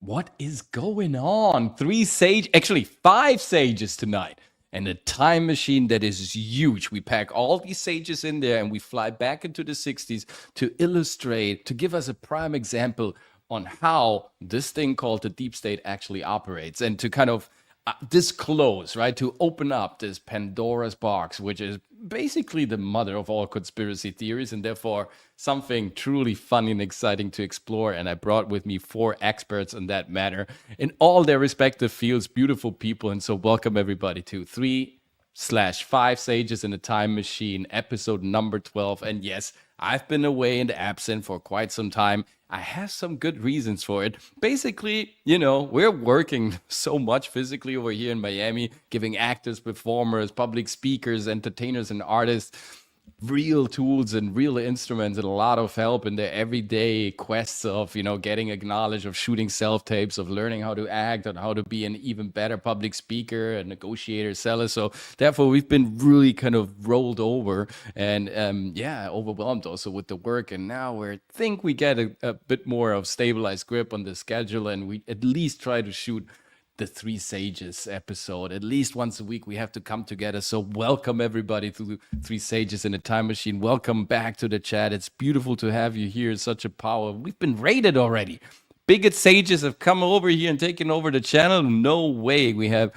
What is going on? Actually 5 sages tonight. And a time machine that is huge. We pack all these sages in there and we fly back into the 60s to illustrate, to give us a prime example on how this thing called the deep state actually operates, and to kind of disclose, right? To open up this Pandora's box, which is basically the mother of all conspiracy theories, and therefore something truly fun and exciting to explore. And I brought with me 4 experts in that matter in all their respective fields, beautiful people. And so welcome everybody to 3/5 Sages in a Time Machine, episode number 12. And yes, I've been away and absent for quite some time. I have some good reasons for it. Basically, we're working so much physically over here in Miami, giving actors, performers, public speakers, entertainers, and artists real tools and real instruments and a lot of help in their everyday quests of, getting acknowledged, of shooting self-tapes, of learning how to act and how to be an even better public speaker, a negotiator, seller. So therefore, we've been really kind of rolled over and overwhelmed also with the work. And now we think we get a bit more of stabilized grip on the schedule, and we at least try to shoot the 3 Sages episode at least once a week. We have to come together. So welcome everybody to 3 Sages in a Time Machine. Welcome back to the chat. It's beautiful to have you here. It's such a power. We've been raided already. Bigot Sages have come over here and taken over the channel. No way. We have,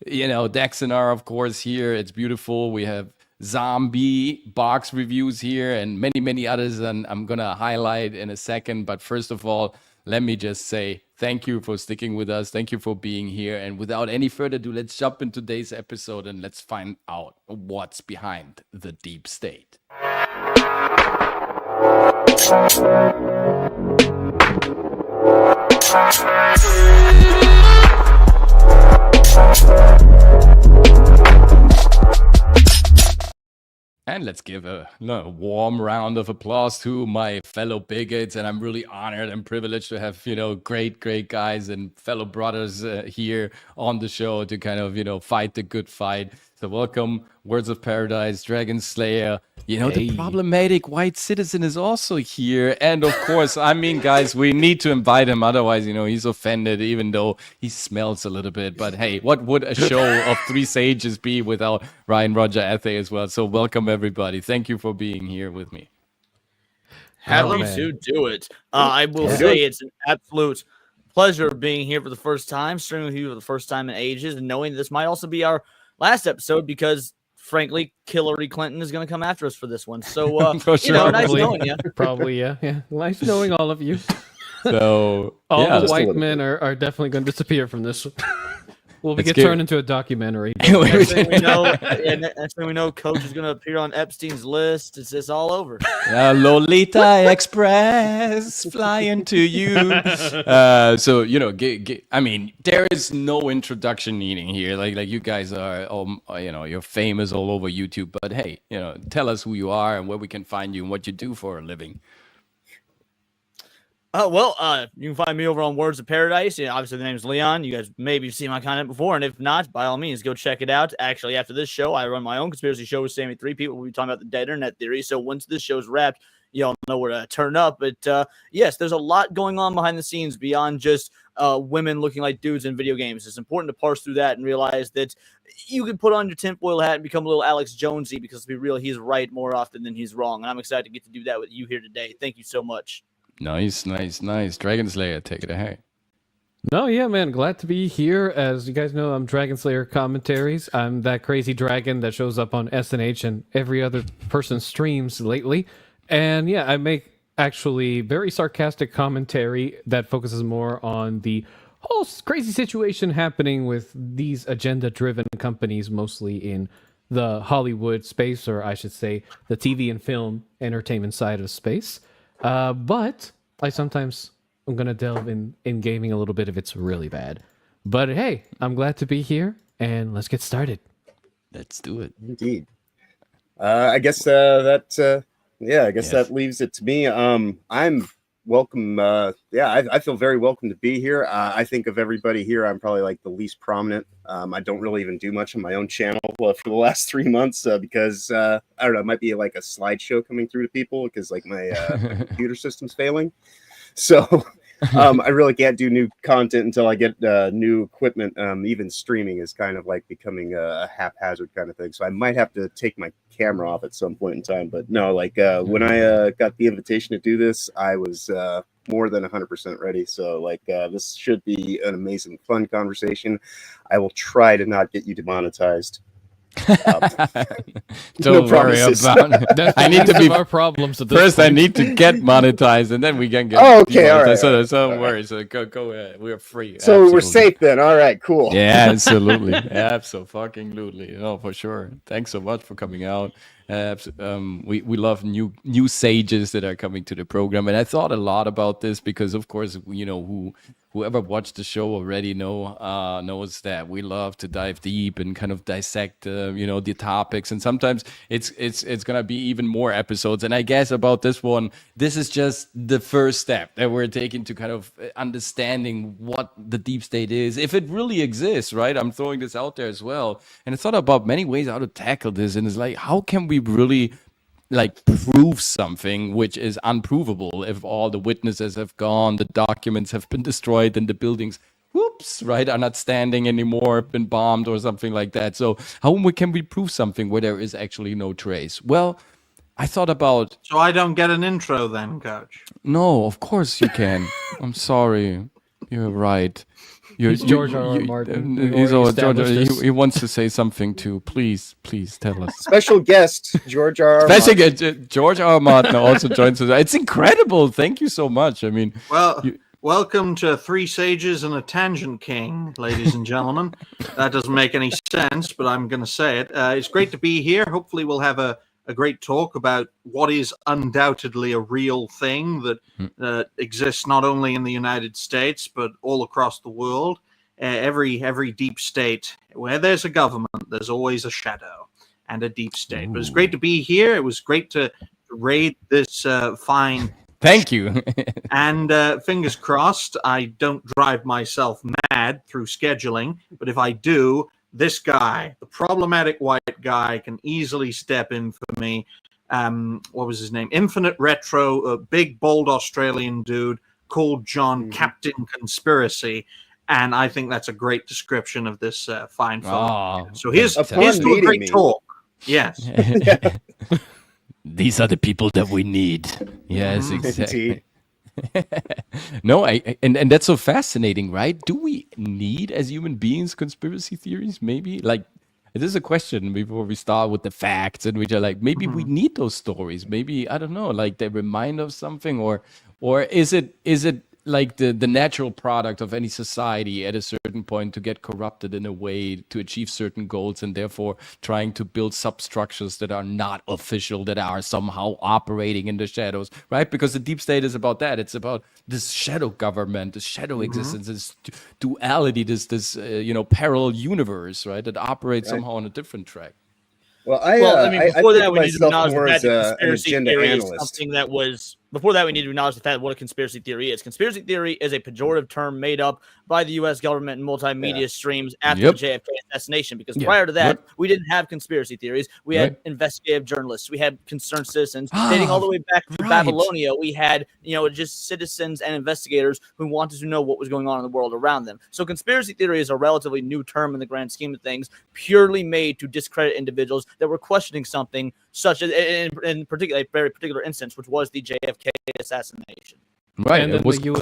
Daxinar, of course, here. It's beautiful. We have zombie box reviews here and many, many others, and I'm going to highlight in a second. But first of all, let me just say thank you for sticking with us. Thank you for being here. And without any further ado, let's jump into today's episode and let's find out what's behind the deep state. And let's give a warm round of applause to my fellow bigots. And I'm really honored and privileged to have, great guys and fellow brothers here on the show to kind of, fight the good fight. So welcome, Words of Paradise, Dragon Slayer. The problematic white citizen is also here. And of course, guys, we need to invite him. Otherwise, he's offended, even though he smells a little bit. But hey, what would a show of 3 Sages be without Ryan, Roger, Ethe as well? So welcome, everybody. Thank you for being here with me. Happy to do it. I will say it's an absolute pleasure being here for the first time, streaming with you for the first time in ages, and knowing this might also be our last episode because, frankly, Hillary Clinton is going to come after us for this one. So, sure. Nice knowing you. Probably, yeah. Nice knowing all of you. So, all the white men are definitely going to disappear from this. We'll get turned into a documentary. Next thing we know, Coach is going to appear on Epstein's list. It's just all over. Lolita Express flying to you. So there is no introduction needing here. Like you guys are, you're famous all over YouTube. But hey, tell us who you are and where we can find you and what you do for a living. You can find me over on Words of Paradise. Obviously, the name is Leon. You guys maybe seen my content before, and if not, by all means, go check it out. Actually, after this show, I run my own conspiracy show with Sammy 3 People. We'll be talking about the dead internet theory. So once this show's wrapped, y'all know where to turn up. But yes, there's a lot going on behind the scenes beyond just women looking like dudes in video games. It's important to parse through that and realize that you can put on your tinfoil hat and become a little Alex Jonesy, because to be real, he's right more often than he's wrong. And I'm excited to get to do that with you here today. Thank you so much. Nice. Dragon Slayer, take it ahead. No, yeah, man. Glad to be here. As you guys know, I'm Dragon Slayer Commentaries. I'm that crazy dragon that shows up on SNH and every other person's streams lately. And yeah, I make actually very sarcastic commentary that focuses more on the whole crazy situation happening with these agenda-driven companies, mostly in the Hollywood space, or I should say the TV and film entertainment side of space. But I sometimes I'm going to delve in gaming a little bit if it's really bad. But hey, I'm glad to be here, and let's get started. Let's do it. Indeed. I guess that leaves it to me. I'm welcome. I feel very welcome to be here. I think of everybody here, I'm probably like the least prominent. I don't really even do much on my own channel for the last 3 months because I don't know, it might be like a slideshow coming through to people because like my computer system's failing. So I really can't do new content until I get new equipment. Even streaming is kind of like becoming a haphazard kind of thing. So I might have to take my camera off at some point in time. But no, like when I got the invitation to do this, I was more than 100% ready. So like this should be an amazing, fun conversation. I will try to not get you demonetized. Don't worry about it. That's I need to be our problems at this first. I point. need to get monetized, and then we can get. Oh, okay, all right, So don't all worry. So go ahead. We're free. So we're Absolutely. safe then. All right, cool. Yeah, absolutely, absolutely. No, for sure. Thanks so much for coming out. We love new sages that are coming to the program, and I thought a lot about this because, of course, whoever watched the show already knows that we love to dive deep and kind of dissect the topics, and sometimes it's gonna be even more episodes. And I guess about this one, this is just the first step that we're taking to kind of understanding what the deep state is, if it really exists, right? I'm throwing this out there as well, and I thought about many ways how to tackle this, and it's like, how can we really like prove something which is unprovable if all the witnesses have gone, the documents have been destroyed, and the buildings right, are not standing anymore, been bombed or something like that. So how can we prove something where there is actually no trace? Well, I thought about... So I don't get an intro then, Coach? No, of course you can. I'm sorry. You're right. He's George R. R. Martin. He wants to say something too. Please tell us. Special guest, George R. R. Special guest, George R. R. Martin also joins us. It's incredible. Thank you so much. I mean... Well... Welcome to Three Sages and a Tangent King, ladies and gentlemen. That doesn't make any sense, but I'm going to say it. It's great to be here. Hopefully we'll have a great talk about what is undoubtedly a real thing that exists not only in the United States, but all across the world. Every deep state, where there's a government, there's always a shadow and a deep state. But it's great to be here. It was great to raid this fine... Thank you. And fingers crossed, I don't drive myself mad through scheduling. But if I do, this guy, the problematic white guy, can easily step in for me. What was his name? Infinite Retro, a big, bold Australian dude called John Captain Conspiracy. And I think that's a great description of this fine fellow. So here's to a great talk. Yes. These are the people that we need. Yes, exactly. No, and that's so fascinating, right? Do we need, as human beings, conspiracy theories? Maybe, like, this is a question before we start with the facts, and which are like, maybe we need those stories. Maybe, I don't know, like they remind us of something, or is it like the natural product of any society at a certain point to get corrupted in a way to achieve certain goals, and therefore trying to build substructures that are not official, that are somehow operating in the shadows, right? Because the deep state is about that. It's about this shadow government, this shadow existence, this duality, this parallel universe, right? That operates somehow on a different track. Well, before that, we need to acknowledge that an conspiracy agenda theory is analyst. something that was. Before that, we need to acknowledge the fact what a conspiracy theory is. Conspiracy theory is a pejorative term made up by the U.S. government and multimedia streams after the JFK assassination. Because prior to that, we didn't have conspiracy theories. We had investigative journalists. We had concerned citizens dating all the way back to Babylonia. We had, just citizens and investigators who wanted to know what was going on in the world around them. So conspiracy theory is a relatively new term in the grand scheme of things, purely made to discredit individuals that were questioning something, such as in particular, a very particular instance, which was the JFK assassination. Right, And it was then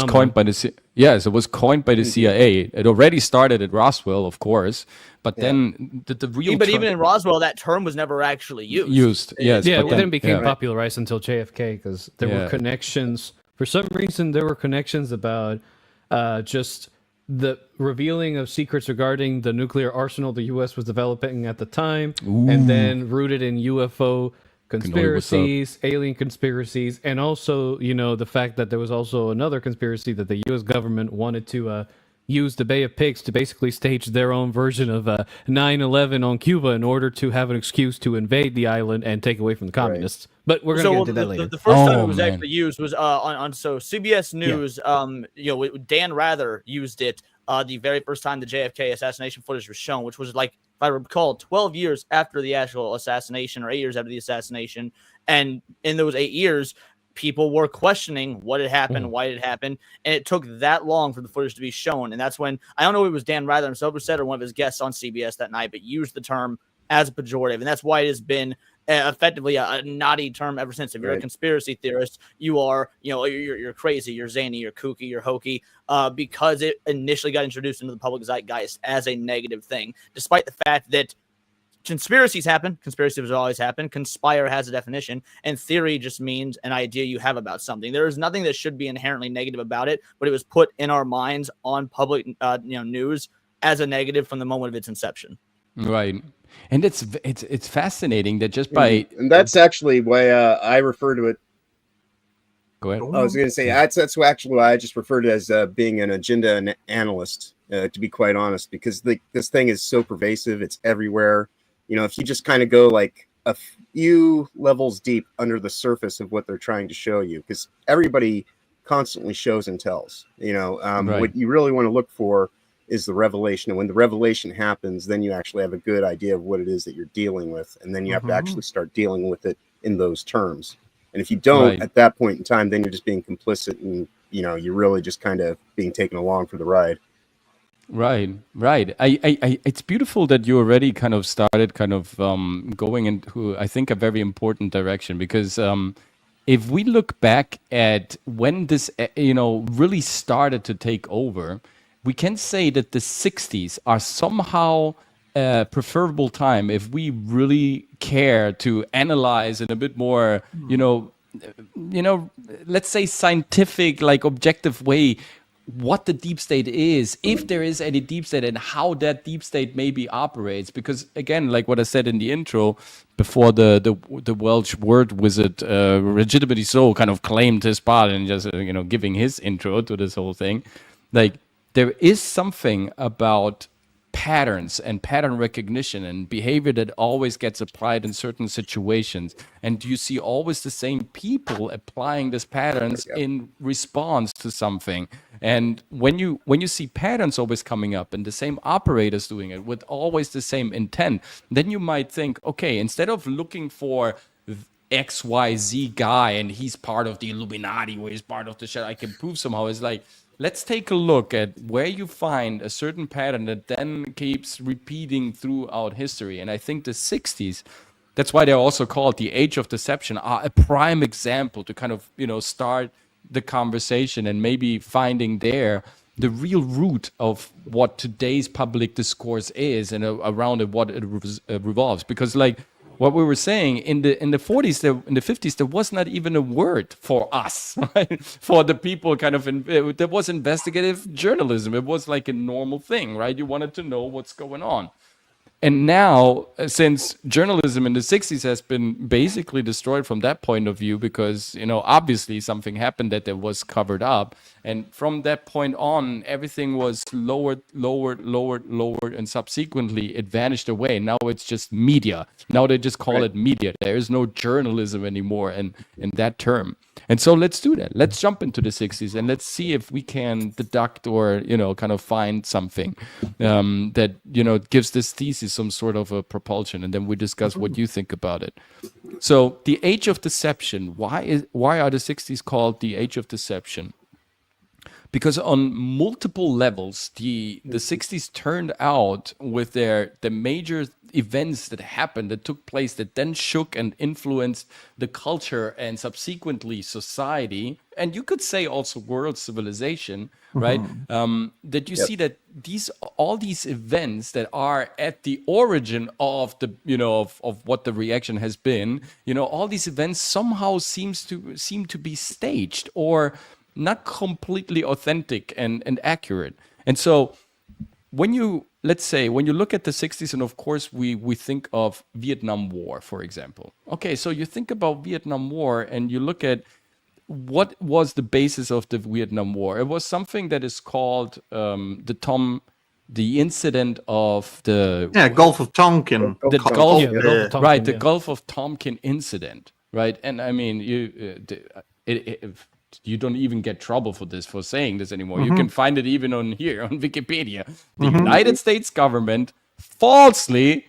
coined by the it was coined by the CIA. It already started at Roswell, of course, but then the real. But even in Roswell, that term was never actually used. Yes, Yeah, but it didn't become popularized until JFK because there were connections. For some reason, there were connections about just the revealing of secrets regarding the nuclear arsenal the U.S. was developing at the time, and then rooted in UFO conspiracies, alien conspiracies, and also, the fact that there was also another conspiracy that the U.S. government wanted to use the Bay of Pigs to basically stage their own version of 9/11 on Cuba in order to have an excuse to invade the island and take away from the communists. But we're going to get into that later. The first time it was actually used was on CBS News. Dan Rather used it the very first time the JFK assassination footage was shown, which was like, if I recall, 12 years after the actual assassination, or 8 years after the assassination. And in those 8 years, people were questioning what had happened, why it happened, and it took that long for the footage to be shown. And that's when, I don't know if it was Dan Rather himself who said or one of his guests on CBS that night, but used the term as a pejorative. And that's why it has been effectively a naughty term ever since. If you're a conspiracy theorist, you are, you're crazy, you're zany, you're kooky, you're hokey, because it initially got introduced into the public zeitgeist as a negative thing, despite the fact that conspiracies happen. Conspiracies always happen. Conspire has a definition, and theory just means an idea you have about something. There is nothing that should be inherently negative about it, but it was put in our minds on public, news as a negative from the moment of its inception. Right, and it's fascinating that just by and that's actually why I refer to it. Go ahead. I was going to say that's actually why I just refer to it as being an agenda analyst. To be quite honest, because this thing is so pervasive, it's everywhere. If you just kind of go like a few levels deep under the surface of what they're trying to show you, because everybody constantly shows and tells. What you really want to look for is the revelation. And when the revelation happens, then you actually have a good idea of what it is that you're dealing with. And then you have to actually start dealing with it in those terms. And if you don't at that point in time, then you're just being complicit and, you're really just kind of being taken along for the ride. Right. It's beautiful that you already kind of started going into, I think, a very important direction, because if we look back at when this, really started to take over, we can say that the 60s are somehow a preferable time if we really care to analyze in a bit more, let's say scientific, like objective way, what the deep state is, if there is any deep state, and how that deep state maybe operates. Because again, like what I said in the intro, before the Welsh word wizard, legitimately so, kind of claimed his part and just giving his intro to this whole thing, like there is something about patterns and pattern recognition and behavior that always gets applied in certain situations, and you see always the same people applying these patterns in response to something. And when you see patterns always coming up and the same operators doing it with always the same intent, then you might think, okay, instead of looking for XYZ guy and he's part of the Illuminati or he's part of the shit I can prove somehow, it's like, let's take a look at where you find a certain pattern that then keeps repeating throughout history. And I think the 60s, that's why they're also called the Age of Deception, are a prime example to kind of, start the conversation and maybe finding there the real root of what today's public discourse is and around it, what it revolves. Because like what we were saying in the 40s, in the 50s, there was not even a word for us, right? For the people there was investigative journalism. It was like a normal thing, right? You wanted to know what's going on. And now, since journalism in the 60s has been basically destroyed from that point of view, because, obviously something happened that was covered up. And from that point on, everything was lowered, and subsequently it vanished away. Now it's just media. Now they just call it media. There is no journalism anymore in that term. And so let's do that. Let's jump into the 60s and let's see if we can deduct or, kind of find something that, gives this thesis some sort of a propulsion. And then we discuss what you think about it. So the Age of Deception, why are the 60s called the Age of Deception? Because on multiple levels, the 60s turned out with the major events that happened, that took place, that then shook and influenced the culture and subsequently society, and you could say also world civilization, right? That you see that all these events that are at the origin of the of what the reaction has been, all these events somehow seem to be staged or not completely authentic and accurate. And so when you look at the 60s, and of course we think of Vietnam War, for example. Okay, so you think about Vietnam War and you look at what was the basis of the Vietnam War. It was something that is called the incident of the Gulf of Tonkin. The Gulf of Tonkin incident, right? And I mean, you don't even get trouble for saying this anymore. You can find it even on Wikipedia. The United States government falsely,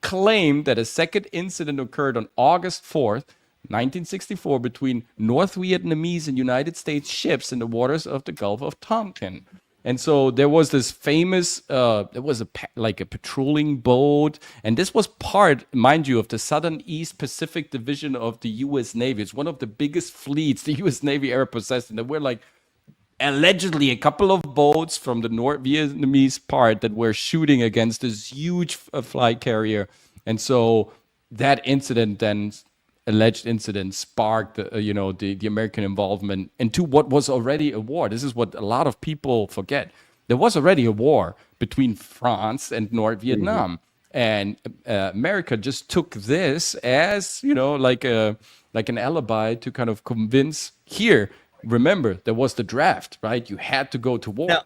claimed that a second incident occurred on August 4th, 1964, between North Vietnamese and United States ships in the waters of the Gulf of Tonkin. And so there was this famous, there was like a patrolling boat, and this was part, mind you, of the Southern East Pacific Division of the U.S. Navy. It's one of the biggest fleets the U.S. Navy ever possessed, and there were like allegedly a couple of boats from the North Vietnamese part that were shooting against this huge flight carrier. And so that incident then, alleged incident, sparked the American involvement into what was already a war. This is what a lot of people forget. There was already a war between France and North Vietnam, and America just took this as like an alibi to kind of convince here. Remember, there was the draft, right? You had to go to war. Now,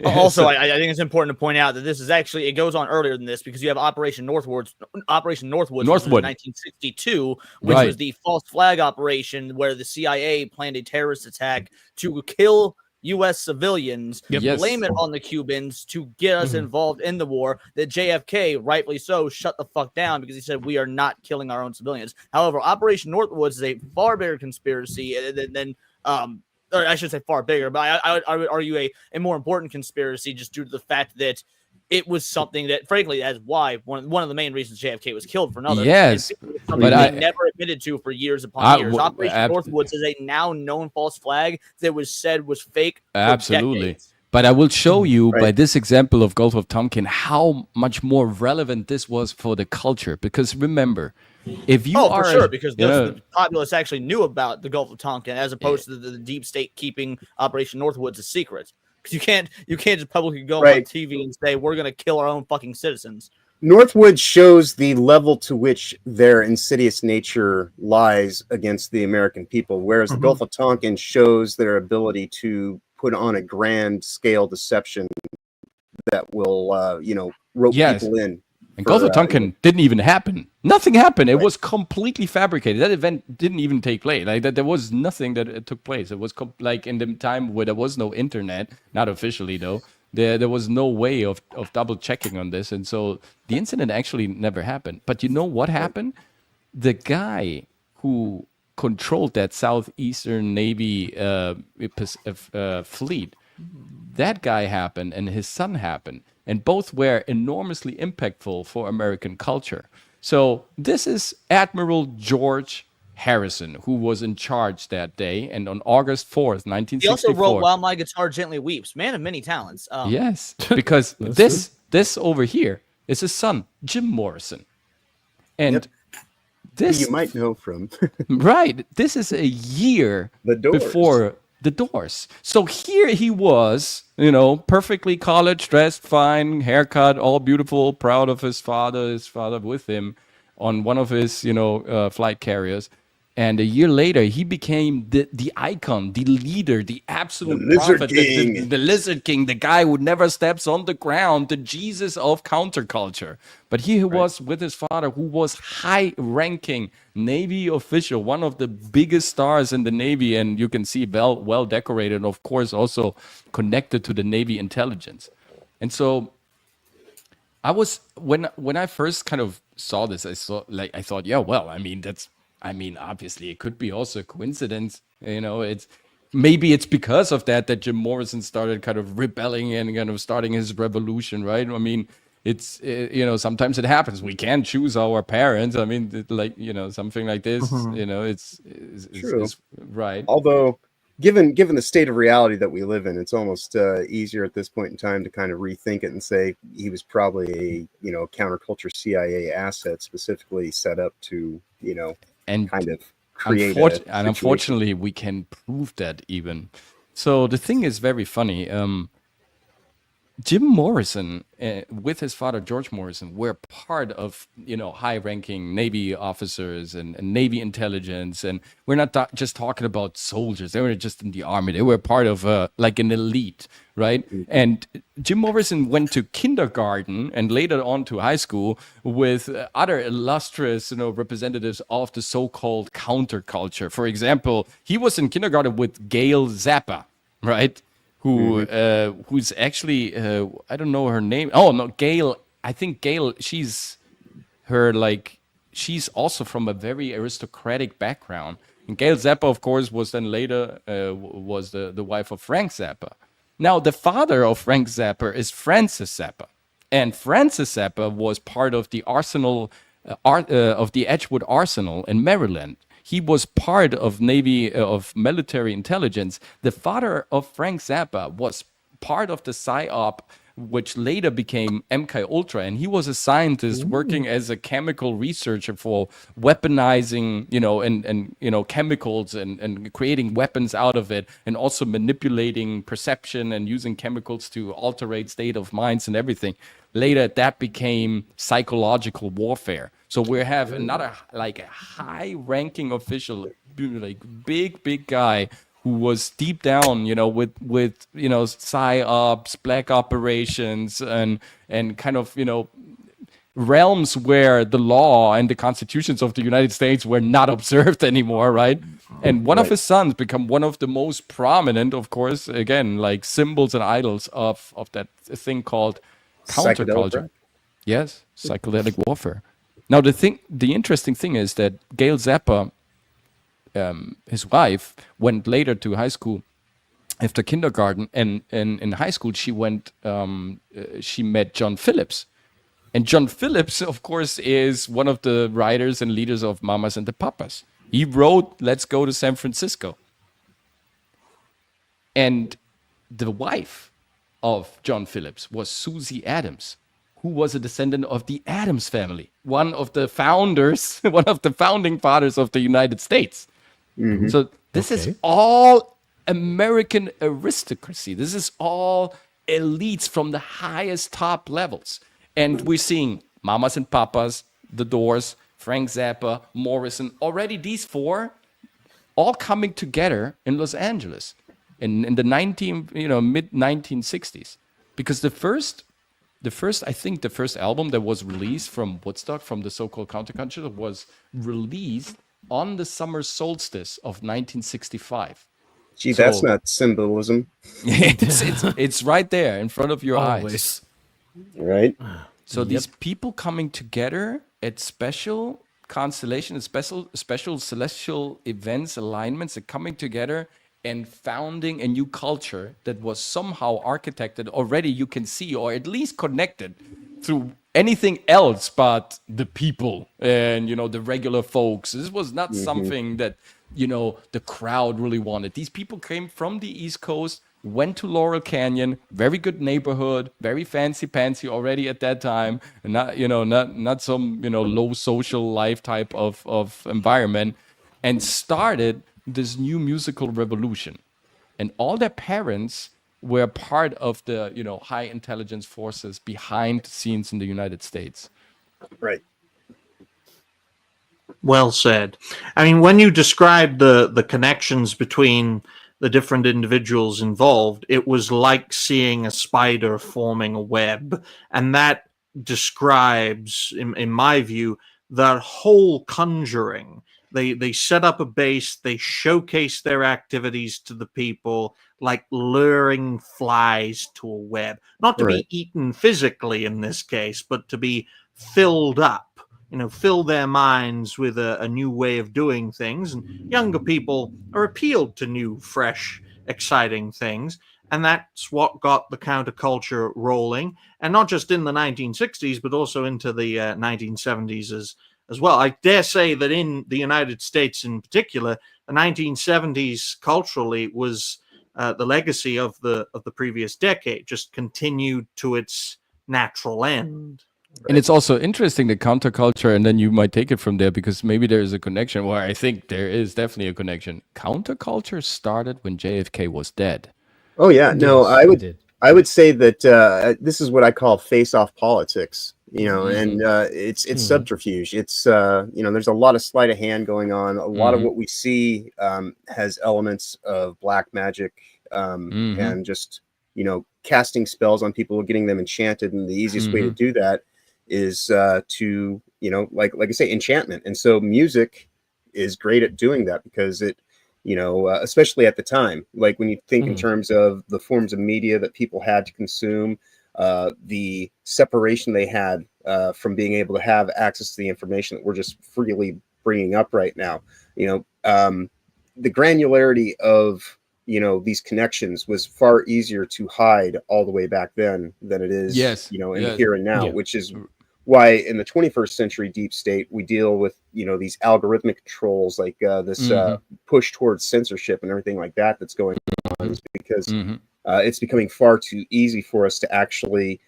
also, I think it's important to point out that this is actually, it goes on earlier than this, because you have Operation Northwood, which was in 1962, which was the false flag operation where the CIA planned a terrorist attack to kill U.S. civilians, blame it on the Cubans to get us involved in the war. That JFK, rightfully so, shut the fuck down because he said we are not killing our own civilians. However, Operation Northwood is a far bigger conspiracy than or I should say far bigger, but I would argue a more important conspiracy just due to the fact that it was something that, frankly, that's why one of the main reasons JFK was killed for another. Yes, something they never admitted to for years upon years. Operation Northwoods is a now known false flag that was said was fake. Absolutely. But I will show you by this example of Gulf of Tonkin how much more relevant this was for the culture. Because remember, if you for sure, because the populace actually knew about the Gulf of Tonkin as opposed to the deep state keeping Operation Northwoods a secret. Because you can't just publicly go on TV and say we're going to kill our own fucking citizens. Northwood shows the level to which their insidious nature lies against the American people, whereas the Gulf of Tonkin shows their ability to put on a grand scale deception that will, rope people in. And Gulf of Tonkin didn't even happen. Nothing happened. It was completely fabricated. That event didn't even take place. Like that, there was nothing that took place. It was like in the time where there was no internet, not officially though. There was no way of double checking on this, and so the incident actually never happened. But you know what happened? The guy who controlled that Southeastern Navy fleet, that guy happened, and his son happened. And both were enormously impactful for American culture. So this is Admiral George Harrison, who was in charge that day. And on August 4th, 1964... He also wrote While My Guitar Gently Weeps. Man of many talents. Yes, because this over here is his son, Jim Morrison. And this... You might know from... Right. This is a year before... The Doors. So here he was, perfectly college dressed, fine, haircut, all beautiful, proud of his father with him on one of his, flight carriers. And a year later, he became the icon, the leader, the absolute prophet, the Lizard King, the guy who never steps on the ground, the Jesus of counterculture. But here he was with his father, who was high-ranking Navy official, one of the biggest stars in the Navy, and you can see well decorated, and of course also connected to the Navy intelligence. And so I was when I first kind of saw this, I thought, obviously it could be also a coincidence. Maybe it's because of that Jim Morrison started kind of rebelling and kind of starting his revolution, right? I mean, it's sometimes it happens. We can't choose our parents. I mean, something like this. It's right. Although, given the state of reality that we live in, it's almost easier at this point in time to kind of rethink it and say he was probably a counterculture CIA asset specifically set up to and kind of create and unfortunately we can prove that even. So the thing is very funny. Jim Morrison, with his father George Morrison, were part of high-ranking Navy officers and Navy intelligence, and we're not just talking about soldiers. They were just in the army. They were part of like an elite, right? Mm-hmm. And Jim Morrison went to kindergarten and later on to high school with other illustrious, representatives of the so-called counterculture. For example, he was in kindergarten with Gail Zappa, right? Who's actually I don't know her name. Oh no, Gail. I think Gail. She's her like she's also from a very aristocratic background. And Gail Zappa, of course, was then later was the wife of Frank Zappa. Now, the father of Frank Zappa is Francis Zappa, and Francis Zappa was part of the arsenal of the Edgewood Arsenal in Maryland. He was part of military intelligence. The father of Frank Zappa was part of the PSYOP, which later became MK Ultra, and he was a scientist working as a chemical researcher for weaponizing, and chemicals and creating weapons out of it, and also manipulating perception and using chemicals to alterate state of minds and everything. Later, that became psychological warfare. So we have another like a high-ranking official, like big guy, who was deep down, with PSYOPs, black operations, and kind of, realms where the law and the constitutions of the United States were not observed anymore, right? And one of his sons become one of the most prominent, of course, again, like symbols and idols of that thing called counterculture. Yes, psychedelic warfare. Now, the interesting thing is that Gail Zappa, his wife, went later to high school after kindergarten, and in high school she met John Phillips. And John Phillips, of course, is one of the writers and leaders of Mamas and the Papas. He wrote Let's Go to San Francisco. And the wife of John Phillips was Susie Adams, who was a descendant of the Addams family, one of the founders, one of the founding fathers of the United States. Mm-hmm. So this is all American aristocracy. This is all elites from the highest top levels. And we're seeing Mamas and Papas, The Doors, Frank Zappa, Morrison, already these four all coming together in Los Angeles in the mid 1960s. Because the first album that was released from Woodstock, from the so-called counterculture, was released on the summer solstice of 1965. Gee, that's not symbolism. it's right there in front of your eyes. Right. So these people coming together at special constellations, special celestial events, alignments, are coming together and founding a new culture that was somehow architected already, you can see, or at least connected through anything else but the people and, the regular folks. This was not something that, the crowd really wanted. These people came from the East Coast, went to Laurel Canyon, very good neighborhood, very fancy already at that time, and not some, low social life type of environment, and started this new musical revolution. And all their parents were part of the, high intelligence forces behind the scenes in the United States. Right. Well said. I mean, when you described the connections between the different individuals involved, it was like seeing a spider forming a web. And that describes, in my view, that whole conjuring. They set up a base, they showcase their activities to the people like luring flies to a web. Not to be eaten physically in this case, but to be filled up, fill their minds with a new way of doing things. And younger people are appealed to new, fresh, exciting things. And that's what got the counterculture rolling. And not just in the 1960s, but also into the 1970s as well. I dare say that in the United States in particular, the 1970s culturally was the legacy of the previous decade, just continued to its natural end. Right. And it's also interesting, the counterculture, and then you might take it from there, because maybe there is a connection. Well, I think there is definitely a connection. Counterculture started when JFK was dead. Oh yeah, no, I would say that this is what I call face-off politics. And it's subterfuge. It's there's a lot of sleight of hand going on. A lot of what we see has elements of black magic and just casting spells on people, getting them enchanted. And the easiest way to do that is to like I say, enchantment. And so music is great at doing that, because it especially at the time, like when you think in terms of the forms of media that people had to consume. the separation they had from being able to have access to the information that we're just freely bringing up right now. The granularity of these connections was far easier to hide all the way back then than it is in the here and now, which is why in the 21st century deep state we deal with these algorithmic controls like this push towards censorship and everything like that that's going on, is because it's becoming far too easy for us to actually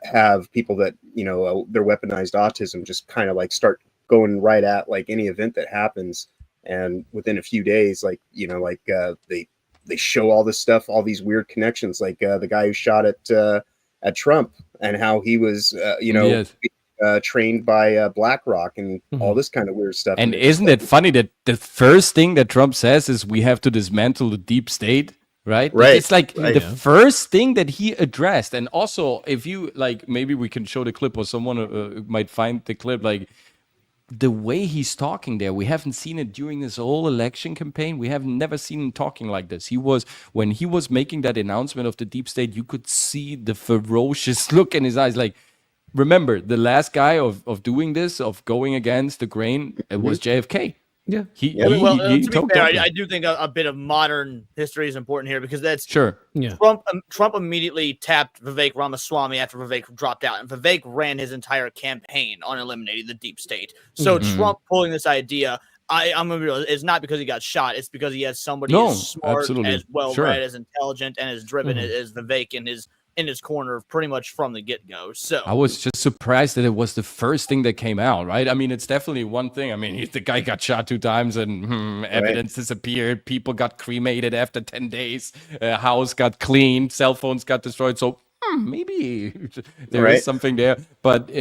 have people that their weaponized autism just kind of like start going right at like any event that happens. And within a few days, they show all this stuff, all these weird connections, like the guy who shot at Trump and how he was, trained by BlackRock and all this kind of weird stuff. And isn't it funny that the first thing that Trump says is we have to dismantle the deep state? Right. It's like the first thing that he addressed. And also, if you maybe we can show the clip, or someone might find the clip, the way he's talking there, we haven't seen it during this whole election campaign. We have never seen him talking like this. When he was making that announcement of the deep state, you could see the ferocious look in his eyes. Like, remember, the last guy of doing this, of going against the grain, it was JFK. Yeah. To be fair, I do think a bit of modern history is important here, because that's sure. Yeah. Trump immediately tapped Vivek Ramaswamy after Vivek dropped out, and Vivek ran his entire campaign on eliminating the deep state. So Trump pulling this idea, I'm gonna be real, it's not because he got shot. It's because he has somebody as smart, as well-read, as intelligent, and as driven as Vivek in his corner pretty much from the get-go. So I was just surprised that it was the first thing that came out, right? I mean, it's definitely one thing. I mean, the guy got shot 2 times and evidence disappeared. People got cremated after 10 days. House got cleaned. Cell phones got destroyed. So maybe there is something there. But,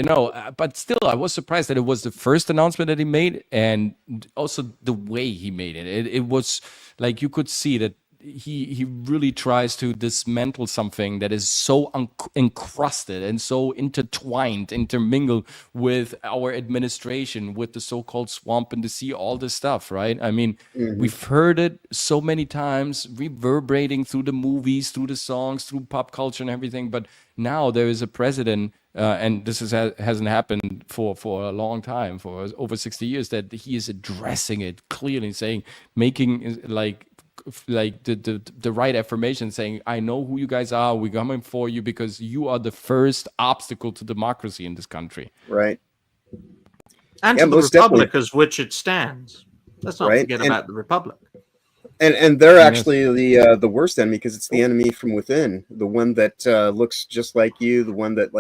but still, I was surprised that it was the first announcement that he made, and also the way he made it. It was like you could see that he really tries to dismantle something that is so encrusted and so intermingled with our administration, with the so-called swamp and the sea, all this stuff, right? I mean, we've heard it so many times, reverberating through the movies, through the songs, through pop culture and everything. But now there is a president, and this hasn't happened for a long time, for over 60 years, that he is addressing it clearly, saying, making the right affirmation, saying, I know who you guys are, we're coming for you because you are the first obstacle to democracy in this country. Right. And to the Republic as which it stands. Let's not forget about the Republic. And they're actually the worst enemy, because it's the enemy from within, the one that looks just like you, the one that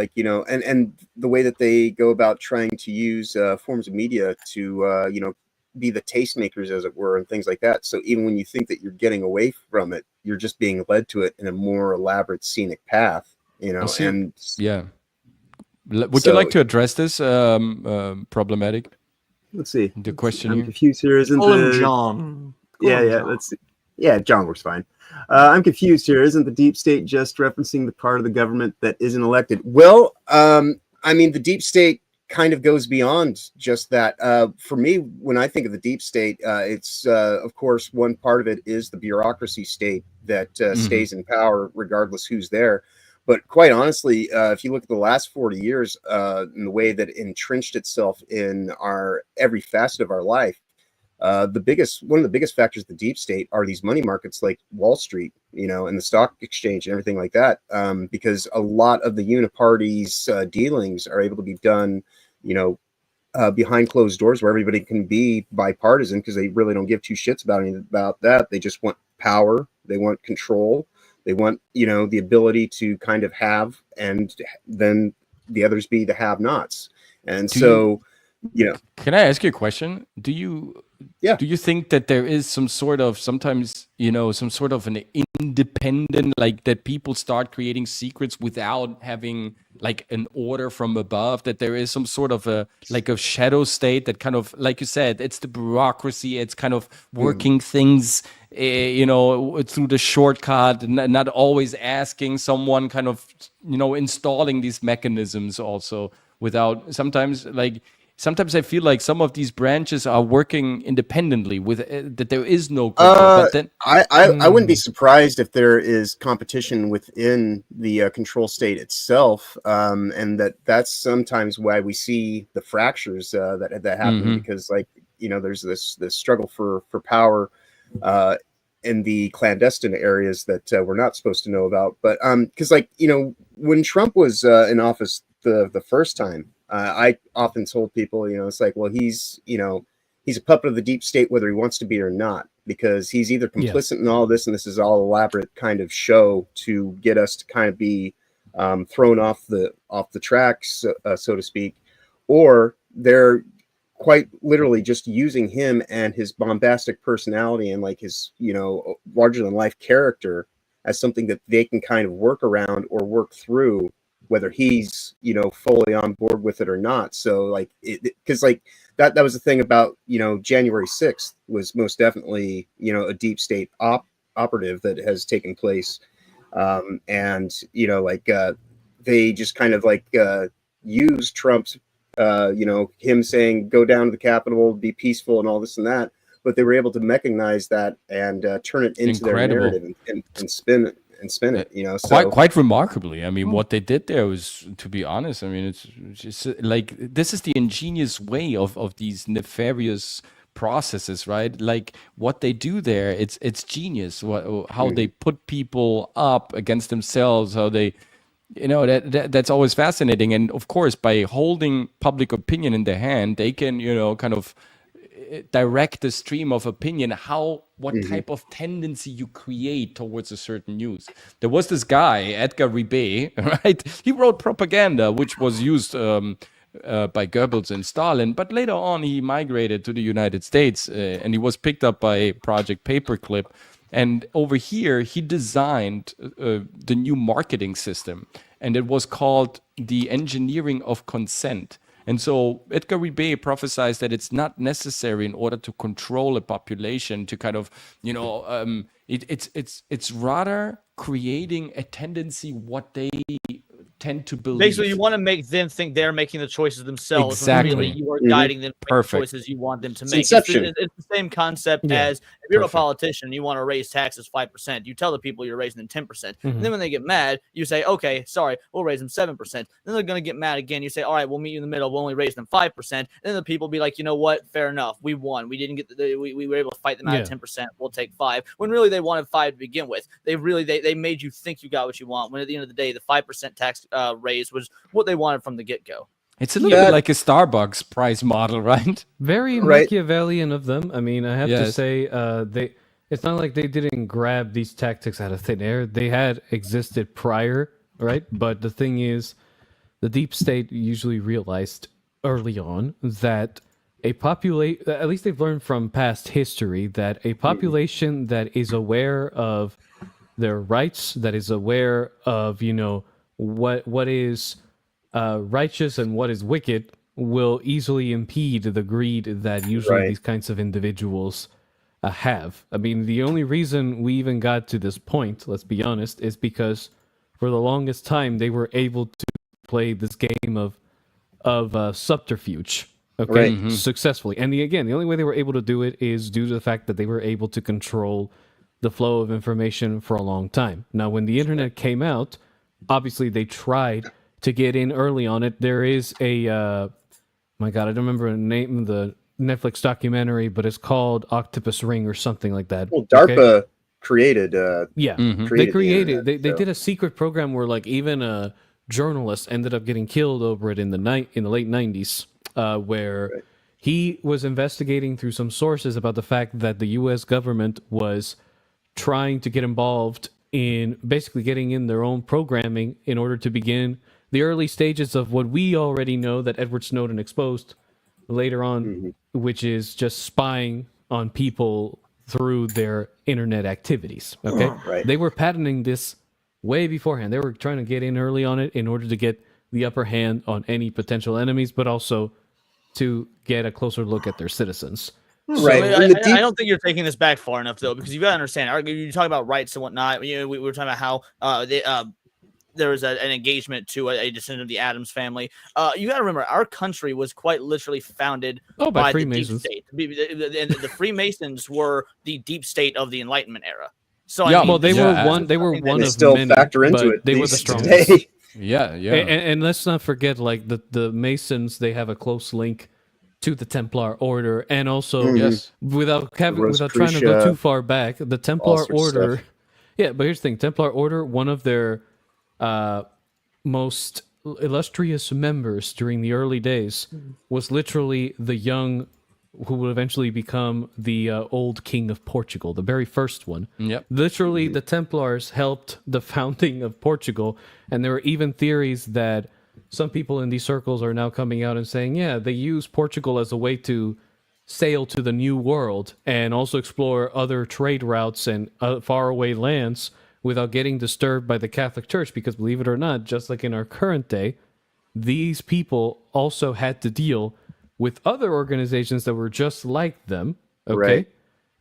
and the way that they go about trying to use forms of media to be the tastemakers, as it were, and things like that. So even when you think that you're getting away from it, you're just being led to it in a more elaborate scenic path, and would you like to address this problematic? Let's see. The question I'm confused here. Isn't John? Let's see. Yeah, John works fine. I'm confused here. Isn't the deep state just referencing the part of the government that isn't elected? Well, I mean, the deep state kind of goes beyond just that. For me, when I think of the deep state, it's of course, one part of it is the bureaucracy state that stays in power regardless who's there. But quite honestly, if you look at the last 40 years and the way that it entrenched itself in every facet of our life, one of the biggest factors of the deep state are these money markets like Wall Street, and the stock exchange and everything like that, because a lot of the uniparty's dealings are able to be done, behind closed doors, where everybody can be bipartisan, because they really don't give two shits about that. They just want power. They want control. They want, the ability to kind of have, and then the others be the have-nots. And Can I ask you a question? Do you think that there is some sort of, sometimes, some sort of an independent, like that people start creating secrets without having like an order from above, that there is some sort of a shadow state that kind of, like you said, it's the bureaucracy, it's kind of working things, through the shortcut, and not always asking someone, kind of, installing these mechanisms also without, sometimes sometimes I feel like some of these branches are working independently with that there is no control. But then I wouldn't be surprised if there is competition within the control state itself, and that's sometimes why we see the fractures that happen, because like, you know, there's this struggle for power in the clandestine areas that we're not supposed to know about. But because, like, you know, when Trump was in office the first time, I often told people, you know, it's like, well, he's a puppet of the deep state, whether he wants to be or not, because he's either complicit in all this, and this is all elaborate kind of show to get us to kind of be thrown off the tracks, so to speak, or they're quite literally just using him and his bombastic personality and like his, you know, larger than life character as something that they can kind of work around or work through, whether he's, you know, fully on board with it or not. So like, because like that was the thing about, you know, January 6th was most definitely, you know, a deep state operative that has taken place. And, you know, like they just kind of like used Trump's, you know, him saying, go down to the Capitol, be peaceful and all this and that. But they were able to mechanize that and turn it into their narrative and spin it, you know. So quite remarkably. I mean, what they did there was, to be honest, I mean, it's just like, this is the ingenious way of these nefarious processes, right? Like what they do there, it's genius. How they put people up against themselves, how they, you know, that's always fascinating. And of course, by holding public opinion in their hand, they can, you know, kind of direct the stream of opinion, what type of tendency you create towards a certain news. There was this guy, Edgar Ribe, right? He wrote propaganda, which was used by Goebbels and Stalin, but later on he migrated to the United States and he was picked up by Project Paperclip. And over here, he designed the new marketing system, and it was called the engineering of consent. And so Edgar Ribe prophesies that it's not necessary in order to control a population to kind of, you know, it's rather creating a tendency what they tend to believe. Basically, you want to make them think they're making the choices themselves. Exactly. When really you are guiding them to make the choices you want them to make. Inception. It's the same concept as if you're a politician and you want to raise taxes 5%, you tell the people you're raising them 10%. And then when they get mad, you say, okay, sorry, we'll raise them 7%. Then they're going to get mad again. You say, all right, we'll meet you in the middle. We'll only raise them 5%. And then the people be like, you know what? Fair enough. We won. We didn't get we were able to fight them out of 10%. We'll take 5. When really they wanted 5 to begin with. They made you think you got what you want. When at the end of the day, the 5% tax raise was what they wanted from the get-go. It's a little bit like a Starbucks price model, right? Very Machiavellian of them. I mean, I have to say, it's not like they didn't grab these tactics out of thin air. They had existed prior, right? But the thing is, the deep state usually realized early on that at least they've learned from past history, that a population that is aware of their rights, that is aware of, you know, what is righteous and what is wicked, will easily impede the greed that usually these kinds of individuals have. I mean, the only reason we even got to this point, let's be honest, is because for the longest time they were able to play this game of subterfuge, successfully. And the only way they were able to do it is due to the fact that they were able to control the flow of information for a long time. Now, when the internet came out, obviously they tried to get in early on it. There is a my God, I don't remember the name of the Netflix documentary, but it's called Octopus Ring or something like that. Well, DARPA created they did a secret program where like even a journalist ended up getting killed over it in the late 90s, where he was investigating through some sources about the fact that the US government was trying to get involved in basically getting in their own programming in order to begin the early stages of what we already know that Edward Snowden exposed later on, which is just spying on people through their internet activities. Okay, they were patenting this way beforehand. They were trying to get in early on it in order to get the upper hand on any potential enemies, but also to get a closer look at their citizens. Right. I don't think you're taking this back far enough, though, because you've got to understand. You talk about rights and whatnot. You know, we were talking about how there was an engagement to a descendant of the Addams family. You got to remember, our country was quite literally founded by the deep Freemasons. state. The Freemasons were the deep state of the Enlightenment era. So Yeah, I mean, Well, they this were is one. They were something that one They of still many, factor into but it. they were the these strongest. today. Yeah, And let's not forget, like the Masons, they have a close link to the Templar Order, and also Yes. without trying to go Rosicrucia, too far back, the Templar sorts of Order. stuff. Yeah, but here's the thing: Templar Order, one of their most illustrious members during the early days, was literally the young who would eventually become the old king of Portugal, the very first one. Yep. Literally, the Templars helped the founding of Portugal, and there were even theories that some people in these circles are now coming out and saying, yeah, they use Portugal as a way to sail to the New World and also explore other trade routes and faraway lands without getting disturbed by the Catholic Church, because believe it or not, just like in our current day, these people also had to deal with other organizations that were just like them, okay, Right.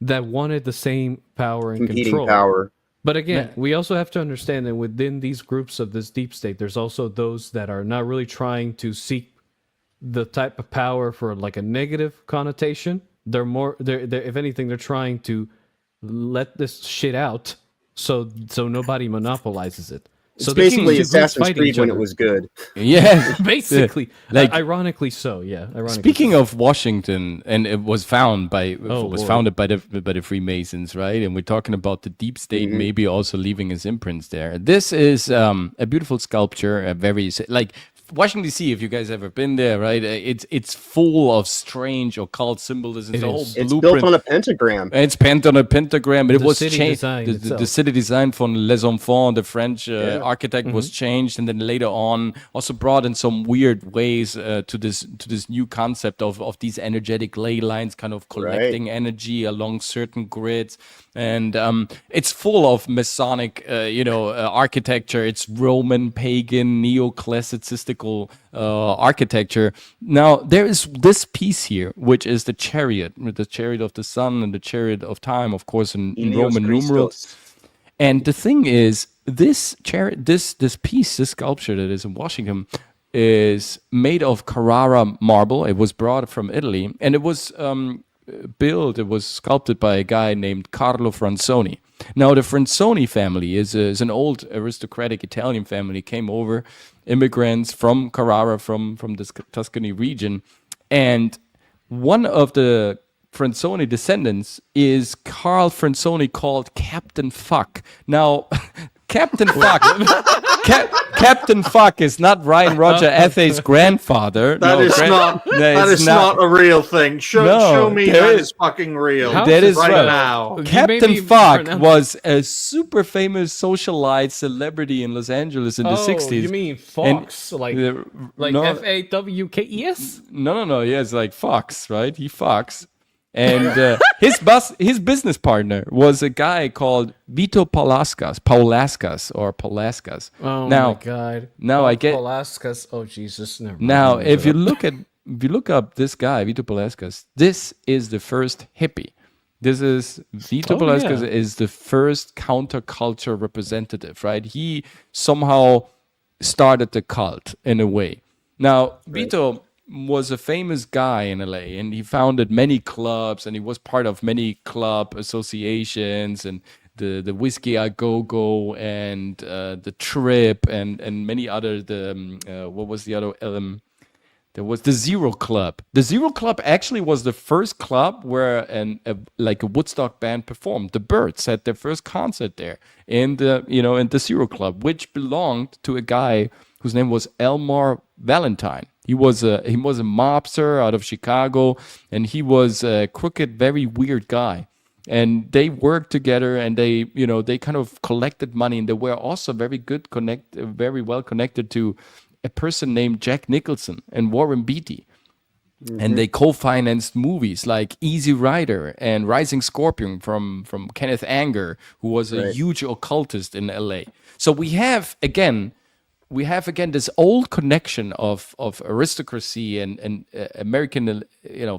that wanted the same power and Competing control. power. But again, we also have to understand that within these groups of this deep state, there's also those that are not really trying to seek the type of power for like a negative connotation. They're if anything, they're trying to let this shit out so nobody monopolizes it. It's So the two basically groups Assassin's fighting Creed each when it other. was good. yeah. Basically, Like- ironically so, yeah. Ironically Speaking so. of Washington, and it was founded by Lord. founded by the Freemasons, right? And we're talking about the deep state, maybe also leaving his imprints there. This is a beautiful sculpture, a very like Washington D.C. If you guys ever been there, right? It's full of strange occult symbolism. It's a whole is. It's blueprint. built on a pentagram. It's penned on a pentagram, but it The was city changed. design The itself. city design from Les Enfants, the French architect, was changed, and then later on also brought in some weird ways to this new concept of these energetic ley lines, kind of collecting energy along certain grids, and it's full of Masonic, architecture. It's Roman, pagan, neoclassicistical architecture. Now there is this piece here, which is the chariot of the sun and the chariot of time, of course, in Roman numerals. And the thing is, this chariot, this piece, this sculpture that is in Washington, is made of Carrara marble. It was brought from Italy, and it was it was sculpted by a guy named Carlo Fransoni. Now, the Fransoni family is an old aristocratic Italian family, came over, immigrants from Carrara, from the Tuscany region, and one of the Fransoni descendants is Carl Fransoni, called Captain Fuck. Now, Captain Fuck, Captain Fuck is not Ryan Roger Athey's grandfather. That is not a real thing. Show me there that is- is fucking real. How That is right right. now. You Captain maybe Fuck pronounce- was a super famous socialite celebrity in Los Angeles in the 60s. You mean Fox, like no, Fawkes? No. Yeah, it's like Fox, right? He Fox. And his business partner was a guy called Vito Paulaskas. Oh Now- my god! now I get- Paulaskas. Oh Jesus! Never mind. Now, Look if it you up. look up this guy, Vito Paulaskas, this is the first hippie. Vito Oh, Paulaskas yeah. is the first counterculture representative, right? He somehow started the cult in a way. Now, Vito was a famous guy in LA, and he founded many clubs, and he was part of many club associations, and the Whiskey A Go Go, and the Trip, and many other. What was the other? There was the Zero Club. The Zero Club actually was the first club where a Woodstock band performed. The Byrds had their first concert there in the Zero Club, which belonged to a guy whose name was Elmore Valentine. He was a mobster out of Chicago, and he was a crooked, very weird guy. And they worked together, and they kind of collected money, and they were also very well connected to a person named Jack Nicholson and Warren Beatty. And they co-financed movies like Easy Rider and Rising Scorpion from Kenneth Anger, who was a huge occultist in LA. So we have again this old connection of aristocracy and American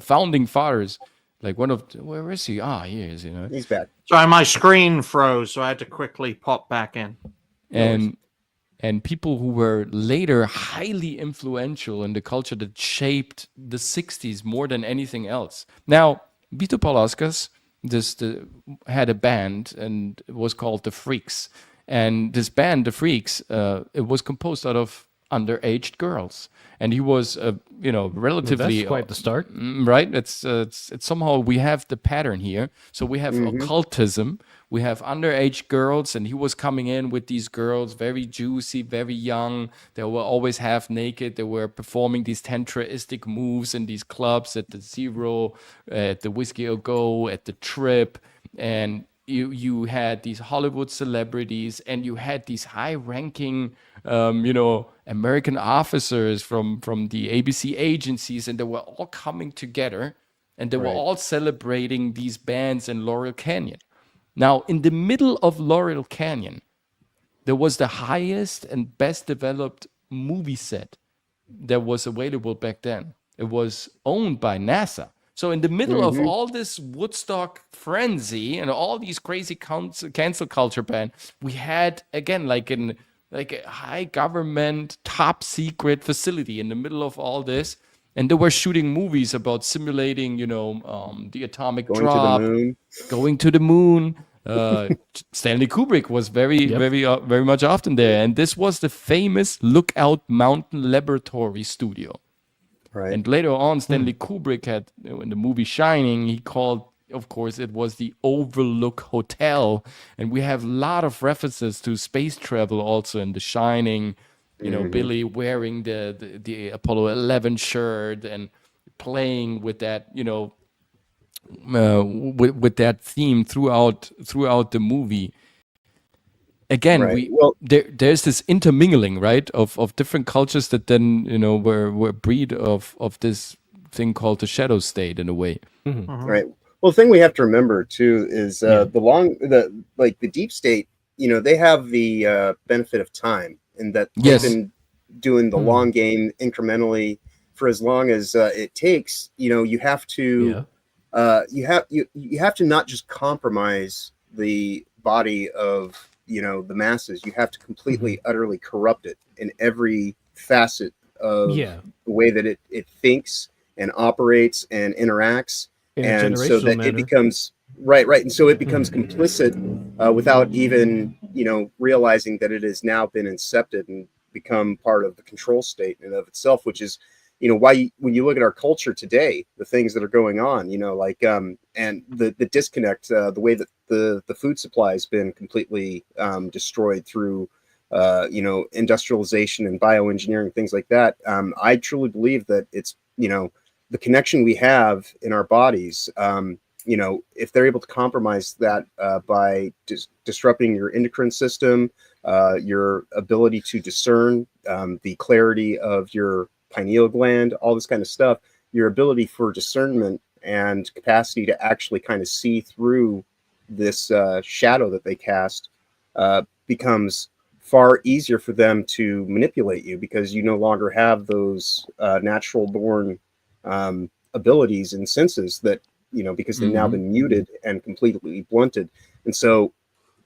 founding fathers. Like where is he? Here he is. He's back. Sorry, my screen froze, so I had to quickly pop back in. And and people who were later highly influential in the culture that shaped the 60s more than anything else. Now, Vito Palauskas had a band, and it was called The Freaks. And this band, The Freaks, it was composed out of underage girls. And he was, relatively... That's quite the start. Right? It's somehow we have the pattern here. So we have occultism, we have underage girls, and he was coming in with these girls, very juicy, very young. They were always half naked. They were performing these tantraistic moves in these clubs at the Zero, at the Whiskey A Go, at the Trip. And you had these Hollywood celebrities, and you had these high-ranking, American officers from the ABC agencies, and they were all coming together, and they were all celebrating these bands in Laurel Canyon. Now, in the middle of Laurel Canyon, there was the highest and best developed movie set that was available back then. It was owned by NASA. So in the middle of all this Woodstock frenzy and all these crazy cancel culture band, we had, again, like a high government, top secret facility in the middle of all this. And they were shooting movies about simulating, the atomic drop, going to the moon. Stanley Kubrick was very much often there. And this was the famous Lookout Mountain Laboratory studio. Right. And later on, Stanley Kubrick had, in the movie Shining, he called, of course, it was the Overlook Hotel. And we have a lot of references to space travel also in The Shining. Billy wearing the Apollo 11 shirt and playing with that, with that theme throughout the movie. Again, there's this intermingling, right, of different cultures that then were breed of this thing called the shadow state in a way. Right. Well, the thing we have to remember too is the deep state. They have the benefit of time, in that they've been doing the long game incrementally for as long as it takes. You have to you have to not just compromise the body of the masses. You have to completely utterly corrupt it in every facet of the way that it thinks and operates and interacts, and so that it becomes and so it becomes complicit without even realizing that it has now been incepted and become part of the control state in and of itself, which is why when you look at our culture today, the things that are going on, and the disconnect, the way that the food supply has been completely destroyed through industrialization and bioengineering, things like that. I truly believe that it's the connection we have in our bodies. If they're able to compromise that by disrupting your endocrine system, your ability to discern, the clarity of your pineal gland, all this kind of stuff, your ability for discernment and capacity to actually kind of see through this shadow that they cast becomes far easier for them to manipulate you, because you no longer have those natural born abilities and senses that because they've now been muted and completely blunted. And so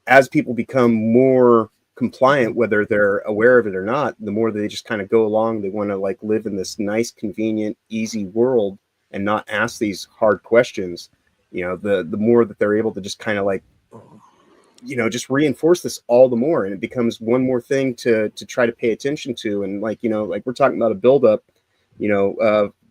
as people become more compliant, whether they're aware of it or not, the more they just kind of go along, they want to live in this nice, convenient, easy world and not ask these hard questions. The more that they're able to just kind of just reinforce this all the more, and it becomes one more thing to try to pay attention to. And we're talking about a buildup,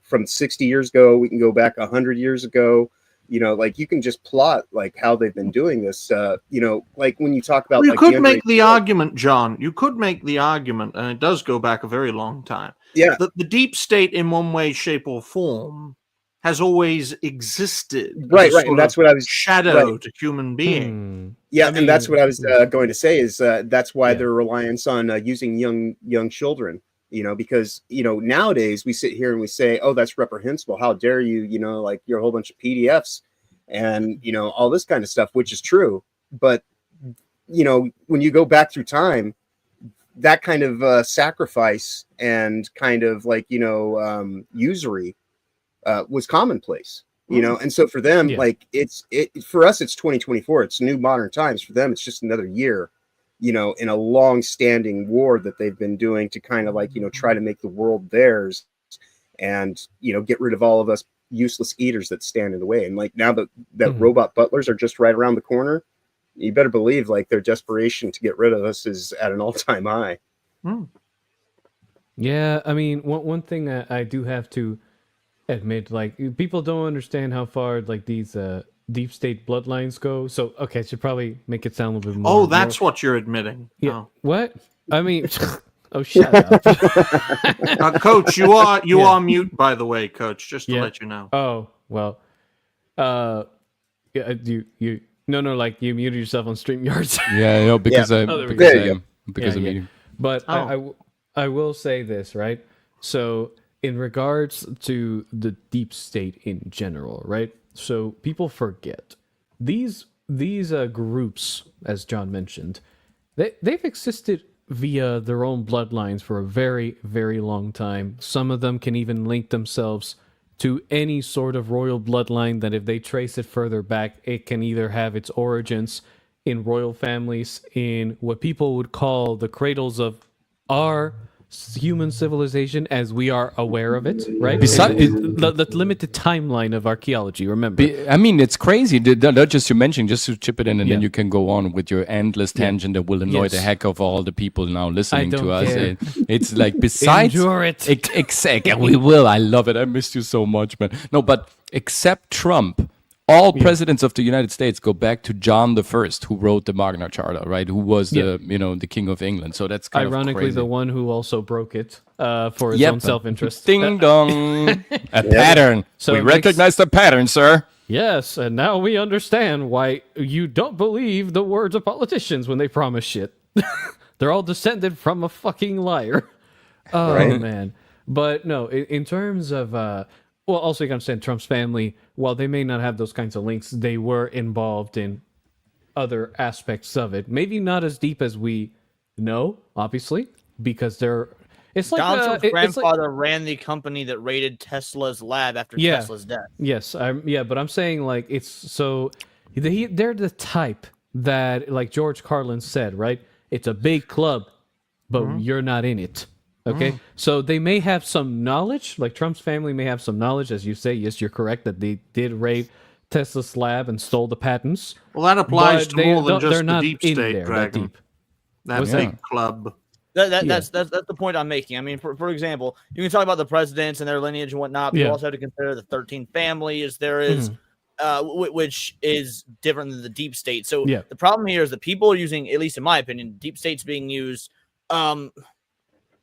from 60 years ago, we can go back 100 years ago. You can just plot how they've been doing this. When you talk about, you could make the argument, John. You could make the argument, and it does go back a very long time. Yeah, that the deep state, in one way, shape, or form, has always existed. Right, and that's what I was shadow to human being. Yeah, and that's what I was going to say is that's why their reliance on using young children. Because nowadays we sit here and we say, oh, that's reprehensible. How dare you? You're a whole bunch of PDFs and all this kind of stuff, which is true. But when you go back through time, that kind of sacrifice and kind of usury was commonplace. And so for them, for us, it's 2024. It's new modern times. For them, it's just another year. in a long-standing war that they've been doing to kind of like, try to make the world theirs and, get rid of all of us useless eaters that stand in the way. And like now that robot butlers are just right around the corner, you better believe like their desperation to get rid of us is at an all-time high. Yeah, I mean, one thing I do have to admit, like, people don't understand how far like these deep state bloodlines go. So, okay, I should probably make it sound a little bit more. Oh, that's what you're admitting. Yeah. Oh. What? I mean, oh, shut up. Coach, you are mute, by the way, Coach. Just to let you know. Oh well, yeah. Like you muted yourself on StreamYards. Yeah, because because of me. But I will say this, right? So in regards to the deep state in general, right? So people forget these groups, as John mentioned, they've existed via their own bloodlines for a very, very long time. Some of them can even link themselves to any sort of royal bloodline that if they trace it further back, it can either have its origins in royal families, in what people would call the cradles of our human civilization as we are aware of it, right? The limited timeline of archaeology, remember. I mean, it's crazy. Not just to mention, just to chip it in, and then you can go on with your endless tangent that will annoy the heck of all the people now listening to us. It's like, besides... Endure it. Exactly. We will. I love it. I missed you so much, man. No, but except Trump, all presidents of the United States go back to John the First, who wrote the Magna Charta, right? Who was the King of England. So that's kind ironically of crazy. The one who also broke it for his own self-interest. Ding dong, a pattern. So we recognize the pattern, sir. Yes, and now we understand why you don't believe the words of politicians when they promise shit. They're all descended from a fucking liar. Oh man, but no, in terms of. Well, also you can understand Trump's family, while they may not have those kinds of links, they were involved in other aspects of it. Maybe not as deep as we know, obviously, because it's like Donald Trump's grandfather ran the company that raided Tesla's lab after Tesla's death. Yes, but I'm saying like it's so they're the type that, like George Carlin said, right? It's a big club, but you're not in it. Okay, so they may have some knowledge, like Trump's family may have some knowledge, as you say. Yes, you're correct that they did raid Tesla's lab and stole the patents. Well, that applies to more than just the deep state, there, Dragon. That big club. That's the point I'm making. I mean, for example, you can talk about the presidents and their lineage and whatnot, but you also have to consider the 13 families there is, which is different than the deep state. So the problem here is that people are using, at least in my opinion, deep state's being used.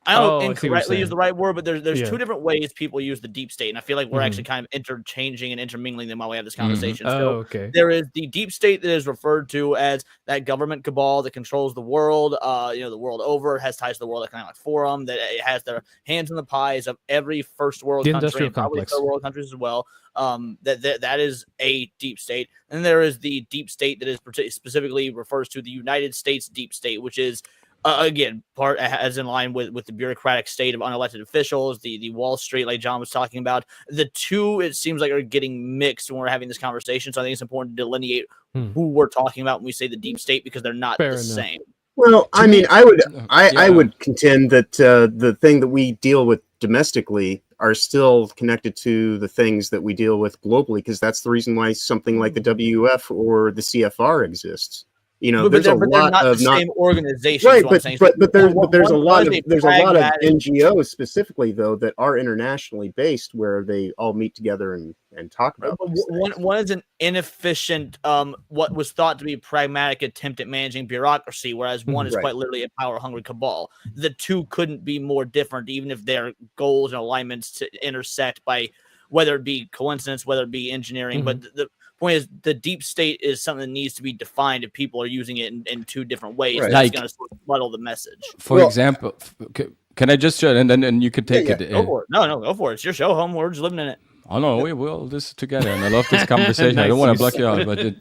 I don't know incorrectly use the right word, but there's two different ways people use the deep state, and I feel like we're actually kind of interchanging and intermingling them while we have this conversation. There is the deep state that is referred to as that government cabal that controls the world, the world over, has ties to the World Economic Forum, that it has their hands in the pies of every first world country, and probably third world countries as well. That is a deep state, and there is the deep state that is specifically refers to the United States deep state, which is again, part as in line with the bureaucratic state of unelected officials, the Wall Street, like John was talking about. The two, it seems like, are getting mixed when we're having this conversation. So I think it's important to delineate who we're talking about when we say the deep state, because they're not the same. Well, I mean, I would contend that the thing that we deal with domestically are still connected to the things that we deal with globally, because that's the reason why something like the WUF or the CFR exists. There's a lot of same organizations, right? But there's a lot of NGOs specifically, though, that are internationally based, where they all meet together and talk about. One is an inefficient, what was thought to be a pragmatic attempt at managing bureaucracy, whereas one is quite literally a power-hungry cabal. The two couldn't be more different, even if their goals and alignments to intersect by whether it be coincidence, whether it be engineering, but the point is, the deep state is something that needs to be defined if people are using it in two different ways. Right. That's going to sort of muddle the message. For example, can I just and then you can take it? Go for it. No, go for it. It's your show, home. We're just living in it. Oh no, we will this together, and I love this conversation. I don't want to block you out, but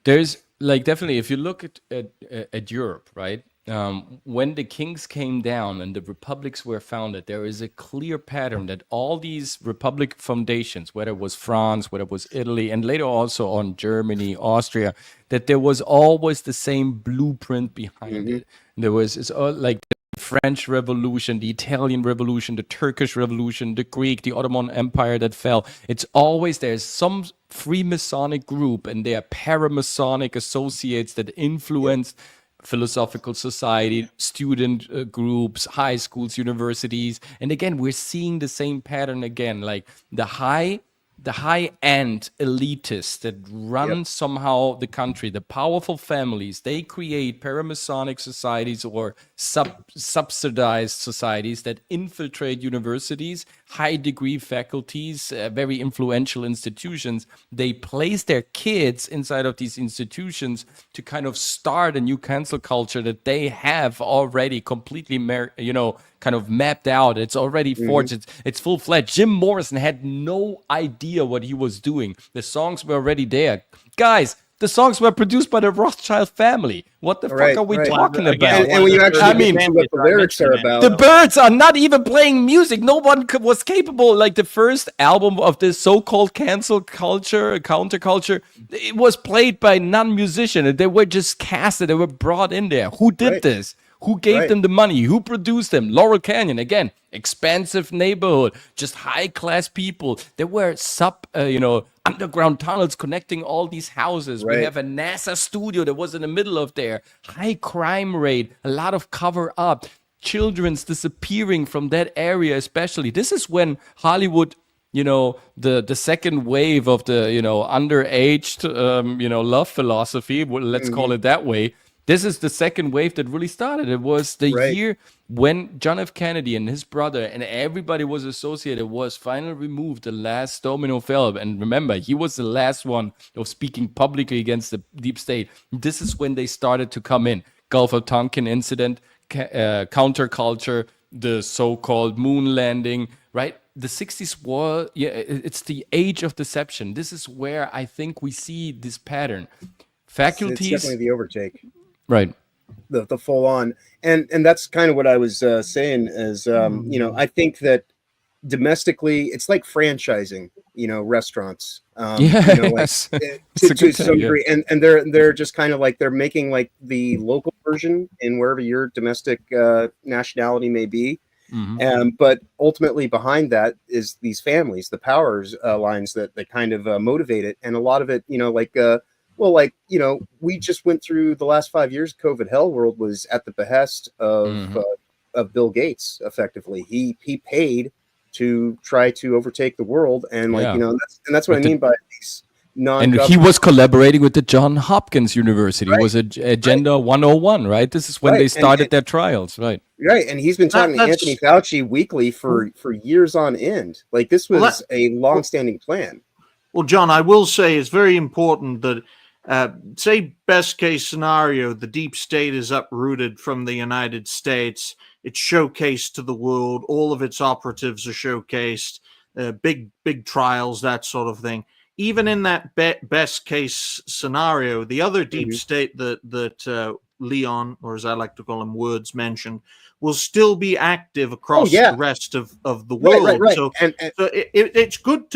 there's like definitely, if you look at Europe, right? when the kings came down and the republics were founded, there is a clear pattern that all these republic foundations, whether it was France, whether it was Italy, and later also on Germany, Austria, that there was always the same blueprint behind it. There was, it's all like the French Revolution, the Italian Revolution, the Turkish Revolution, the Greek, the Ottoman Empire that fell. It's always there's some Freemasonic group and their paramasonic associates that influenced philosophical society, student groups, high schools, universities. And again, we're seeing the same pattern again, like the high-end elitists that run somehow the country, the powerful families, they create paramasonic societies or subsidized societies that infiltrate universities, high-degree faculties, very influential institutions. They place their kids inside of these institutions to kind of start a new cancel culture that they have already completely, kind of mapped out. It's already forged. It's full-fledged. Jim Morrison had no idea what he was doing. The songs were already there. Guys, the songs were produced by the Rothschild family. What the fuck are we talking about? And when you actually get what the lyrics are about, the Byrds are not even playing music. No one was capable. Like the first album of this so-called cancel culture, counterculture, it was played by non-musicians. They were just casted. They were brought in there. Who did this? Who gave them the money? Who produced them? Laurel Canyon, again, expensive neighborhood, just high-class people. There were underground tunnels connecting all these houses. We have a NASA studio that was in the middle of there. High crime rate, a lot of cover-up. Children's disappearing from that area especially. This is when Hollywood, the second wave of the, underaged, love philosophy, let's call it that way. This is the second wave that really started. It was the year when John F. Kennedy and his brother and everybody was associated was finally removed. The last domino fell. And remember, he was the last one of speaking publicly against the deep state. This is when they started to come in. Gulf of Tonkin incident, counterculture, the so-called moon landing, right? The 60s war, it's the age of deception. This is where I think we see this pattern. Faculties. It's definitely the overtake. Right. The full on. And that's kind of what I was saying is, I think that domestically, it's like franchising, restaurants. Yes. To some degree. And they're just kind of like, they're making like the local version in wherever your domestic nationality may be. But ultimately behind that is these families, the powers lines that kind of motivate it. And a lot of it, we just went through the last 5 years. COVID hell world was at the behest of Bill Gates. Effectively, he paid to try to overtake the world, and that's what I mean by these non. And he was collaborating with the Johns Hopkins University. It was Agenda 101, right? This is when they started their trials, right? Right, and he's been talking to Anthony Fauci weekly for years on end. Like this was a long-standing plan. Well, John, I will say it's very important that. Say best case scenario, the deep state is uprooted from the United States. It's showcased to the world. All of its operatives are showcased. Big trials, that sort of thing. Even in that best case scenario, the other deep state that Leon, or as I like to call him, Words mentioned, will still be active across the rest of the world. Right. So, it's good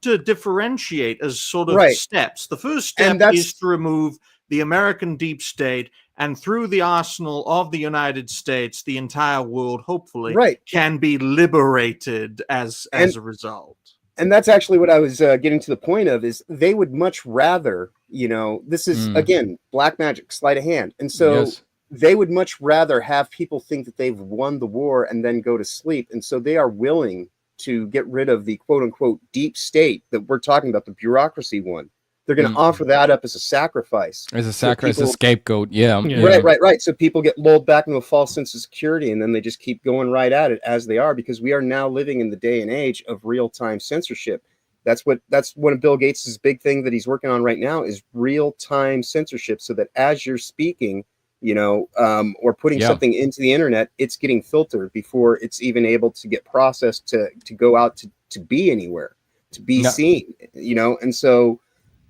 to differentiate as sort of steps. The first step is to remove the American deep state, and through the arsenal of the United States, the entire world hopefully can be liberated as a result. And that's actually what I was getting to the point of is they would much rather, this is again, black magic, sleight of hand. And so they would much rather have people think that they've won the war and then go to sleep. And so they are willing to get rid of the quote unquote deep state that we're talking about, the bureaucracy one. They're going to offer that up as a sacrifice. As a sacrifice, a scapegoat. Yeah. Right. So people get lulled back into a false sense of security, and then they just keep going right at it as they are, because we are now living in the day and age of real-time censorship. That's one of Bill Gates' big thing that he's working on right now is real-time censorship, so that as you're speaking, or putting something into the internet, it's getting filtered before it's even able to get processed to go out to be anywhere, to be seen, and so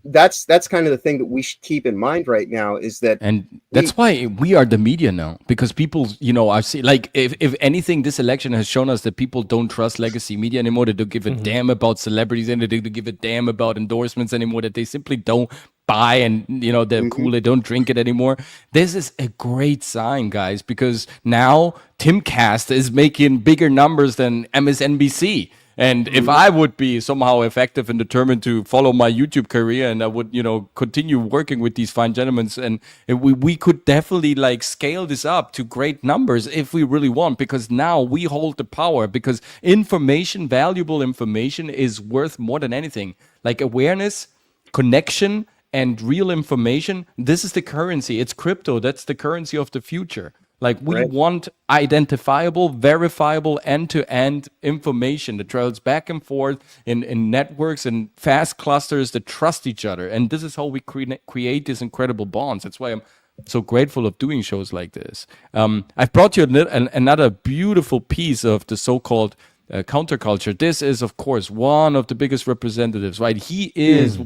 that's kind of the thing that we should keep in mind right now, is that, And that's why we are the media now, because people, I see, like, if anything, this election has shown us that people don't trust legacy media anymore. They don't give a damn about celebrities, and they don't give a damn about endorsements anymore. That they simply don't buy, and they're cool. They don't drink it anymore. This is a great sign, guys, because now Timcast is making bigger numbers than MSNBC. And if I would be somehow effective and determined to follow my YouTube career, and I would, continue working with these fine gentlemen, and we could definitely like scale this up to great numbers if we really want, because now we hold the power, because information, valuable information, is worth more than anything. Like awareness, connection, and real information. This is the currency. It's crypto. That's the currency of the future. Like we want identifiable, verifiable, end-to-end information that travels back and forth in networks and fast clusters that trust each other. And this is how we create these incredible bonds. That's why I'm so grateful of doing shows like this. I've brought you another beautiful piece of the so-called counterculture. This is, of course, one of the biggest representatives, right? He is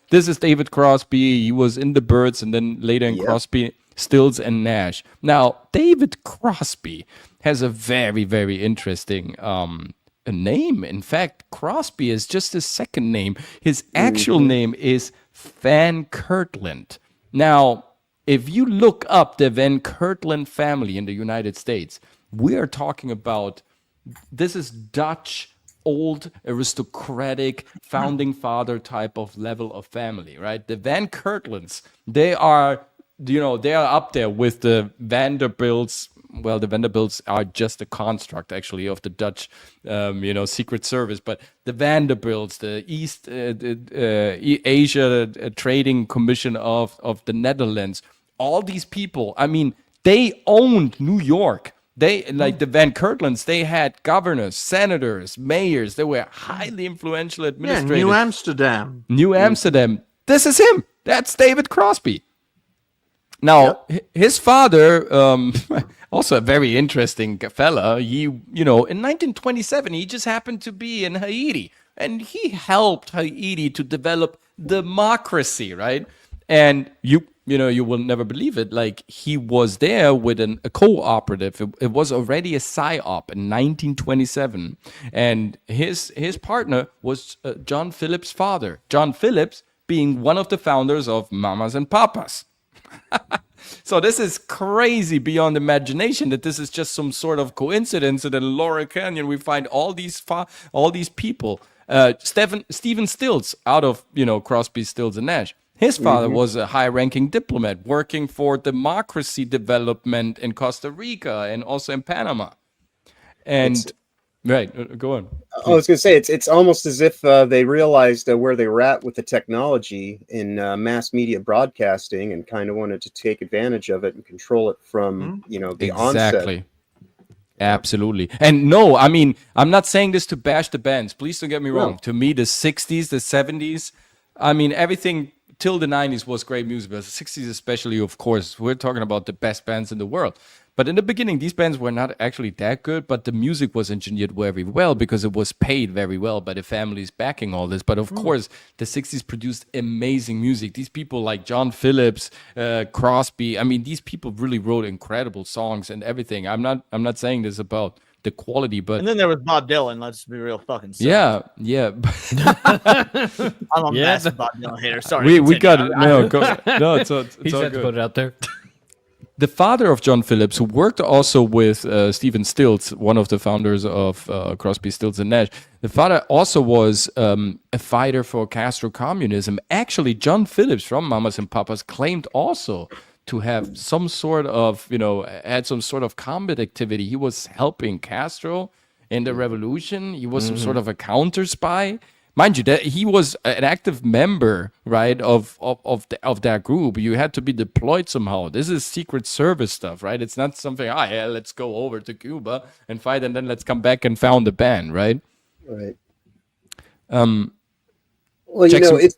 this is David Crosby. He was in the Byrds and then later in Crosby, Stills, and Nash. Now, David Crosby has a very, very interesting name. In fact, Crosby is just his second name. His actual name is Van Kirtland. Now, if you look up the Van Kirtland family in the United States, we are talking about, this is Dutch, old, aristocratic, founding father type of level of family, right? The Van Kirtlands, they are up there with the Vanderbilts. Well, the Vanderbilts are just a construct, actually, of the Dutch, Secret Service. But the Vanderbilts, the East Asia Trading Commission of the Netherlands, all these people, I mean, they owned New York. They, like the Van Kirtlands, they had governors, senators, mayors. They were highly influential administrators. Yeah, New Amsterdam. New Amsterdam. This is him. That's David Crosby. Now, his father, also a very interesting fella. He, in 1927, he just happened to be in Haiti, and he helped Haiti to develop democracy, right? And you will never believe it. Like, he was there with a cooperative. It was already a PSYOP in 1927, and his partner was John Phillips' father. John Phillips being one of the founders of Mamas and Papas. So this is crazy beyond imagination, that this is just some sort of coincidence. And in Laurel Canyon, we find all these people. Stephen Stills, out of Crosby, Stills, and Nash. His father was a high-ranking diplomat working for democracy development in Costa Rica and also in Panama. And go on. I was going to say, it's almost as if they realized where they were at with the technology in mass media broadcasting, and kind of wanted to take advantage of it and control it from the onset. Exactly. Absolutely. And no, I mean, I'm not saying this to bash the bands. Please don't get me wrong. To me, the 60s, the 70s, I mean, everything till the 90s was great music, but the 60s especially, of course, we're talking about the best bands in the world. But in the beginning, these bands were not actually that good, but the music was engineered very well because it was paid very well by the families backing all this. But of course, the 60s produced amazing music. These people like John Phillips, Crosby, I mean, these people really wrote incredible songs and everything. I'm not saying this about the quality, but... And then there was Bob Dylan, let's be real fucking silly. Yeah. I'm a massive Bob Dylan hater. Sorry. We got it. No, it's He's all had to good. put it out there. The father of John Phillips, who worked also with Stephen Stills, one of the founders of Crosby, Stills, and Nash, the father also was a fighter for Castro communism. Actually, John Phillips from Mamas and Papas claimed also to have some sort of, had some sort of combat activity. He was helping Castro in the revolution. He was some sort of a counter spy. Mind you, that he was an active member, right, of that group. You had to be deployed somehow. This is Secret Service stuff, right? It's not something, let's go over to Cuba and fight, and then let's come back and found the band, right? Right. Well, it's...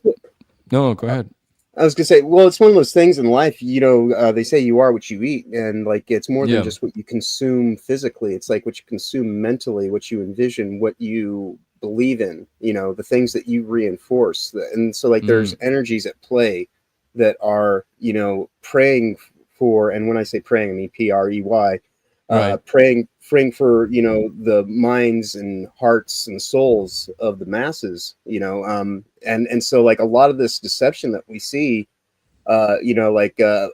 No, go ahead. I was going to say, well, it's one of those things in life, they say you are what you eat, and like, it's more than just what you consume physically. It's like what you consume mentally, what you envision, what you believe in, the things that you reinforce. And so like there's energies at play that are, praying for, and when I say praying, I mean PREY, praying for, the minds and hearts and souls of the masses, and so like a lot of this deception that we see, a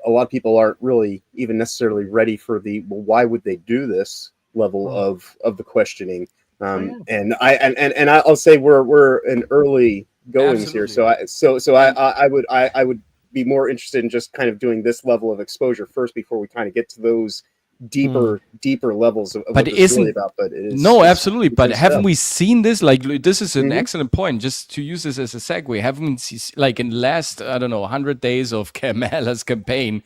lot of people aren't really even necessarily ready for why would they do this level of the questioning. And I'll say we're in early goings here. So I would be more interested in just kind of doing this level of exposure first before we kind of get to those deeper levels of what it's really about. But it is absolutely. But haven't we seen this? Like, this is an excellent point. Just to use this as a segue, haven't we seen, like, in the last 100 days of Kamala's campaign?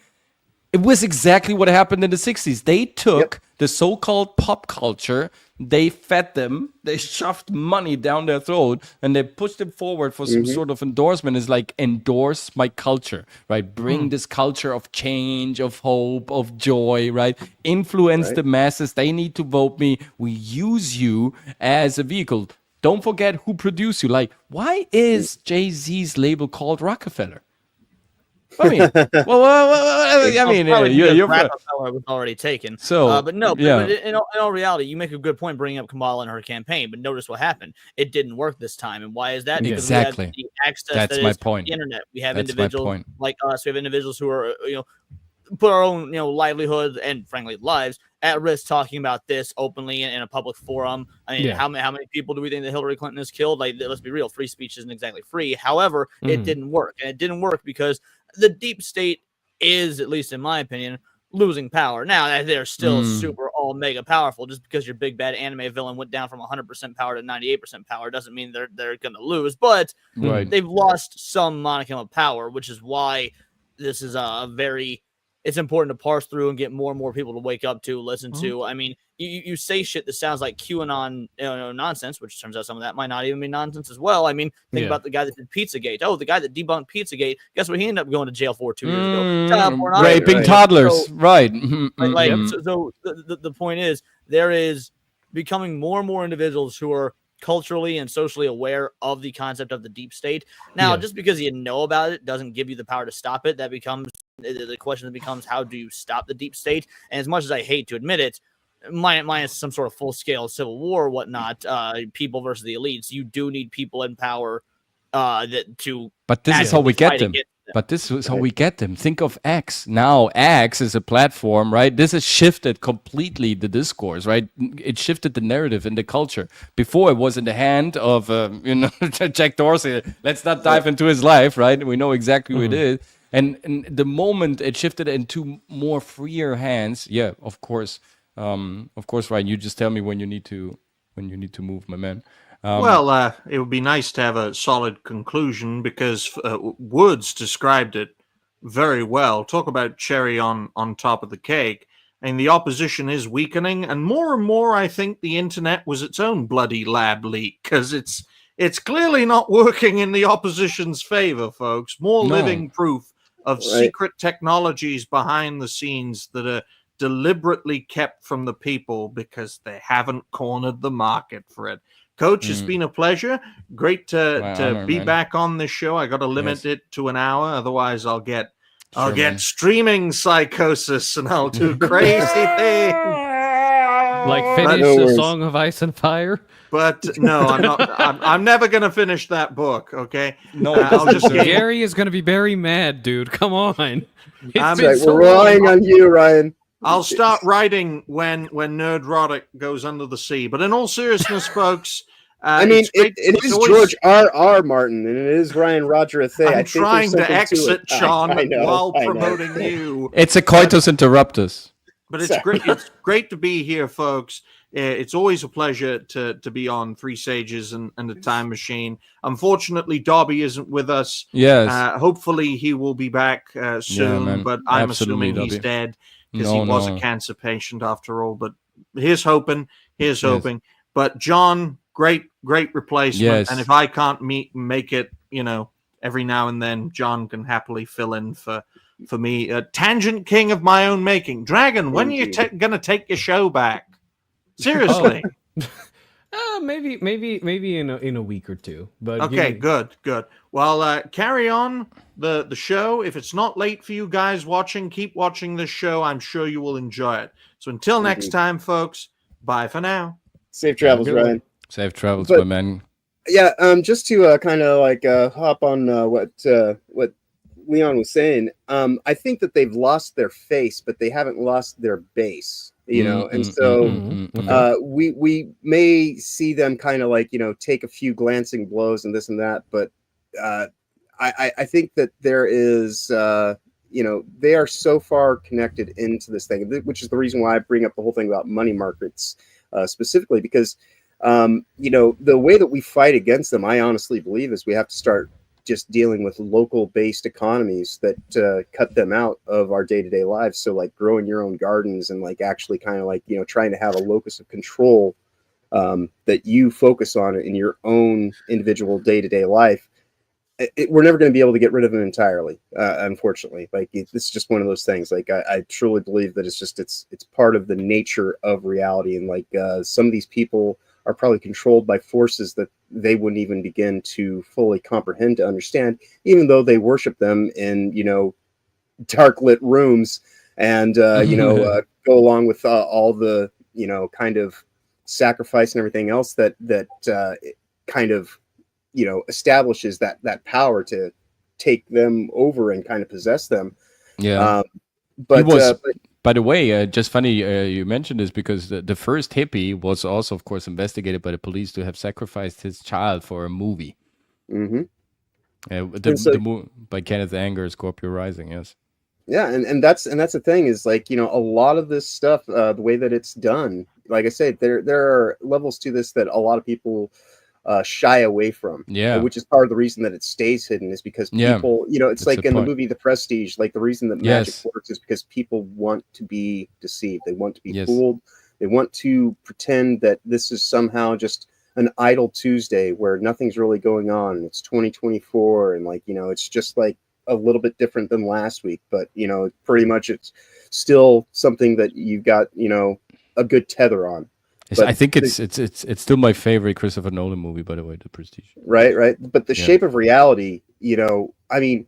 It was exactly what happened in the 60s. They took the so-called pop culture, they fed them, they shoved money down their throat, and they pushed them forward for some sort of endorsement. It's like, endorse my culture, right? Bring this culture of change, of hope, of joy, right? Influence the masses. They need to vote me. We use you as a vehicle. Don't forget who produced you. Like, why is Jay-Z's label called Rockefeller? I mean, you're was already taken. So, but no, but in all reality, you make a good point bringing up Kamala and her campaign. But notice what happened; it didn't work this time. And why is that? Because we have the access That's my point. The internet. We have individuals like us. We have individuals who are put our own livelihood and frankly lives at risk talking about this openly in a public forum. I mean, how many people do we think that Hillary Clinton has killed? Like, let's be real, free speech isn't exactly free. However, it didn't work, and it didn't work because the deep state is, at least in my opinion, losing power. Now, they're still super all mega powerful. Just because your big bad anime villain went down from 100% power to 98% power doesn't mean they're going to lose. But they've lost some modicum of power, which is why this is it's important to parse through and get more and more people to wake up to, listen to. I mean, you say shit that sounds like QAnon nonsense, which turns out some of that might not even be nonsense as well. I mean, think about the guy that did Pizzagate. Oh, the guy that debunked Pizzagate. Guess what? He ended up going to jail for 2 years ago. Raping toddlers. So, So the point is, there is becoming more and more individuals who are culturally and socially aware of the concept of the deep state. Now, just because you know about it doesn't give you the power to stop it. That becomes the question that becomes, how do you stop the deep state? And as much as I hate to admit it, minus some sort of full-scale civil war or whatnot, people versus the elites, you do need people in power But this is how we get them. But this is how we get them. Think of X. Now X is a platform, right? This has shifted completely the discourse, right? It shifted the narrative and the culture. Before it was in the hand of, Jack Dorsey. Let's not dive into his life, right? We know exactly who it is. And the moment it shifted into more freer hands, of course, Ryan, you just tell me when you need to move, my man. It would be nice to have a solid conclusion because Woods described it very well. Talk about cherry on top of the cake. And the opposition is weakening. And more, I think the internet was its own bloody lab leak because it's clearly not working in the opposition's favor, folks. More living proof of secret technologies behind the scenes that are deliberately kept from the people because they haven't cornered the market for it. Coach, it's been a pleasure. Great to be back on this show. I got to limit it to an hour, otherwise I'll get streaming psychosis and I'll do crazy things. Like finish the Song of Ice and Fire. But no, I'm not. I'm never gonna finish that book. Okay. No, I'll just Gary is gonna be very mad, dude. Come on. We're relying on you, Ryan. I'll start writing when Nerdrotic goes under the sea. But in all seriousness, folks, it is George R.R. Martin, and it is Ryan Roger Athay. I'm trying to exit, Sean, while promoting you. It's a coitus interruptus. But it's great. It's great to be here, folks. It's always a pleasure to be on Three Sages and the Time Machine. Unfortunately, Dobby isn't with us. Yes. Hopefully, he will be back soon. But I'm assuming he's dead. Because he was a cancer patient after all. But here's hoping. But John, great replacement. Yes. And if I can't make it, every now and then, John can happily fill in for me. A tangent king of my own making. Dragon, when are you going to take your show back? Seriously. Maybe in a week or two. But Okay, good. Well, carry on the show. If it's not late for you guys watching, keep watching this show. I'm sure you will enjoy it. So until next time, folks, bye for now. Safe travels, Ryan. Safe travels, But- my man. Yeah, just to kind of like hop on what Leon was saying. I think that they've lost their face, but they haven't lost their base. You know, and so we may see them kind of like, you know, take a few glancing blows and this and that, but I think that there is you know, they are so far connected into this thing, which is the reason why I bring up the whole thing about money markets specifically, because you know, the way that we fight against them, I honestly believe, is we have to start just dealing with local based economies that cut them out of our day-to-day lives. So like growing your own gardens and like actually kind of like, you know, trying to have a locus of control that you focus on in your own individual day-to-day life. We're never going to be able to get rid of them entirely, unfortunately. Like it's just one of those things. Like I truly believe that it's part of the nature of reality. And like some of these people are probably controlled by forces that they wouldn't even begin to fully comprehend, to understand, even though they worship them in, you know, dark lit rooms and, you know, go along with all the, you know, kind of sacrifice and everything else that kind of, you know, establishes that power to take them over and kind of possess them. Yeah. But by the way, just funny you mentioned this, because the first hippie was also, of course, investigated by the police to have sacrificed his child for a movie. Mm-hmm. By Kenneth Anger, Scorpio Rising. Yes. Yeah, and that's the thing is, like, you know, a lot of this stuff, the way that it's done, like I said, there are levels to this that a lot of people shy away from. Yeah. Which is part of the reason that it stays hidden, is because people, you know, it's like in the movie The Prestige, like the reason that magic works is because people want to be deceived. They want to be fooled. They want to pretend that this is somehow just an idle Tuesday where nothing's really going on. It's 2024 and like, you know, it's just like a little bit different than last week, but you know, pretty much it's still something that you've got, you know, a good tether on. But I think it's still my favorite Christopher Nolan movie, by the way, The Prestige. Right. But the shape of reality, you know, I mean,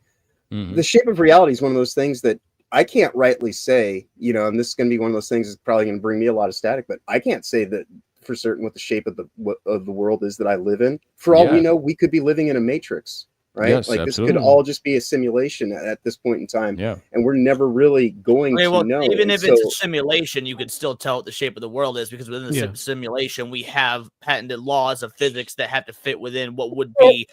the shape of reality is one of those things that I can't rightly say, you know, and this is going to be one of those things that's probably going to bring me a lot of static, but I can't say that for certain what the shape of the world is that I live in. For all we know, we could be living in a matrix. Right? Yes, like absolutely. This could all just be a simulation at this point in time. Yeah. And we're never really going to know. Even if it's a simulation, you could still tell what the shape of the world is, because within the simulation, we have patented laws of physics that have to fit within what would be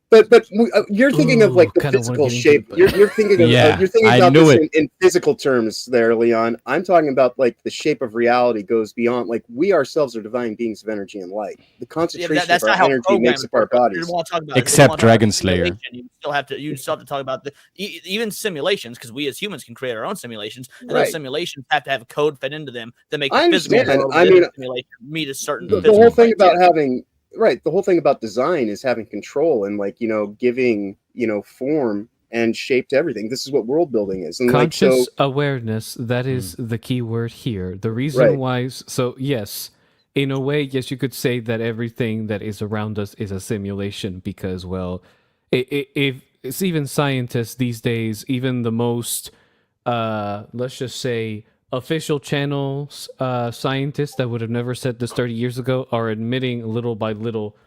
But you're thinking of like the physical shape. You're thinking of you're thinking about this in physical terms there, Leon. I'm talking about like the shape of reality goes beyond, like, we ourselves are divine beings of energy and light. The concentration of our energy makes up our bodies. Except Dragon Slayer. You still have to talk about even simulations, because we as humans can create our own simulations, and those simulations have to have a code fed into them that make the physical world simulation meet a certain. The whole thing about having. Right. The whole thing about design is having control and, like, you know, giving, you know, form and shape to everything. This is what world building is. And conscious awareness, that is the key word here. The reason why, so yes, in a way, yes, you could say that everything that is around us is a simulation, because, well, if it's even scientists these days, even the most, let's just say, official channels, scientists that would have never said this 30 years ago are admitting little by little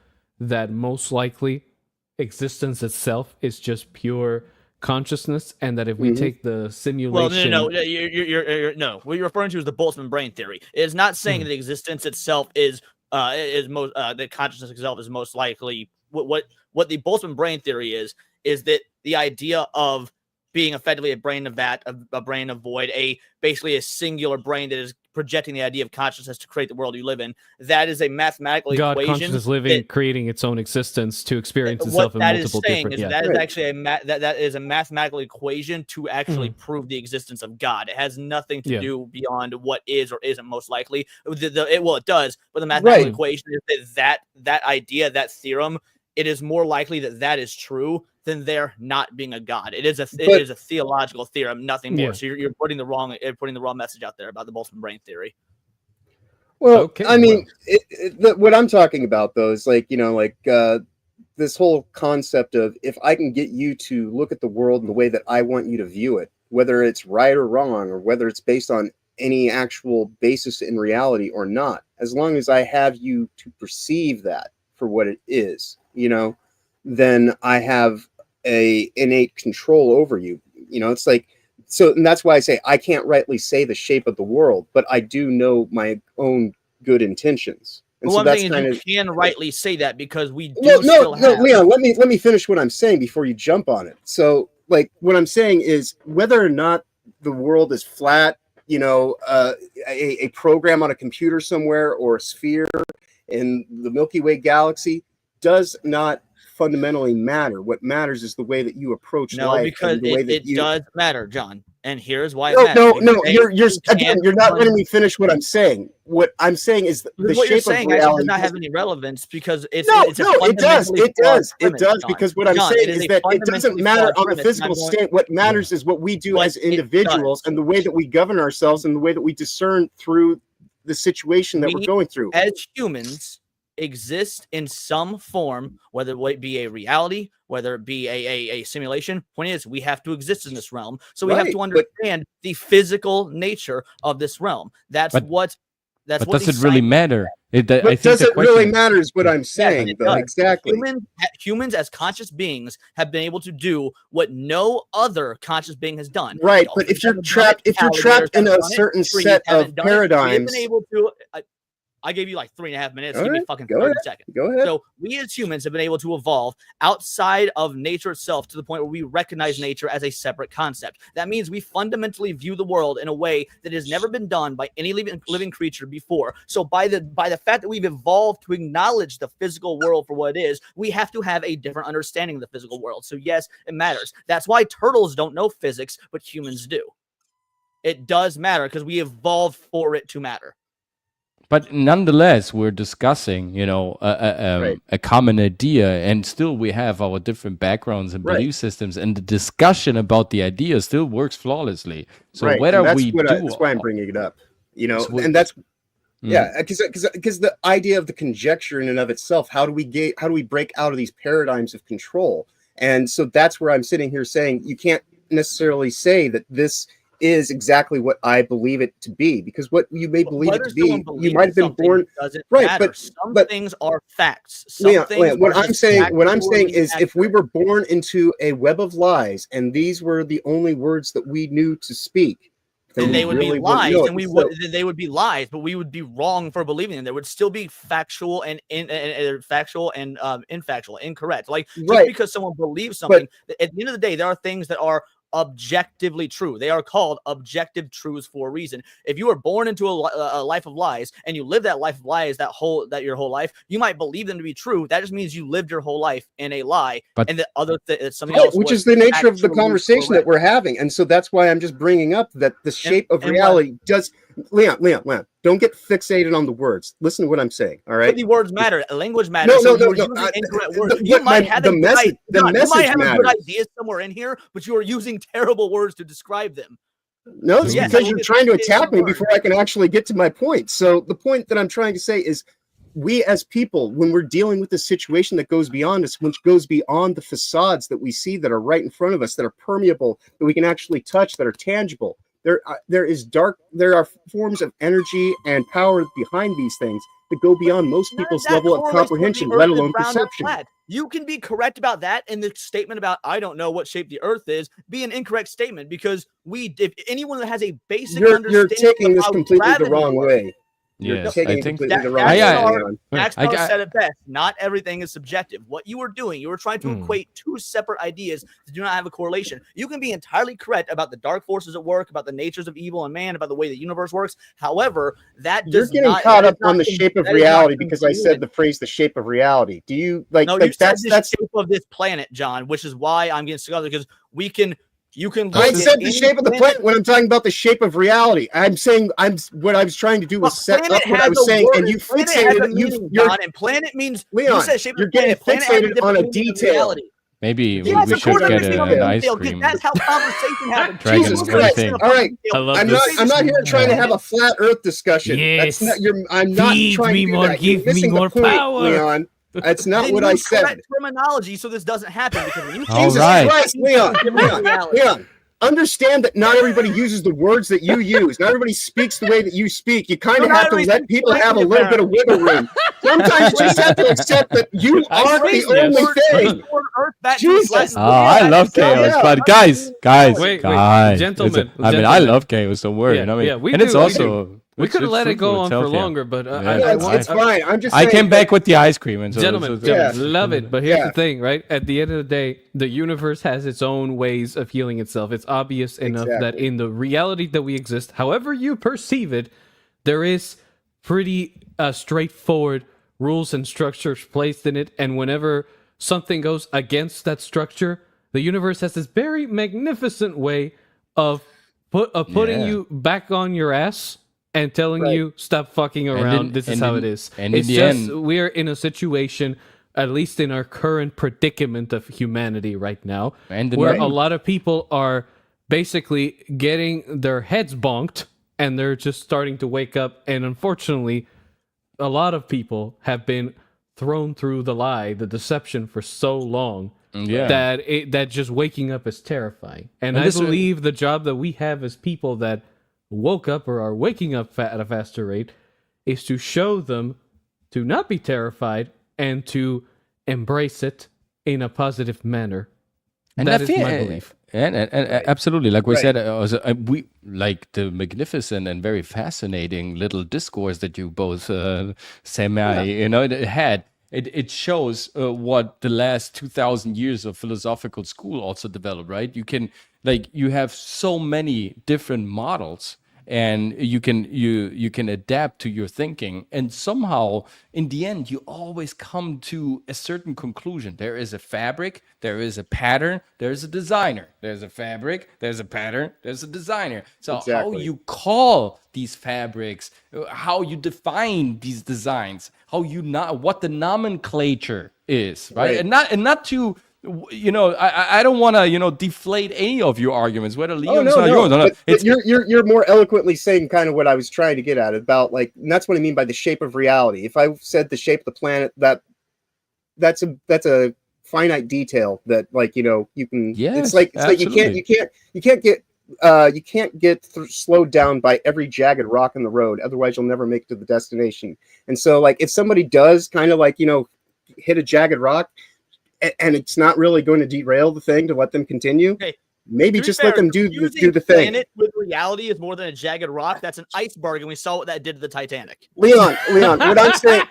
that most likely existence itself is just pure consciousness, and that if we take the simulation... Well, no. What you're referring to is the Boltzmann brain theory. It is not saying that existence itself is most that consciousness itself is most likely. What the Boltzmann brain theory is that the idea of being effectively a brain of void, basically a singular brain that is projecting the idea of consciousness to create the world you live in. That is a mathematical God equation. Consciousness living, creating its own existence to experience itself in multiple different. That is actually that is a mathematical equation to actually prove the existence of God. It has nothing to do beyond what is or isn't most likely. It does, but the mathematical equation is that idea, that theorem, it is more likely that is true than there not being a God. It is a theological theorem, nothing more. So you're putting the wrong message out there about the Boltzmann brain theory. Well, Okay, I mean, what I'm talking about though is like, this whole concept of if I can get you to look at the world in the way that I want you to view it, whether it's right or wrong, or whether it's based on any actual basis in reality or not, as long as I have you to perceive that for what it is, then I have a innate control over you. It's like, so, and that's why I say I can't rightly say the shape of the world, but I do know my own good intentions. And Well, so I'm that's saying kind is of you can rightly say that because we do no, still have. Leon, let me finish what I'm saying before you jump on it. So, like, what I'm saying is whether or not the world is flat, a program on a computer somewhere or a sphere in the Milky Way galaxy does not fundamentally matter. What matters is the way that you approach No, life because and the way that it you. does matter, John. And here's why it No, matters. no. Because You're again. can You're not letting me finish what I'm saying. What I'm saying is the what you're shape of saying actually does reality. not have any relevance because it's No, a it does. fundamentally It flawed does. It premise, does. John. Because what I'm John, saying it is a that it doesn't fundamentally matter flawed on the premise, and physical I'm going- state. What matters is what we do But as it individuals does. and the way that we govern ourselves and the way that we discern through the situation that we're going through. As humans exist in some form, whether it be a reality, whether it be a simulation. Point is, we have to exist in this realm, so we have Right, to but- understand the physical nature of this realm. That's But- what. That's But what does the it really science- matter? I What think the does it really question- matter is what I'm Yes, saying, it though. does. Exactly. Humans as conscious beings have been able to do what no other conscious being has done. Right, but Dolphins if you're haven't done it, trapped alligators in haven't a done it, certain trees set haven't of done it. We have paradigms, been able to. I gave you like 3.5 minutes. All Give me right, fucking go 30 ahead. seconds. Go ahead. So we as humans have been able to evolve outside of nature itself to the point where we recognize nature as a separate concept. That means we fundamentally view the world in a way that has never been done by any living creature before. So by the fact that we've evolved to acknowledge the physical world for what it is, we have to have a different understanding of the physical world. So yes, it matters. That's why turtles don't know physics, but humans do. It does matter because we evolved for it to matter. But nonetheless, we're discussing, a common idea, and still we have our different backgrounds and Right. belief systems, and the discussion about the idea still works flawlessly. So right. whether and that's we what do, that's why I'm bringing it up. So we- And that's Mm. yeah, because the idea of the conjecture in and of itself, how do we break out of these paradigms of control? And so that's where I'm sitting here saying you can't necessarily say that this is exactly what I believe it to be, because what you may believe it Whether to be, someone you believes might have been something born doesn't right, matter. Some but things are facts. Some Leon, things what are I'm just saying is factually if we were born into a web of lies and these were the only words that we knew to speak, then we they would really be wouldn't lies, know it. and they would be lies, but we would be wrong for believing them. There would still be factual and infactual, incorrect. Like just Right. because someone believes something, at the end of the day, there are things that are objectively true. They are called objective truths for a reason. If you were born into a life of lies and you live that life of lies your whole life, you might believe them to be true. That just means you lived your whole life in a lie, But- and that something Right, else, which was is the nature of the actually conversation that correct. we're having. And so that's why I'm just bringing up that the shape of and reality does. Leon, don't get fixated on the words. Listen to what I'm saying. All But right. the words matter. Language matters. No, so you're no. using incorrect words. What You might have the a good message. idea. The You might message have a matters. good idea somewhere in here, but you are using terrible words to describe them. No, it's Yes, because I you're will trying to get attack me words. before I can actually get to my point. So the point that I'm trying to say is we as people, when we're dealing with a situation that goes beyond us, which goes beyond the facades that we see that are right in front of us, that are permeable, that we can actually touch, that are tangible. There are forms of energy and power behind these things that go beyond most people's That level of correlates with comprehension, the let Earth is alone round and perception. flat. You can be correct about that, and the statement about I don't know what shape the Earth is be an incorrect statement because if anyone that has a basic You're understanding taking of this how completely the gravity wrong works, way. Yes, Taking I it think completely the that- wrong that's way. our- Leon. Max I Power got- said it best. Not everything is subjective. What you were doing, you were trying to Hmm. equate two separate ideas that do not have a correlation. You can be entirely correct about the dark forces at work, about the natures of evil and man, about the way the universe works. However, that You're does getting not, caught that is up on not the shape of that is not reality because I said congruent. the phrase "the shape of reality." Do you like? No, like you said that's the shape of this planet, John, which is why I'm getting stuck on it because you can. I look at said the any shape of the planet when I'm talking about the shape of reality. I'm saying what I was trying to do was set planet up what I has was a saying, word- and you planet has a fixated. meaning, You're John, and planet means Leon, you said shape of you're the getting planet. Planet has fixated different on a meaning than detail. reality. Maybe Yes, we of should course, get everything on an the ice detail, 'cause cream. that's how conversation happens. Dragon, Jesus what do you Christ! think? All right, I love I'm this. not here trying to have a flat Earth discussion. Yes. That's not. I'm not Feed trying me to do more, that. You're give me missing more the point, power. Leon. That's not Then what I use said. correct terminology so this doesn't happen. Because when you All Jesus right. Christ, Leon. Understand that not everybody uses the words that you use. Not everybody speaks the way that you speak. You kind of Not have to everybody let speaks people correctly, have a little bit of wiggle room. Sometimes you just have to accept that you aren't the only thing. Jesus. Oh, I love chaos, yeah. but guys, Wait, guys, gentlemen, it's I mean, I gentlemen. love chaos. Don't worry. Yeah, you know what I mean? yeah, we and it's do, also we could have let it go on for healthier. longer, but Yeah, Yeah, it's fine. I'm just saying I came that- back with the ice cream, and so gentlemen, it's- love it. But here's Yeah. the thing, right? At the end of the day, the universe has its own ways of healing itself. It's obvious enough that Exactly. in the reality that we exist, however you perceive it, there is pretty straightforward rules and structures placed in it. And whenever something goes against that structure, the universe has this very magnificent way of putting Yeah. you back on your ass and telling you stop fucking around. This is how it is. And It's in the just end, we're in a situation, at least in our current predicament of humanity right now, And where then- a lot of people are basically getting their heads bonked and they're just starting to wake up. And unfortunately, a lot of people have been thrown through the lie, the deception for so long yeah. that just waking up is terrifying. And I this- believe the job that we have as people that woke up or are waking up at a faster rate is to show them to not be terrified and to embrace it in a positive manner. And That I is think- my belief. And absolutely, like we Right. said, we like the magnificent and very fascinating little discourse that you both had. It shows what the last 2,000 years of philosophical school also developed, right? You have so many different models, and you can adapt to your thinking, and somehow in the end you always come to a certain conclusion. There is a fabric, there is a pattern, there's a designer. There's a fabric, there's a pattern, there's a designer. So how Exactly. you call these fabrics, how you define these designs, what the nomenclature is, right? Right. And not to, I don't want to deflate any of your arguments, whether Oh Leon's no, not no. yours or not. But you're more eloquently saying kind of what I was trying to get at about, like, and that's what I mean by the shape of reality. If I said the shape of the planet, that's a finite detail that, like, you can. Yes, it's like absolutely. you can't get slowed down by every jagged rock in the road. Otherwise, you'll never make it to the destination. And so, like, if somebody does kind of like hit a jagged rock, and it's not really going to derail the thing to let them continue. Okay. Maybe To be just fair, let them do confusing the thing. Planet with reality is more than a jagged rock. That's an iceberg, and we saw what that did to the Titanic. Leon, what I'm saying,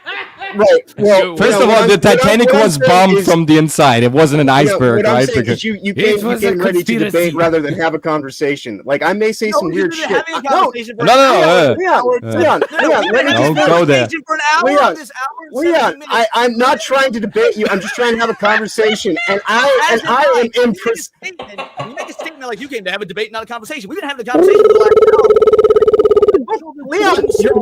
right? Well, First of all, the Titanic was bombed from the inside. It wasn't an iceberg, what I'm right? saying is you came ready to debate rather than have a conversation. Like, I may say some weird shit. Having a conversation for No, an no, hour. Leon, let me Don't just go there. For an hour, Leon, this hour and Leon, 17 minutes. I'm not trying to debate you. I'm just trying to have a conversation. And I am impressed. You make a statement like you came to have a debate, not a conversation. We've been having a conversation for the last hour. Leon, you're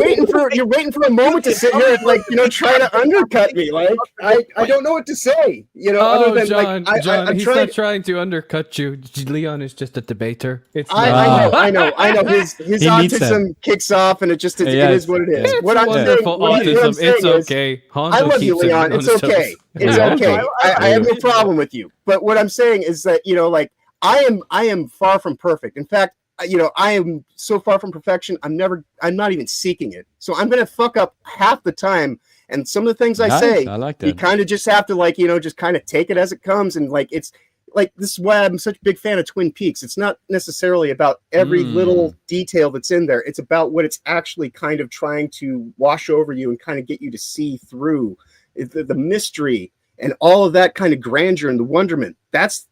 waiting for a moment to sit here and, like, try to undercut me. Like, I don't know what to say. Other than, John, like, John, I'm he's trying. not trying to undercut you. Leon is just a debater. It's I know. His He needs that. autism kicks off, and it Yes, is what it is. yes. What I'm saying, wonderful what I'm autism. saying It's is, okay. Hondo I love you, keeps it Leon. on It's his okay. toes. It's Yeah. okay. I have no problem with you. But what I'm saying is that, like, I am far from perfect. In fact, I am so far from perfection. I'm not even seeking it. So I'm going to fuck up half the time. And some of the things I Nice, say, I like you that. kind of just have to, like, just kind of take it as it comes. And, like, it's like, this is why I'm such a big fan of Twin Peaks. It's not necessarily about every little detail that's in there. It's about what it's actually kind of trying to wash over you and kind of get you to see through the mystery and all of that kind of grandeur and the wonderment. That's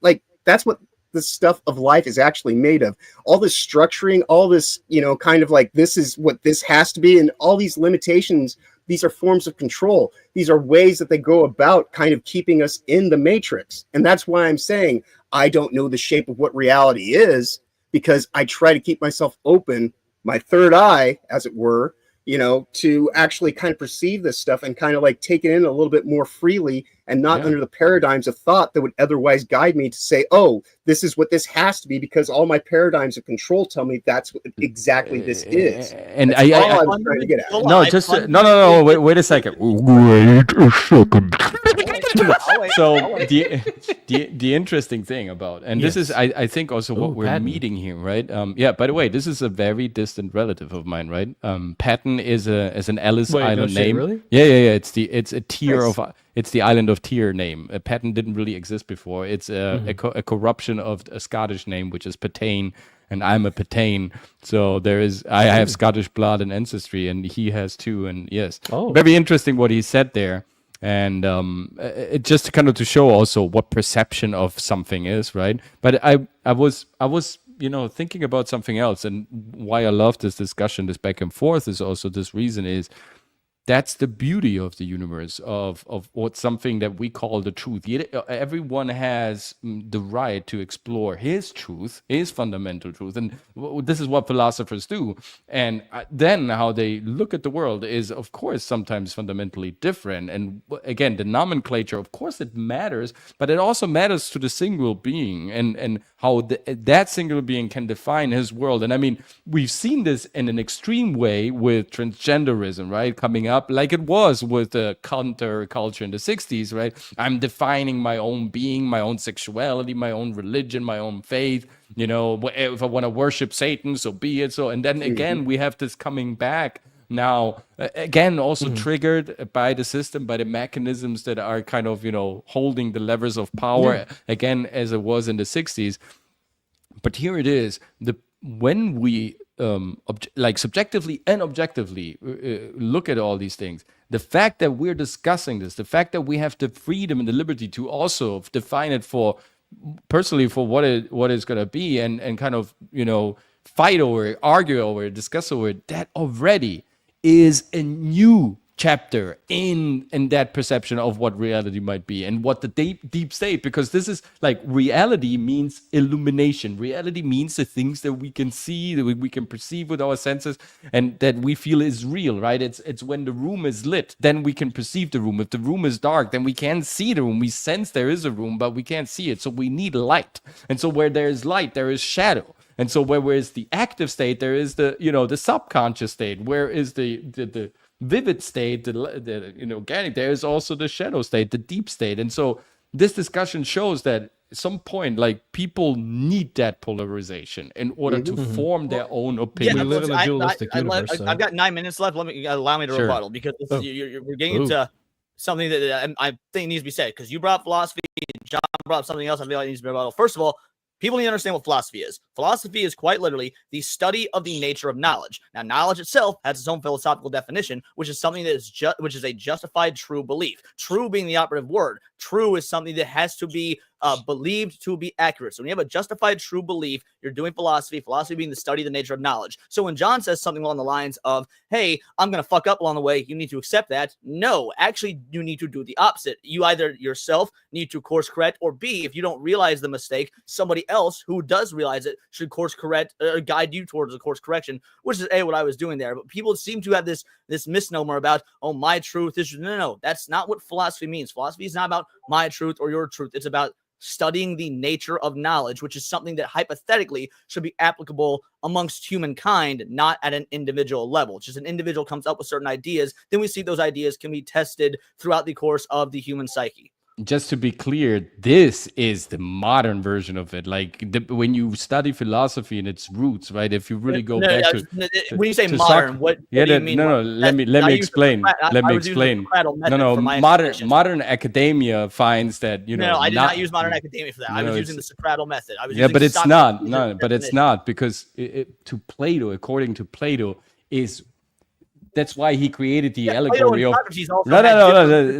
what the stuff of life is actually made of. All this structuring, all this, kind of like, this is what this has to be, and all these limitations, these are forms of control. These are ways that they go about kind of keeping us in the matrix. And that's why I'm saying I don't know the shape of what reality is, because I try to keep myself open, my third eye, as it were, to actually kind of perceive this stuff and kind of like take it in a little bit more freely and not under the paradigms of thought that would otherwise guide me to say, oh, this is what this has to be, because all my paradigms of control tell me that's what exactly this is. And That's all I was trying to get at. no, just no. Wait a second. Wait a second. So the interesting thing about, and this is I think also what we're meeting here, right? Yeah. By the way, this is a very distant relative of mine, right? PATANÈ is an Ellis Island name. Really? Yeah. It's a tier of. It's the island of Tyr name. PATANÈ didn't really exist before. It's a corruption of a Scottish name, which is PATANÈ, and I'm a PATANÈ. So I have Scottish blood and ancestry, and he has too. And yes, very interesting what he said there. And it just kind of to show also what perception of something is, right? But I was thinking about something else, and why I love this discussion, this back and forth, is also this reason is. That's the beauty of the universe, of what something that we call the truth. Everyone has the right to explore his truth, his fundamental truth. And this is what philosophers do. And then how they look at the world is, of course, sometimes fundamentally different. And again, the nomenclature, of course, it matters, but it also matters to the single being and how that single being can define his world. And I mean, we've seen this in an extreme way with transgenderism, right? Coming up like it was with the counterculture in the 60s, right? I'm defining my own being, my own sexuality, my own religion, my own faith. If I want to worship Satan, so be it. So, and then again, we have this coming back now, again, also triggered by the system, by the mechanisms that are kind of, holding the levers of power again, as it was in the 60s. But here it is, when we subjectively and objectively look at all these things, the fact that we're discussing this, the fact that we have the freedom and the liberty to also define it for personally for what it's going to be, and kind of fight over it, argue over it, discuss over it, that already is a new chapter in that perception of what reality might be and what the deep state, because this is like reality means illumination. Reality means the things that we can see, that we can perceive with our senses, and that we feel is real, right? It's when the room is lit, then we can perceive the room. If the room is dark, then we can't see the room. We sense there is a room, but we can't see it. So we need light. And so where there is light, there is shadow. And so where is the active state, there is the the subconscious state. Where is the vivid state, the organic, there is also the shadow state, the deep state. And so this discussion shows that at some point, like, people need that polarization in order to form their own opinion. We live in a dualistic universe. I've got 9 minutes left. Allow me to rebuttal, because we're getting into something that I think needs to be said, because you brought up philosophy, John brought up something else I feel like needs to be rebuttal. First of all, people need to understand what philosophy is. Philosophy is quite literally the study of the nature of knowledge. Now, knowledge itself has its own philosophical definition, which is something that is which is a justified true belief. True being the operative word. True is something that has to be believed to be accurate. So when you have a justified true belief, you're doing philosophy. Philosophy being the study of the nature of knowledge. So when John says something along the lines of, hey, I'm going to fuck up along the way, you need to accept that. No, actually, you need to do the opposite. You either yourself need to course correct, or B, if you don't realize the mistake, somebody else who does realize it should course correct, guide you towards a course correction, which is what I was doing there. But people seem to have this misnomer about, oh, my truth is no. That's not what philosophy means. Philosophy is not about my truth or your truth. It's about studying the nature of knowledge, which is something that hypothetically should be applicable amongst humankind, not at an individual level. Just an individual comes up with certain ideas, then we see those ideas can be tested throughout the course of the human psyche. Just to be clear, this is the modern version of it. Like when you study philosophy in its roots, right? If you really go back to when you say modern, what do you mean? Let me explain. Modern academia finds that No, I did not use modern academia for that. I was using the Socratic method. I was but it's not. No, but it's not, because to Plato, according to Plato, is. That's why he created the allegory of. No.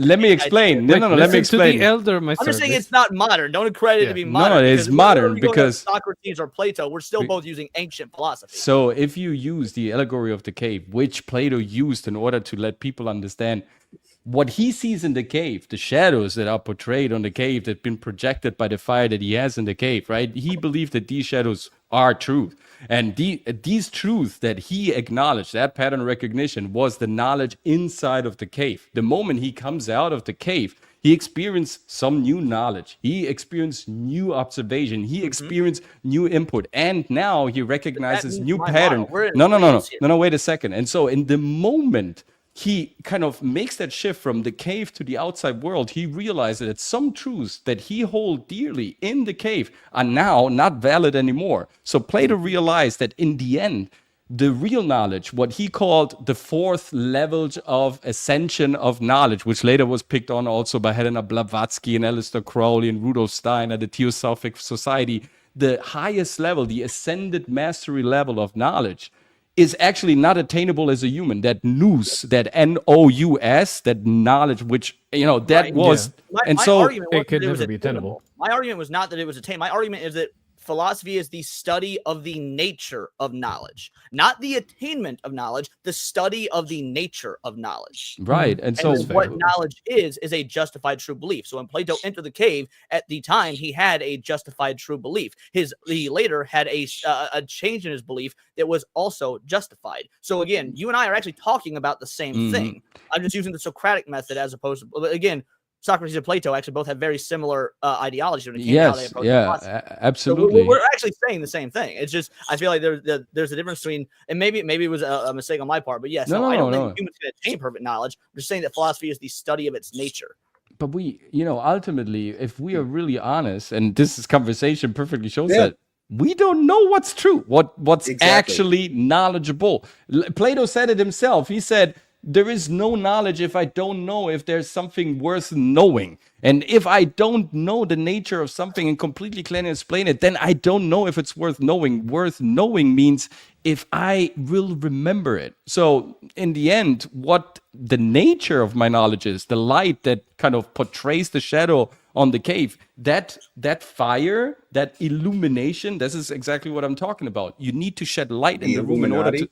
Let me explain. Let me explain. I'm just saying it's not modern. Don't credit it to be modern. No, it is modern, because Socrates or Plato, we're still both using ancient philosophy. So if you use the allegory of the cave, which Plato used in order to let people understand what he sees in the cave, the shadows that are portrayed on the cave that have been projected by the fire that he has in the cave, right? He believed that these shadows are truth. And these truths that he acknowledged, that pattern recognition, was the knowledge inside of the cave. The moment he comes out of the cave, He experienced some new knowledge. He experienced new observation. He experienced new input. And now he recognizes means new my pattern. model. We're in No, agreement here. wait a second. And so in the moment he kind of makes that shift from the cave to the outside world, he realizes that some truths that he hold dearly in the cave are now not valid anymore. So Plato realized that in the end, the real knowledge, what he called the fourth level of ascension of knowledge, which later was picked on also by Helena Blavatsky and Aleister Crowley and Rudolf Steiner, the Theosophic Society, the highest level, the ascended mastery level of knowledge, is actually not attainable as a human. That nous, that N-O-U-S, that knowledge, which, that Right. was, and My so argument it wasn't could that was never be attainable. My argument was not that it was attainable. My argument is that philosophy is the study of the nature of knowledge, not the attainment of knowledge, the study of the nature of knowledge. right. And so And what knowledge is a justified true belief. So when Plato entered the cave, at the time he had a justified true belief. He later had a change in his belief that was also justified. So again, you and I are actually talking about the same thing. I'm just using the Socratic method as opposed to, but again, Socrates and Plato actually both have very similar ideologies when it came to how they approach philosophy. Absolutely. So we're actually saying the same thing. It's just I feel like there's a difference between, and maybe it was a mistake on my part, but yes, I don't think humans can attain perfect knowledge. I'm just saying that philosophy is the study of its nature. But we, ultimately, if we are really honest, and this conversation perfectly shows that, we don't know what's true, what's actually knowledgeable. Plato said it himself. He said, there is no knowledge if I don't know if there's something worth knowing. And if I don't know the nature of something and completely clearly explain it, then I don't know if it's worth knowing. Worth knowing means if I will remember it. So in the end, what the nature of my knowledge is, the light that kind of portrays the shadow on the cave, that fire, that illumination, this is exactly what I'm talking about. You need to shed light in the room in order to...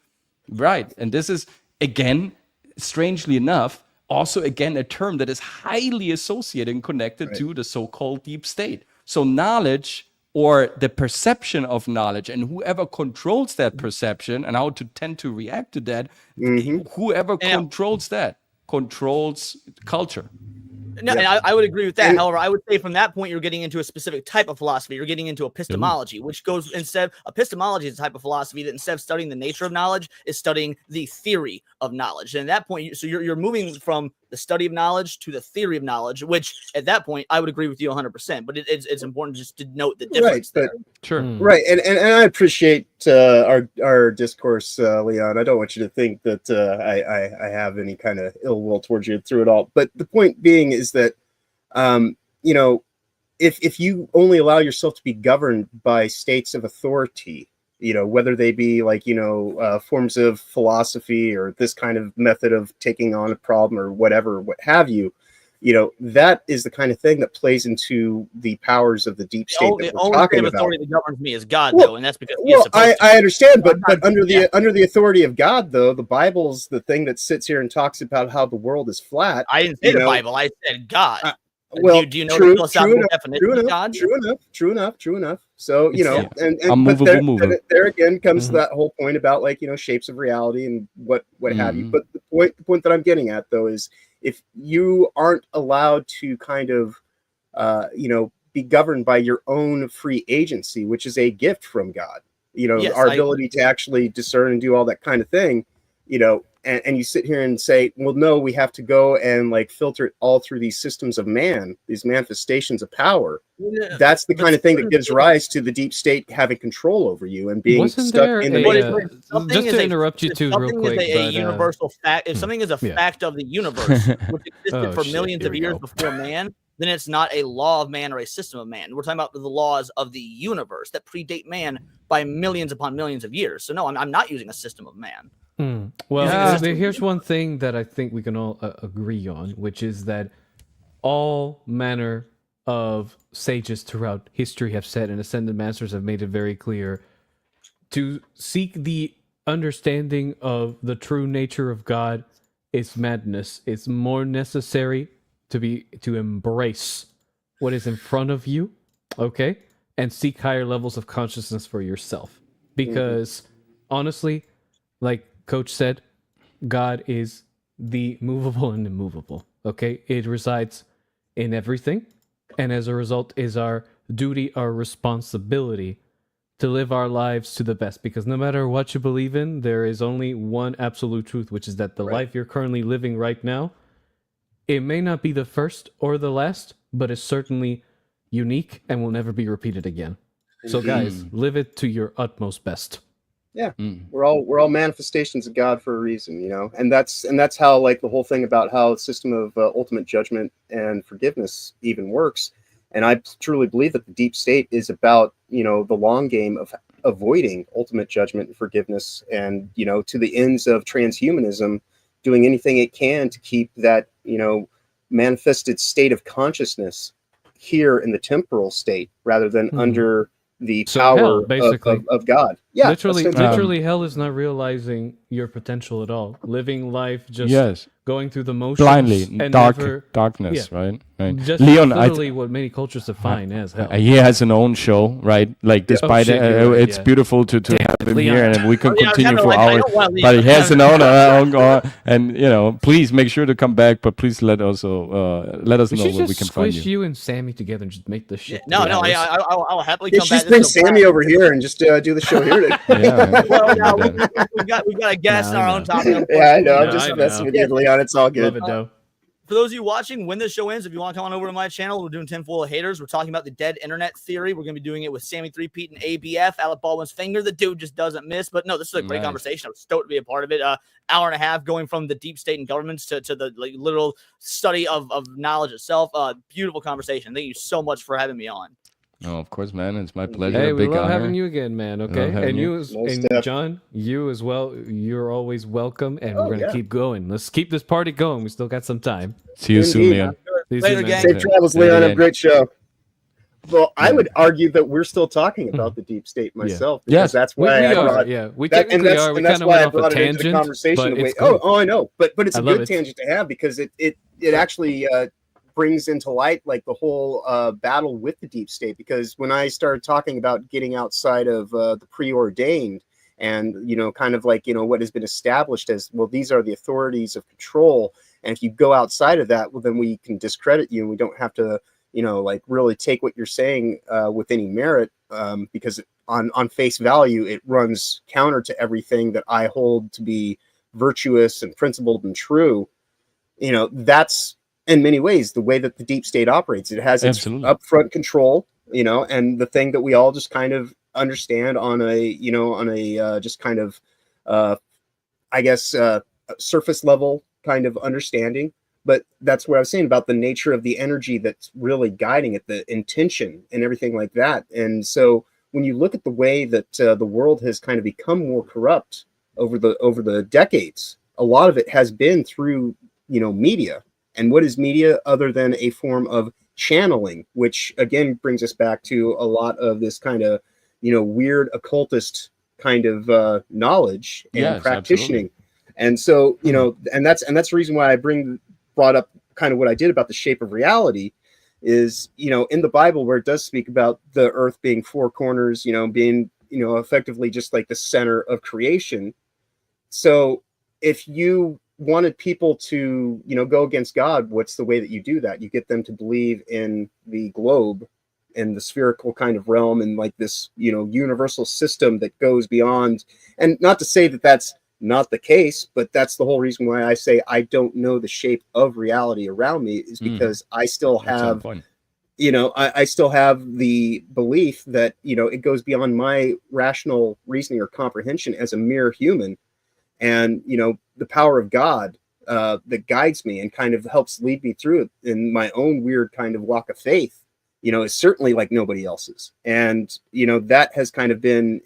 Right. And this is, again, strangely enough, also again a term that is highly associated and connected to the so-called deep state. So knowledge, or the perception of knowledge, and whoever controls that perception and how to tend to react to that, whoever controls that controls culture. No, and I would agree with that. However, I would say from that point, you're getting into a specific type of philosophy. You're getting into epistemology, which goes epistemology is a type of philosophy that instead of studying the nature of knowledge, is studying the theory of knowledge. And at that point, you're moving from the study of knowledge to the theory of knowledge, which at that point, I would agree with you 100%. But it's important just to note the difference there. Sure. Right. And I appreciate our discourse, Leon. I don't want you to think that I have any kind of ill will towards you through it all. But the point being is that, if you only allow yourself to be governed by states of authority, whether they be like, forms of philosophy or this kind of method of taking on a problem or whatever, what have you, that is the kind of thing that plays into the powers of the deep state that we're talking about. The only authority that governs me is God, though, and that's because I understand, but under the authority of God, though, the Bible's the thing that sits here and talks about how the world is flat. I didn't say the Bible. I said God. Well, do you know the philosophical definition of God? True enough. So, and there again comes that whole point about like, shapes of reality and what have you. But the point that I'm getting at, though, is if you aren't allowed to kind of, be governed by your own free agency, which is a gift from God, our ability to actually discern and do all that kind of thing, and you sit here and say, well, no, we have to go and like filter it all through these systems of man, these manifestations of power. Yeah, that's the kind of thing that gives rise to the deep state having control over you and being stuck in the just to interrupt you too real quick. Is a universal fact. If something is a fact of the universe, which existed for millions of years before man, then it's not a law of man or a system of man. We're talking about the laws of the universe that predate man by millions upon millions of years. So no, I'm not using a system of man. Well, here's one thing that I think we can all agree on, which is that all manner of sages throughout history have said, and ascended masters have made it very clear, to seek the understanding of the true nature of God is madness. It's more necessary to embrace what is in front of you, okay, and seek higher levels of consciousness for yourself. Because honestly, like Coach said, God is the movable and immovable. Okay, it resides in everything, and as a result is our duty, our responsibility to live our lives to the best, because no matter what you believe in, there is only one absolute truth, which is that the life you're currently living right now, it may not be the first or the last, but it's certainly unique and will never be repeated again. So guys, live it to your utmost best. Yeah, we're all manifestations of God for a reason, you know, and that's how, like, the whole thing about how the system of ultimate judgment and forgiveness even works. And I truly believe that the deep state is about, you know, the long game of avoiding ultimate judgment and forgiveness, and, you know, to the ends of transhumanism, doing anything it can to keep that, you know, manifested state of consciousness here in the temporal state rather than under the power hell, basically. of God. Yeah, literally, hell is not realizing your potential at all. Living life just going through the motions blindly, and darkness, right? Just Leon, literally what many cultures define as hell. He has an own show, right? Like, despite it's beautiful to have him here, and we can continue for hours. But he has an own, and, you know, please make sure to come back. But please let us know where we can find you. Squish you and Sammy together and just make this shit. No, I'll happily come back. Just bring Sammy over here and just do the show here. Well, no, we got a guest on our own topic. Yeah, I know. I'm just messing with you, Leon. It's all good. Love it, though. For those of you watching, when this show ends, if you want to come on over to my channel, we're doing Tinfoil of Haters. We're talking about the dead internet theory. We're going to be doing it with Sammy 3Pete and ABF, Alec Baldwin's finger. The dude just doesn't miss. But no, this is a great conversation. I was stoked to be a part of it. Hour and a half going from the deep state and governments to the literal study of knowledge itself. Beautiful conversation. Thank you so much for having me on. Oh, of course, man. It's my pleasure. Hey, we love having you again, man. Okay, and John, you as well. You're always welcome, and we're gonna keep going. Let's keep this party going. We still got some time. See you soon, Leon. Later, gang. Safe travels, Leon. Have a great show. Well, I would argue that we're still talking about the deep state myself. Yes, that's why we are. Yeah, we technically are. We kind of went off a tangent. Conversation. Cool. Oh, I know, but it's a good tangent to have, because it actually brings into light, like, the whole battle with the deep state. Because when I started talking about getting outside of the preordained and, you know, kind of like, you know, what has been established as, well, these are the authorities of control, and if you go outside of that, well, then we can discredit you, and we don't have to, you know, like, really take what you're saying with any merit, because on face value it runs counter to everything that I hold to be virtuous and principled and true. You know, that's in many ways the way that the deep state operates. It has its upfront control, you know, and the thing that we all just kind of understand on a just kind of I guess surface level kind of understanding. But that's what I was saying about the nature of the energy that's really guiding it, the intention and everything like that. And so when you look at the way that the world has kind of become more corrupt over the decades, a lot of it has been through, you know, media. And what is media other than a form of channeling, which again brings us back to a lot of this kind of, you know, weird occultist kind of knowledge and practicing. And so, you know, and that's the reason why I brought up kind of what I did about the shape of reality is, you know, in the Bible, where it does speak about the earth being four corners, you know, being, you know, effectively just like the center of creation. So if you wanted people to, you know, go against God, what's the way that you do that? You get them to believe in the globe and the spherical kind of realm and like this, you know, universal system that goes beyond. And not to say that that's not the case, but that's the whole reason why I say I don't know the shape of reality around me, is because I still have, you know, I still have the belief that, you know, it goes beyond my rational reasoning or comprehension as a mere human. And, you know, the power of God that guides me and kind of helps lead me through it in my own weird kind of walk of faith, you know, is certainly like nobody else's. And, you know, that has kind of been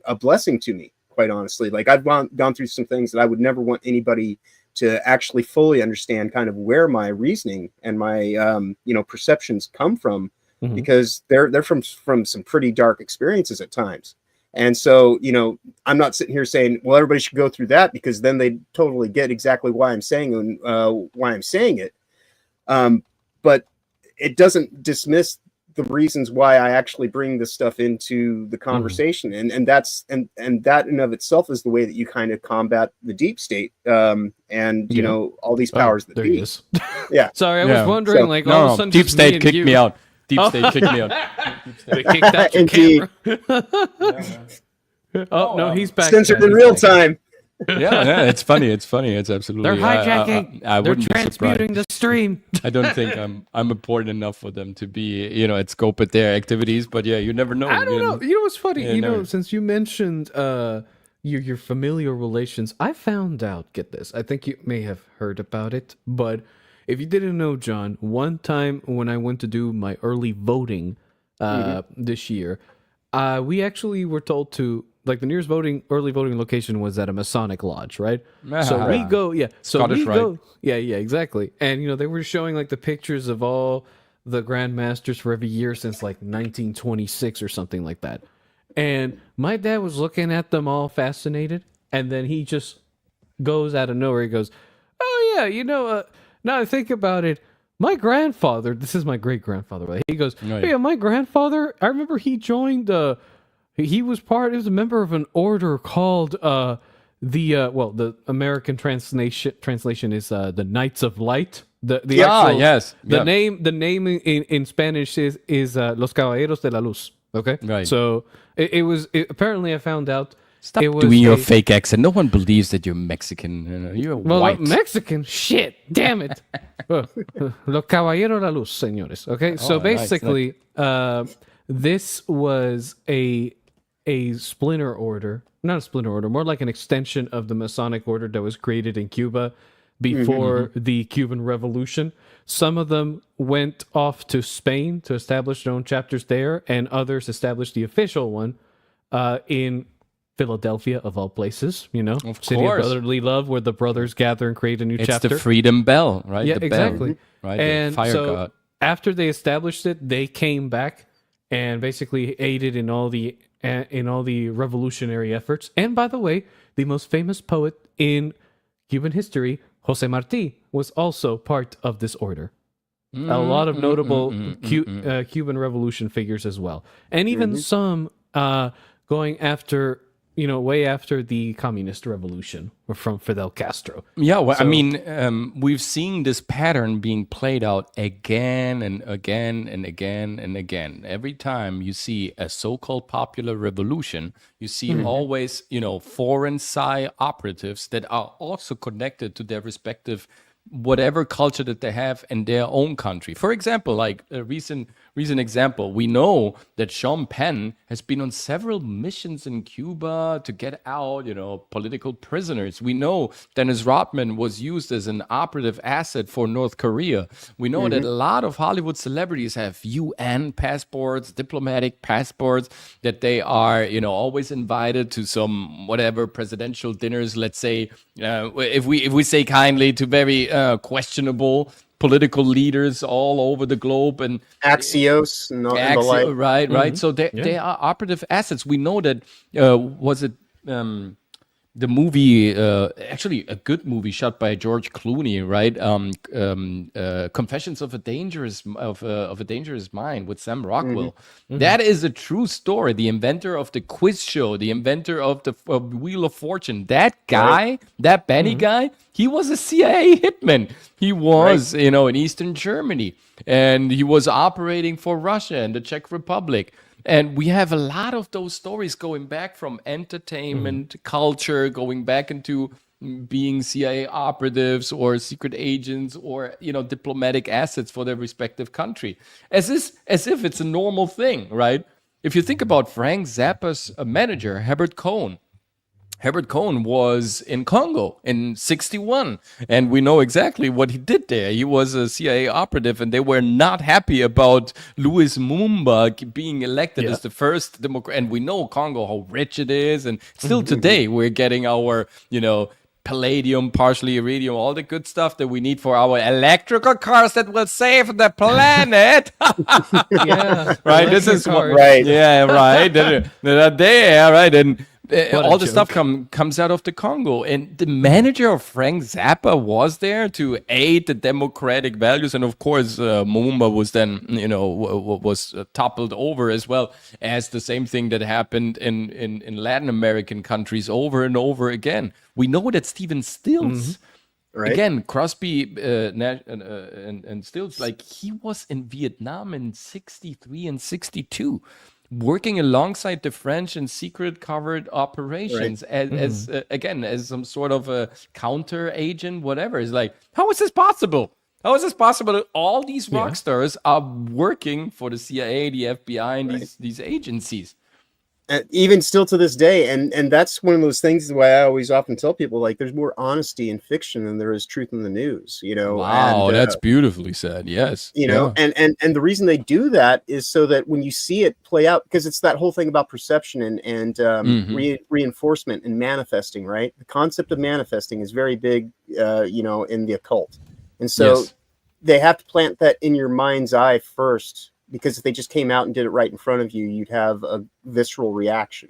a blessing to me, quite honestly. Like, I've gone through some things that I would never want anybody to actually fully understand kind of where my reasoning and my, you know, perceptions come from, because they're from some pretty dark experiences at times. And so, you know, I'm not sitting here saying, well, everybody should go through that, because then they totally get exactly why I'm saying why I'm saying it. But it doesn't dismiss the reasons why I actually bring this stuff into the conversation, and that's and that in of itself is the way that you kind of combat the deep state, and you know, all these powers that there be. he is. Yeah. Sorry, I Yeah. was wondering, So- like, all of a No, sudden, Deep just me State and kicked you. me out. Deep State kicked me out. They kicked out your Indeed. camera. Oh no, he's back. Censored now. in He's real back. time. Yeah, it's funny. It's funny. It's absolutely. They're hijacking. I They're wouldn't be transmuting surprised. the stream. I don't think I'm important enough for them to be, you know, at scope with their activities. But yeah, you never know. I don't know. You know what's funny? Yeah, you know, no. since you mentioned your familial relations, I found out. Get this. I think you may have heard about it, but if you didn't know, John, one time when I went to do my early voting this year, we actually were told to, like, the nearest early voting location was at a Masonic lodge, right? So we go, yeah. So Scottish we rite. go, yeah, exactly. And you know, they were showing like the pictures of all the Grand Masters for every year since like 1926 or something like that. And my dad was looking at them all fascinated, and then he just goes out of nowhere. He goes, "Oh yeah, you know, now I think about it, my grandfather. This is my great grandfather. Right? He goes, yeah. yeah, my grandfather. I remember he joined. He was a member of an order called the American translation is the Knights of Light. The name in Spanish is Los Caballeros de la Luz. Okay, Right. So apparently I found out. Stop it was doing your a- fake accent. No one believes that you're Mexican. You know, you're Well, white. Mexican shit. Damn it. Los Caballeros de la Luz, señores. Okay, so nice, basically, this was a splinter order, not a splinter order, more like an extension of the Masonic order that was created in Cuba before the Cuban Revolution. Some of them went off to Spain to establish their own chapters there, and others established the official one in Philadelphia, of all places, you know, Of city of course. brotherly love, where the brothers gather and create a new It's chapter. the freedom bell, right? Yeah, the exactly. Bell, right? And the fire so god. after they established it, they came back and basically aided in all the revolutionary efforts. And by the way, the most famous poet in Cuban history, Jose Marti, was also part of this order. A lot of notable Cuban Revolution figures as well, and even some going after, you know, way after the Communist Revolution from Fidel Castro. Yeah, well, I So- mean, we've seen this pattern being played out again and again and again and again. Every time you see a so-called popular revolution, you see always, you know, foreign psi operatives that are also connected to their respective whatever culture that they have in their own country. For example, like a recent example, we know that Sean Penn has been on several missions in Cuba to get out, you know, political prisoners. We know Dennis Rodman was used as an operative asset for North Korea. We know that a lot of Hollywood celebrities have UN passports, diplomatic passports, that they are, you know, always invited to some whatever presidential dinners, let's say, if we say kindly, to very questionable political leaders all over the globe, and Axios and the like. right. So they are operative assets. We know that was it the movie, actually a good movie shot by George Clooney, right? Confessions of a Dangerous Mind with Sam Rockwell. That is a true story. The inventor of the quiz show, the inventor of the Wheel of Fortune. That guy, that Benny guy, he was a CIA hitman. He was, you know, in Eastern Germany, and he was operating for Russia and the Czech Republic. And we have a lot of those stories going back from entertainment, culture, going back into being CIA operatives or secret agents or, you know, diplomatic assets for their respective country. As if it's a normal thing, right? If you think about Frank Zappa's manager, Herbert Cohn. Herbert Cohn was in Congo in 61, and we know exactly what he did there. He was a CIA operative, and they were not happy about Louis Mumba being elected as the first Democrat. And we know Congo, how rich it is, and still today we're getting our, you know, palladium, partially iridium, all the good stuff that we need for our electrical cars that will save the planet. Yeah, Right, this is what, cars. Right. yeah, right. That are there, right? And all the stuff comes out of the Congo, and the manager of Frank Zappa was there to aid the democratic values, and of course Lumumba was then was toppled over, as well as the same thing that happened in Latin American countries over and over again. We know that Stephen Stills, again, Crosby and Stills, like he was in Vietnam in 63 and 62. Working alongside the French in secret covert operations as some sort of a counter agent, whatever. It's like, how is this possible? How is this possible that all these rock stars are working for the CIA, the FBI, and these agencies? Even still to this day, and that's one of those things why I always often tell people, like, there's more honesty in fiction than there is truth in the news. Wow, and, that's beautifully said. Yes, and the reason they do that is so that when you see it play out, because it's that whole thing about perception and reinforcement and manifesting, right? The concept of manifesting is very big, in the occult, and so they have to plant that in your mind's eye first. Because if they just came out and did it right in front of you, you'd have a visceral reaction.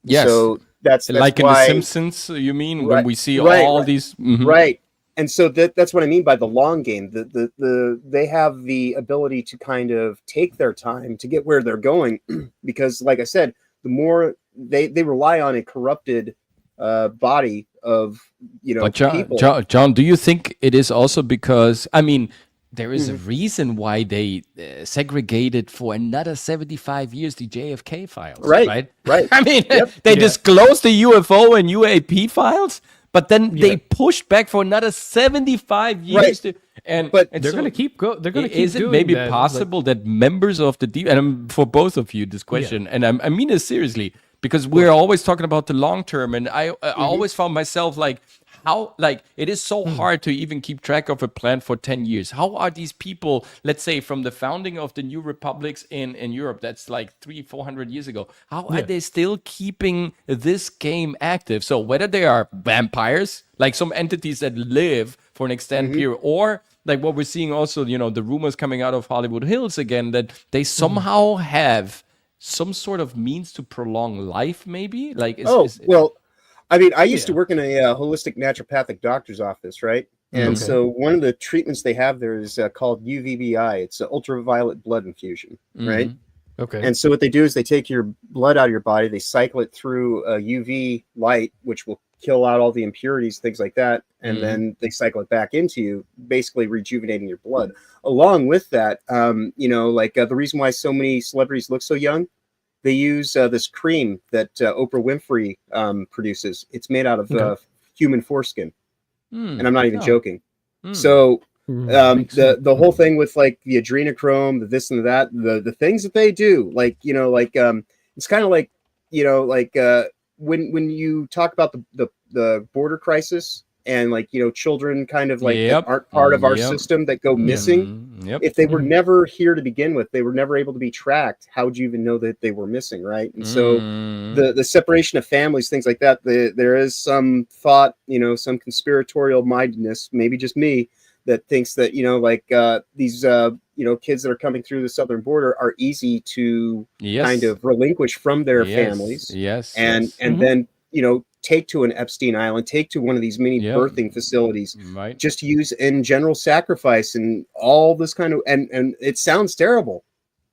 Yes. So that's like why, in The Simpsons, you mean, when we see all these... Right. And so that's what I mean by the long game. They have the ability to kind of take their time to get where they're going. Because, like I said, the more they rely on a corrupted body of, but people. John, do you think it is also because... I mean... There is a reason why they segregated for another 75 years the JFK files, right? I mean, they disclosed the UFO and UAP files, but then they pushed back for another 75 years. But they're going to keep going. They're going to keep Is it maybe possible that members of the deep, and for both of you, this question, and I mean this seriously, because we're always talking about the long term, and I always found myself like, how, like, it is so hard to even keep track of a plan for 10 years. How are these people, let's say, from the founding of the new republics in Europe, that's like 300-400 years ago, how are they still keeping this game active? So whether they are vampires, like some entities that live for an extended period, or like what we're seeing also, the rumors coming out of Hollywood Hills again, that they somehow have some sort of means to prolong life, maybe? Like, I mean, I used to work in a holistic naturopathic doctor's office, right? And so one of the treatments they have there is called UVBI. It's an ultraviolet blood infusion, right? Okay. And so what they do is they take your blood out of your body, they cycle it through a UV light, which will kill out all the impurities, things like that, and then they cycle it back into you, basically rejuvenating your blood. Along with that, the reason why so many celebrities look so young, they use this cream that Oprah Winfrey produces. It's made out of human foreskin, and I'm not even joking. So the whole thing with like the adrenochrome, the this and that, the things that they do, it's kind of like when you talk about the border crisis. And children kind of that aren't part of our system that go missing. If they were never here to begin with, they were never able to be tracked. How would you even know that they were missing, right? And so the separation of families, things like that, there is some thought, some conspiratorial mindedness, maybe just me, that thinks that, these, kids that are coming through the southern border are easy to kind of relinquish from their families. And then, take to an Epstein Island, take to one of these mini birthing facilities, just use in general sacrifice and all this kind of, and it sounds terrible,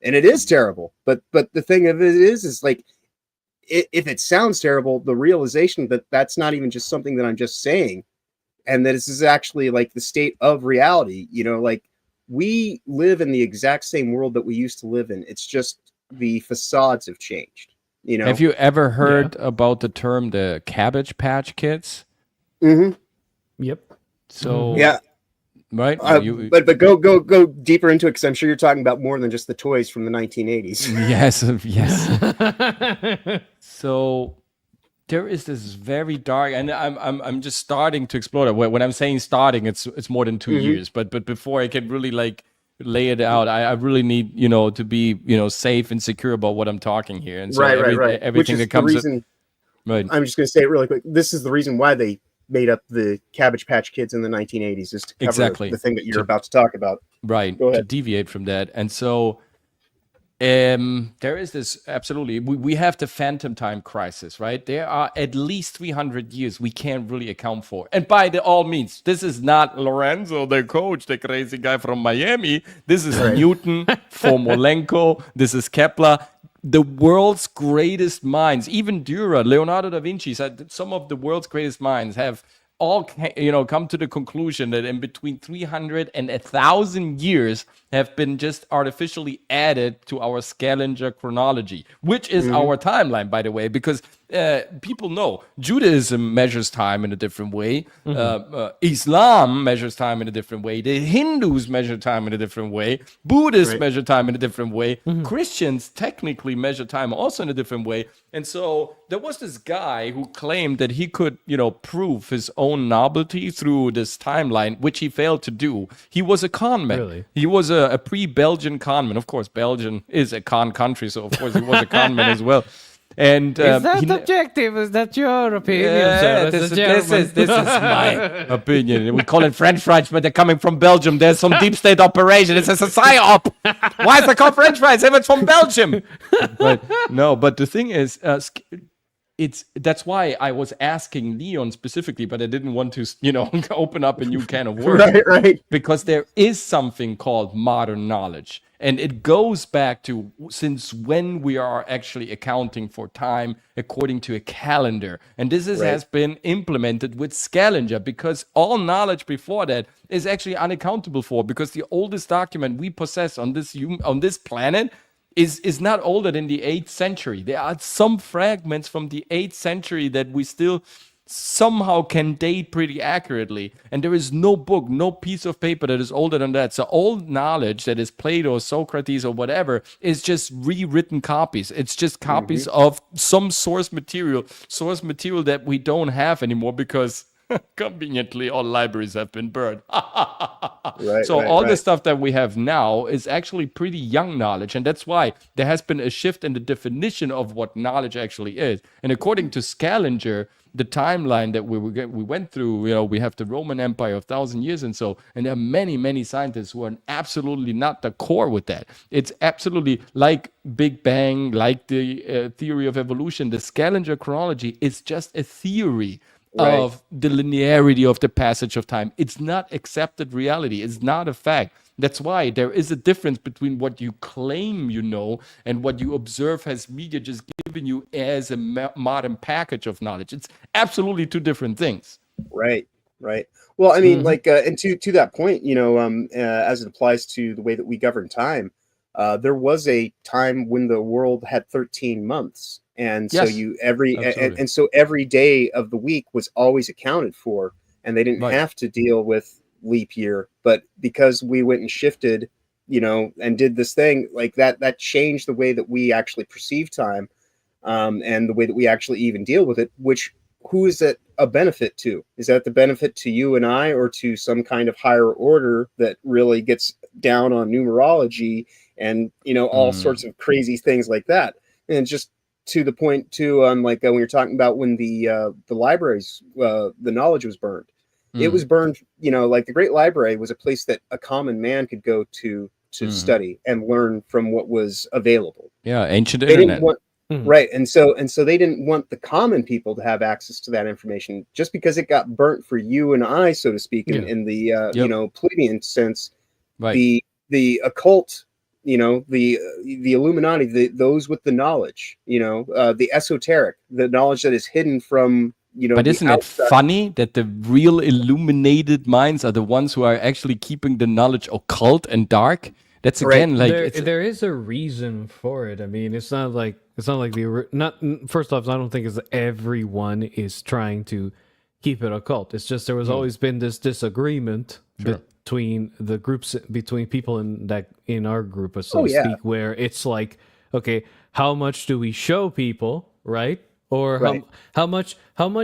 and it is terrible. But the thing of it is like, if it sounds terrible, the realization that that's not even just something that I'm just saying, and that this is actually like the state of reality, we live in the exact same world that we used to live in. It's just the facades have changed. Have you ever heard about the term the Cabbage Patch Kids? Yep. So right. But go deeper into it, because I'm sure you're talking about more than just the toys from the 1980s. Yes. So there is this very dark, and I'm just starting to explore that. When I'm saying starting, it's more than 2 years. But before I can really lay it out, I really need to be safe and secure about what I'm talking here, and so everything Which is that comes the reason, I'm just going to say it really quick. This is the reason why they made up the Cabbage Patch Kids in the 1980s, is to cover the thing that you're about to talk about. Right. To deviate from that, and so There is this, absolutely. We have the phantom time crisis, right? There are at least 300 years we can't really account for. And by all means, this is not Lorenzo, the coach, the crazy guy from Miami. This is Newton, Formolenko, this is Kepler. The world's greatest minds, even Dürer, Leonardo da Vinci, said some of the world's greatest minds have all come to the conclusion that in between 300 and 1,000 years have been just artificially added to our scavenger chronology, which is our timeline, by the way, because people know Judaism measures time in a different way. Islam measures time in a different way. The Hindus measure time in a different way. Buddhists measure time in a different way. Christians technically measure time also in a different way. And so there was this guy who claimed that he could, prove his own novelty through this timeline, which he failed to do. He was a con man. Really? He was a pre-Belgian con man. Of course, Belgium is a con country, so of course he was a con man as well. And Is that objective? Is that your opinion? yeah, sir, as a this is German? my opinion. We call it French fries, but they're coming from Belgium. There's some deep state operation. It's a psyop. Why is it called French fries if it's from Belgium? But the thing is, that's why I was asking Leon specifically, but I didn't want to, open up a new can of worms. Right. Because there is something called modern knowledge. And it goes back to since when we are actually accounting for time according to a calendar. And this has been implemented with scavenger, because all knowledge before that is actually unaccountable for, because the oldest document we possess on this planet is not older than the 8th century. There are some fragments from the 8th century that we still somehow can date pretty accurately, and there is no book, no piece of paper that is older than that. So all knowledge that is Plato, Socrates, or whatever is just rewritten copies. It's just copies of some source material that we don't have anymore because conveniently all libraries have been burned. The stuff that we have now is actually pretty young knowledge, and that's why there has been a shift in the definition of what knowledge actually is. And according to Scaliger, the timeline that we went through, we have the Roman Empire of 1,000 years and there are many, many scientists who are absolutely not the core with that. It's absolutely like Big Bang, like the theory of evolution. The Scaliger chronology is just a theory of the linearity of the passage of time. It's not accepted reality. It's not a fact. That's why there is a difference between what you claim you know and what you observe has media just given you as a modern package of knowledge. It's absolutely two different things. Right. Well, I mean, and to that point, as it applies to the way that we govern time, there was a time when the world had 13 months. And so so every day of the week was always accounted for, and they didn't have to deal with leap year. But because we went and shifted, and did this thing like that changed the way that we actually perceive time, and the way that we actually even deal with it. Which, who is that a benefit to? Is that the benefit to you and I, or to some kind of higher order that really gets down on numerology and all sorts of crazy things like that? And just to the point too, when you're talking about when the libraries, the knowledge was burned. It was burned, like the Great Library was a place that a common man could go to study and learn from what was available. Yeah, ancient they internet. Didn't want, Right. And so they didn't want the common people to have access to that information just because it got burnt for you and I, so to speak, in the plebeian sense. Right. The occult, the Illuminati, those with the knowledge, the esoteric, the knowledge that is hidden from but isn't it funny that the real illuminated minds are the ones who are actually keeping the knowledge occult and dark? That's again there is a reason for it. I mean, it's not like first off, I don't think it's everyone is trying to keep it occult. It's just there was always been this disagreement between the groups, between people in our group, so to speak, where it's like, okay, how much do we show people, right? Or how much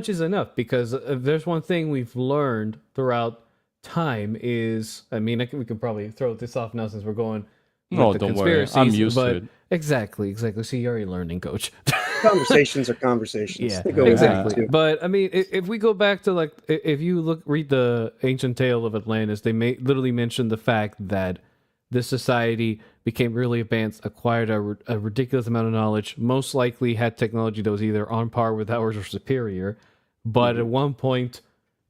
is enough? Because if there's one thing we've learned throughout time is, I mean, we can probably throw this off now since we're going. No, don't worry. I'm used to it. Exactly. See, you're already learning, Coach. Conversations are conversations. Yeah, they go exactly. But I mean, if we go back to if you read the ancient tale of Atlantis, they literally mention the fact that this society became really advanced, acquired a ridiculous amount of knowledge, most likely had technology that was either on par with ours or superior. But at one point,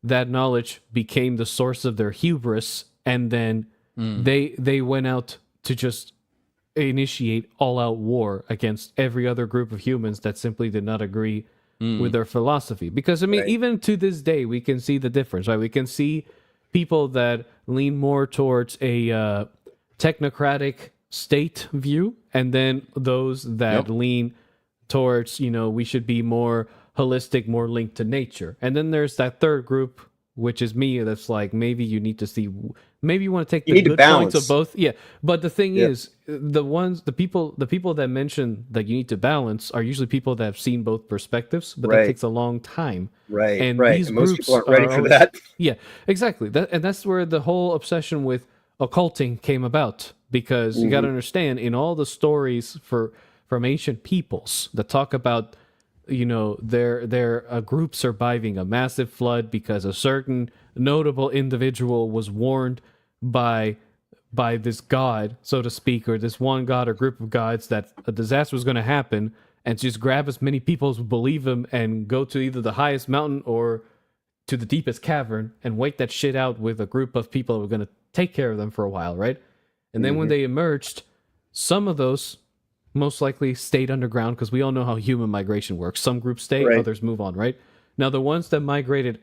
that knowledge became the source of their hubris, and then they went out to just initiate all-out war against every other group of humans that simply did not agree with their philosophy. Because, I mean, even to this day, we can see the difference, right? We can see people that lean more towards a technocratic state view, and then those that lean towards, we should be more holistic, more linked to nature. And then there's that third group, which is me, that's like, maybe you need to see, maybe you want to take the good points of both. Yeah. But the thing is, the people that mention that you need to balance are usually people that have seen both perspectives, but that takes a long time. Right. And these and most people aren't ready for that. Yeah, exactly. And that's where the whole obsession with occulting came about, because you got to understand, in all the stories from ancient peoples that talk about, their group surviving a massive flood because a certain notable individual was warned by this god, so to speak, or this one god or group of gods that a disaster was going to happen, and just grab as many people as would believe him and go to either the highest mountain or to the deepest cavern and wait that shit out with a group of people who were going to take care of them for a while, right? And then when they emerged, some of those most likely stayed underground, because we all know how human migration works. Some groups stay, others move on, right? Now, the ones that migrated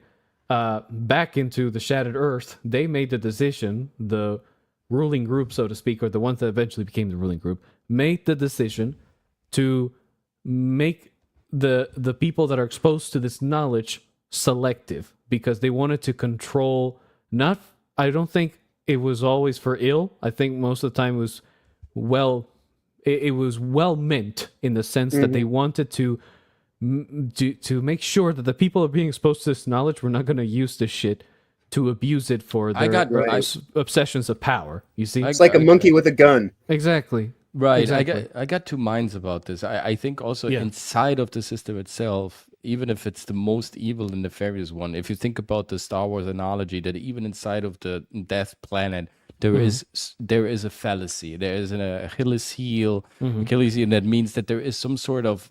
back into the shattered earth, they made the decision, the ruling group, so to speak, or the ones that eventually became the ruling group, made the decision to make the people that are exposed to this knowledge selective, because they wanted to control, I don't think it was always for ill. I think most of the time it was it was well meant, in the sense that they wanted to make sure that the people who are being exposed to this knowledge were not going to use this shit to abuse it for their obsessions of power. You see, it's like a monkey with a gun. Exactly. Right. Exactly. I got two minds about this. I think also inside of the system itself, even if it's the most evil and nefarious one, if you think about the Star Wars analogy, that even inside of the Death Planet, there is a fallacy. There is an Achilles heel, and that means that there is some sort of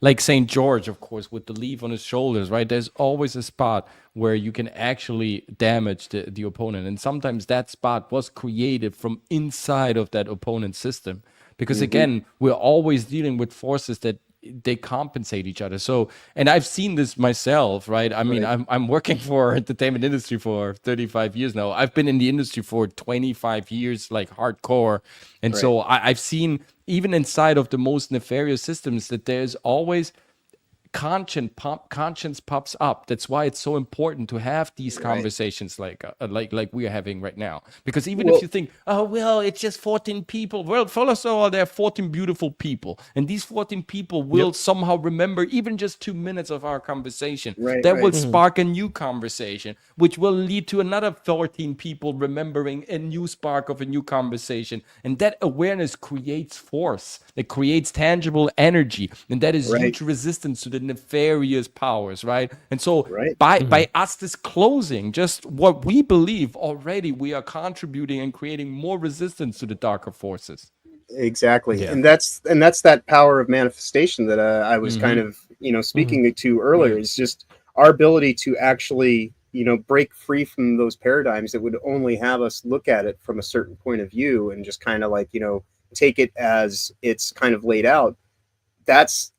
like Saint George, of course, with the leaf on his shoulders, right? There's always a spot where you can actually damage the opponent, and sometimes that spot was created from inside of that opponent's system, because again, we're always dealing with forces that they compensate each other. So, and I've seen this myself, right? I mean, I'm working for entertainment industry for 35 years now. I've been in the industry for 25 years, like hardcore. And so I've seen, even inside of the most nefarious systems, that there's always conscience pops up. That's why it's so important to have these conversations like we are having right now. Because even if you think, oh well, it's just 14 people. Well, first of all, there are 14 beautiful people, and these 14 people will somehow remember even just 2 minutes of our conversation. That will spark a new conversation, which will lead to another 14 people remembering a new spark of a new conversation. And that awareness creates force. It creates tangible energy, and that is huge resistance to the nefarious powers, right? And so by us disclosing just what we believe already, we are contributing and creating more resistance to the darker forces. Exactly. And that's that power of manifestation that I was kind of speaking to earlier. Is just our ability to actually break free from those paradigms that would only have us look at it from a certain point of view and just kind of like take it as it's kind of laid out. That's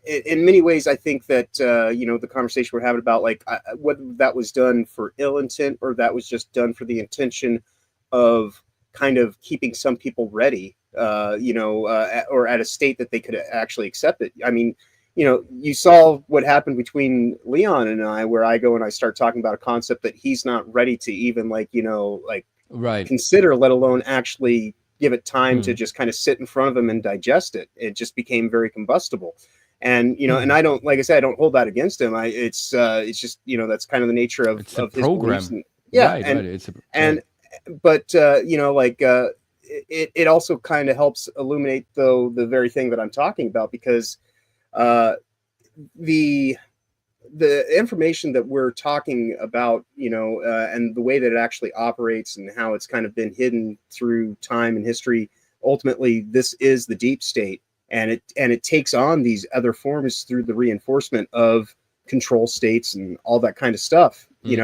in many ways, I think that the conversation we're having about like whether that was done for ill intent or that was just done for the intention of kind of keeping some people ready, or at a state that they could actually accept it. I mean, you saw what happened between Leon and I, where I go and I start talking about a concept that he's not ready to even consider, let alone actually give it time to just kind of sit in front of him and digest it. It just became very combustible. And, and I don't, like I said, I don't hold that against him. It's just, that's kind of the nature of his program. It also kind of helps illuminate the very thing that I'm talking about, because the the information that we're talking about, and the way that it actually operates and how it's kind of been hidden through time and history, ultimately this is the deep state, and it takes on these other forms through the reinforcement of control states and all that kind of stuff. When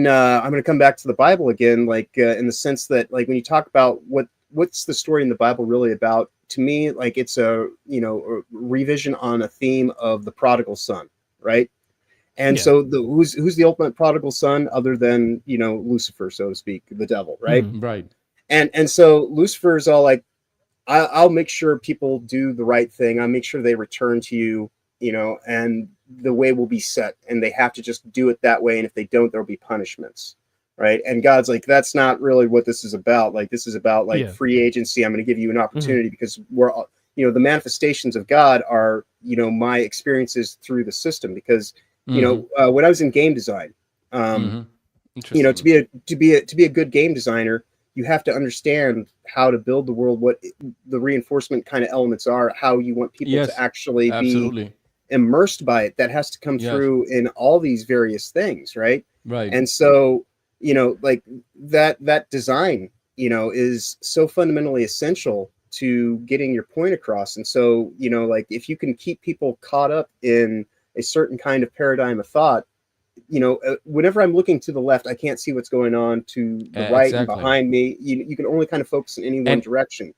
I'm going to come back to the Bible again, like in the sense that, like, when you talk about what's the story in the Bible really about, to me, like, it's a revision on a theme of the prodigal son, right? And so who's the ultimate prodigal son other than Lucifer, so to speak, the devil, right? Right. And so Lucifer is all like, I'll make sure people do the right thing. I'll make sure they return to you, and the way will be set, and they have to just do it that way. And if they don't, there'll be punishments, right? And God's like, that's not really what this is about. Like, this is about free agency. I'm going to give you an opportunity because we're all, the manifestations of God are, my experiences through the system. Because when I was in game design, to be a good game designer, you have to understand how to build the world, what the reinforcement kind of elements are, how you want people to actually be immersed by it. That has to come through in all these various things, right? Right. And so, like that design, is so fundamentally essential to getting your point across. And so, like, if you can keep people caught up in a certain kind of paradigm of thought, whenever I'm looking to the left, I can't see what's going on to the right and behind me. You can only kind of focus in any one direction.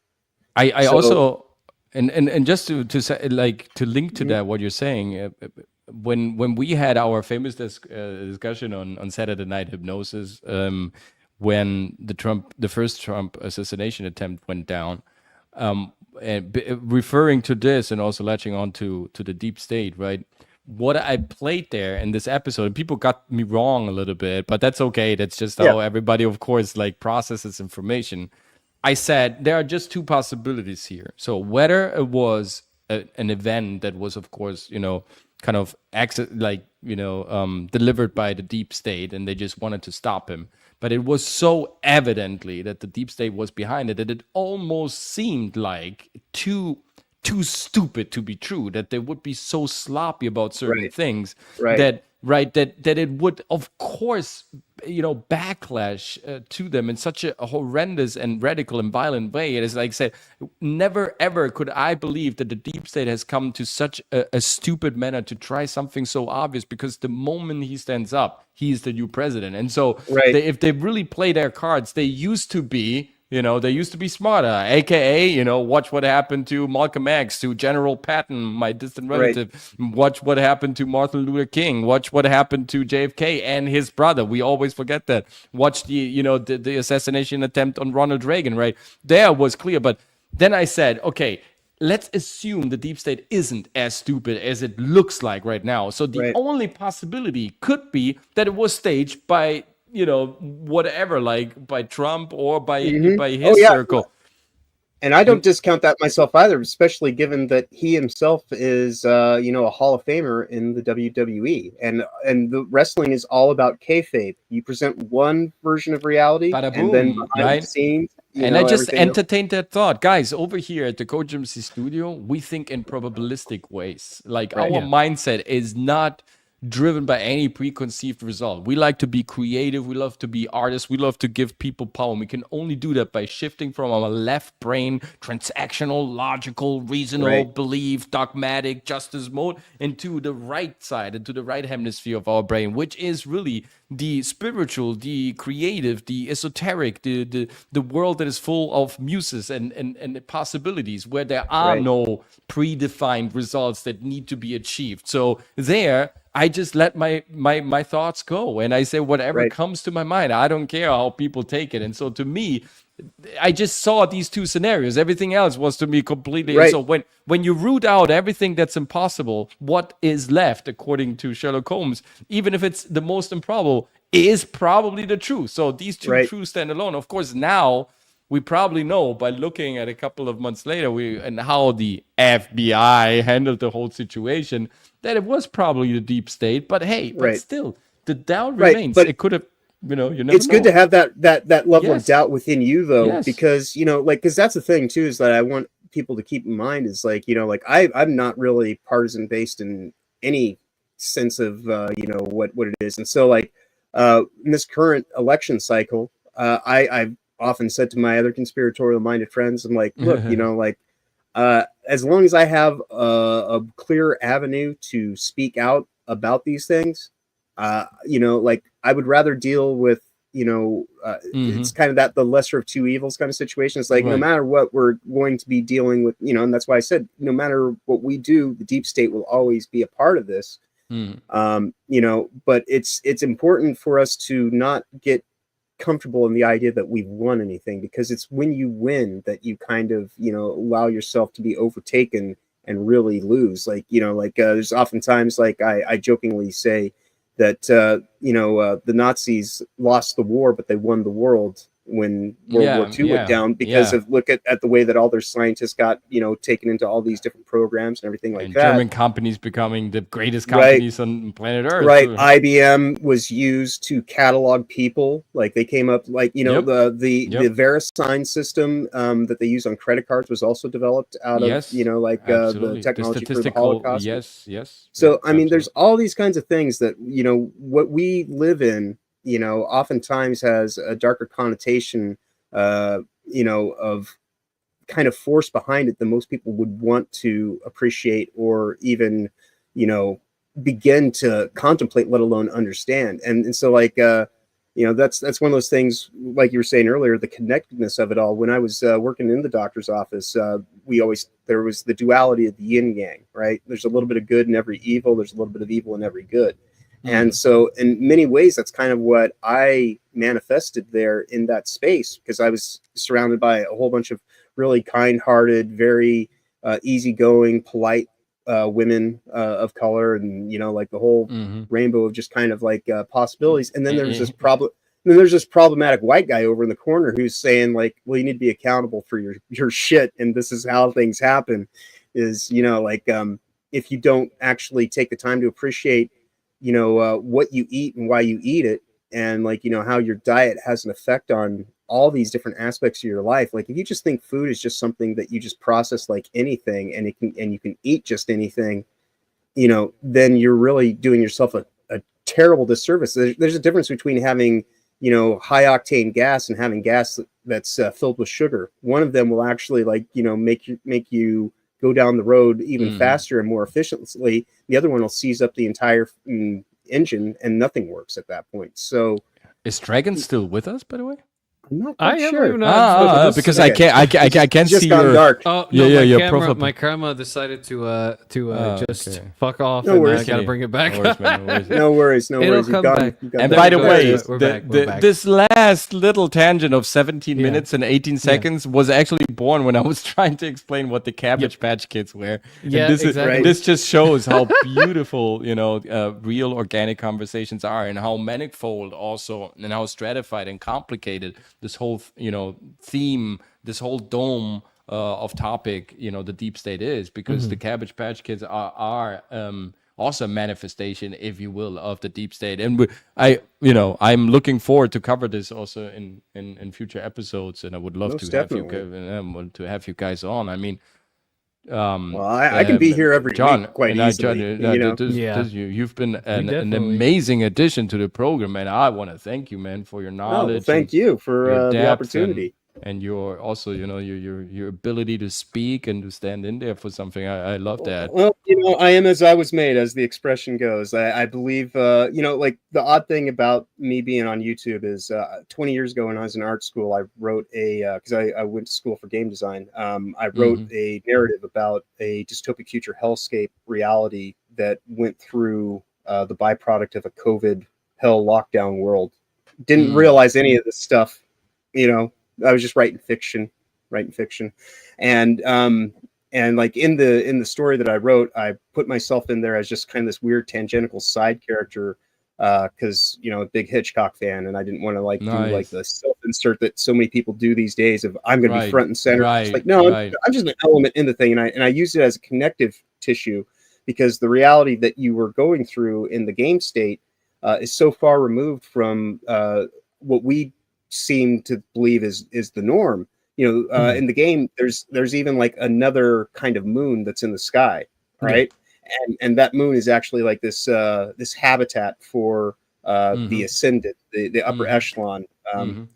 I also, and just to say, like, to link to that, what you're saying, when we had our famous discussion on Saturday Night Hypnosis, when the first Trump assassination attempt went down, referring to this and also latching on to the deep state, right? What I played there in this episode, and people got me wrong a little bit, but that's okay. That's just how everybody, of course, like, processes information. I said there are just two possibilities here. So whether it was an event that was, of course, kind of delivered by the deep state, and they just wanted to stop him. But it was so evidently that the deep state was behind it that it almost seemed like too stupid to be true, that they would be so sloppy about certain things that it would, of course, backlash to them in such a horrendous and radical and violent way. It is like I said, never ever could I believe that the deep state has come to such a stupid manner to try something so obvious, because the moment he stands up, he's the new president. And so if they really play their cards, they used to be smarter, aka, watch what happened to Malcolm X, to General Patton, my distant relative. Watch what happened to Martin Luther King. Watch what happened to JFK and his brother. We always forget that. Watch the assassination attempt on Ronald Reagan, right? There was clear. But then I said, okay, let's assume the deep state isn't as stupid as it looks like right now. So the only possibility could be that it was staged by whatever, like by Trump or by his circle. And I don't discount that myself either, especially given that he himself is, a Hall of Famer in the WWE, and the wrestling is all about kayfabe. You present one version of reality, and then behind the scenes. And I just entertained that thought. Guys, over here at the COACHMC studio, we think in probabilistic ways. Like, our mindset is not driven by any preconceived result. We like to be creative. We love to be artists. We love to give people power. And we can only do that by shifting from our left brain, transactional, logical, reasonable, belief, dogmatic, justice mode, into the right side, into the right hemisphere of our brain, which is really the spiritual, the creative, the esoteric, the world that is full of muses and possibilities, where there are no predefined results that need to be achieved. So there, I just let my thoughts go, and I say whatever comes to my mind. I don't care how people take it. And so to me, I just saw these two scenarios. Everything else was to me completely. And so when you root out everything that's impossible, what is left, according to Sherlock Holmes, even if it's the most improbable, is probably the truth. So these two truths stand alone. Of course, now we probably know by looking at a couple of months later and how the FBI handled the whole situation, that it was probably the deep state. But hey, but still, the doubt remains. But it could have, you never it's know. good to have that level of doubt within you, though, because, because that's the thing, too, is that I want people to keep in mind is like, I'm not really partisan based in any sense of what it is. And so like in this current election cycle, I've often said to my other conspiratorial minded friends, I'm like, look, as long as I have a clear avenue to speak out about these things, like I would rather deal with, it's kind of that the lesser of two evils kind of situation. It's like, no matter what we're going to be dealing with, and that's why I said, no matter what we do, the deep state will always be a part of this. But it's important for us to not get comfortable in the idea that we've won anything, because it's when you win that you kind of allow yourself to be overtaken and really lose. There's oftentimes, like I jokingly say that the Nazis lost the war but they won the world when World War II went down, because of look at the way that all their scientists got taken into all these different programs and everything like that. German companies becoming the greatest companies on planet Earth. Right. IBM was used to catalog people. Like they came up the VeriSign system that they use on credit cards was also developed out of the technology for the Holocaust. Yes. So I mean, there's all these kinds of things that what we live in oftentimes has a darker connotation, of kind of force behind it than most people would want to appreciate or even, begin to contemplate, let alone understand. And so like, that's one of those things, like you were saying earlier, the connectedness of it all. When I was working in the doctor's office, there was the duality of the yin yang, right? There's a little bit of good in every evil. There's a little bit of evil in every good. And so in many ways, that's kind of what I manifested there in that space, because I was surrounded by a whole bunch of really kind-hearted, very easygoing, polite women of color, and like the whole rainbow of just kind of like possibilities. And then there's this problem. Then there's this problematic white guy over in the corner who's saying like, well, you need to be accountable for your shit, and this is how things happen. Is if you don't actually take the time to appreciate what you eat and why you eat it, and how your diet has an effect on all these different aspects of your life. Like if you just think food is just something that you just process like anything, and you can eat just anything, then you're really doing yourself a terrible disservice. There's a difference between having high octane gas and having gas that's filled with sugar. One of them will actually make you go down the road even faster and more efficiently. The other one will seize up the entire engine, and nothing works at that point. So, is Dragon still with us, by the way? I'm not quite sure. Because I can't just see gone dark. Oh no, my camera decided to just fuck off. No worries. I gotta bring it back. No worries. It'll come back. And by the way, We're back. this last little tangent of 17 minutes and 18 seconds was actually born when I was trying to explain what the Cabbage Patch Kids were. Yeah, and exactly. This just shows how beautiful, real organic conversations are, and how manifold also, and how stratified and complicated this whole, theme, this whole dome of topic, the deep state is, because the Cabbage Patch Kids are also a manifestation, if you will, of the deep state. And I'm looking forward to cover this also in future episodes, and I would love to have you guys on. I mean, well, I can be here every week quite easily. You've been an amazing addition to the program, and I want to thank you, man, for your knowledge. Thank you for the opportunity. And your also, your ability to speak and to stand in there for something. I love that. Well, I am as I was made, as the expression goes. I believe, like the odd thing about me being on YouTube is 20 years ago when I was in art school, I wrote because I went to school for game design. I wrote a narrative about a dystopic future hellscape reality that went through the byproduct of a COVID hell lockdown world. Didn't realize any of this stuff, I was just writing fiction, and like in the story that I wrote, I put myself in there as just kind of this weird tangential side character, because a big Hitchcock fan, and I didn't want to do like the self-insert that so many people do these days of I'm going to be front and center. It's like no, I'm just an element in the thing, and I used it as a connective tissue, because the reality that you were going through in the game state is so far removed from what we seem to believe is the norm. In the game, there's even like another kind of moon that's in the sky, right? and that moon is actually like this habitat for the ascendant, the upper echelon,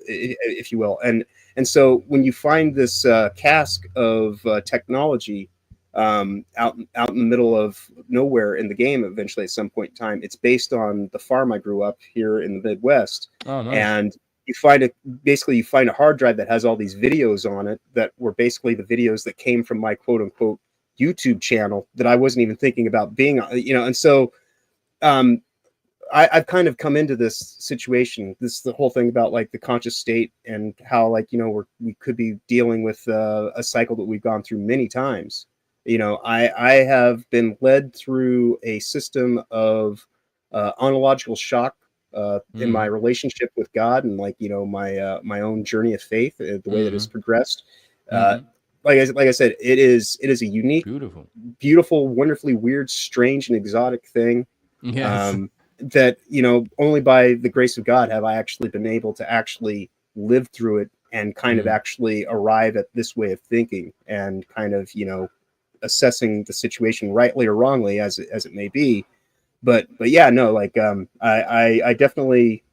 if you will. And so when you find this cask of technology out in the middle of nowhere in the game, eventually at some point in time, it's based on the farm I grew up here in the Midwest. Oh, nice. And you find a hard drive that has all these videos on it that were basically the videos that came from my quote unquote YouTube channel that I wasn't even thinking about being on, and so I've kind of come into this situation, the whole thing about like the conscious state and how like, we could be dealing with a cycle that we've gone through many times. I have been led through a system of ontological shock in my relationship with God, and like my own journey of faith, the way that it's progressed. Like I said, it is a unique, beautiful, wonderfully weird, strange, and exotic thing. Yes. That only by the grace of God have I actually been able to actually live through it and kind of actually arrive at this way of thinking and kind of assessing the situation rightly or wrongly as it may be. But yeah, no, like I definitely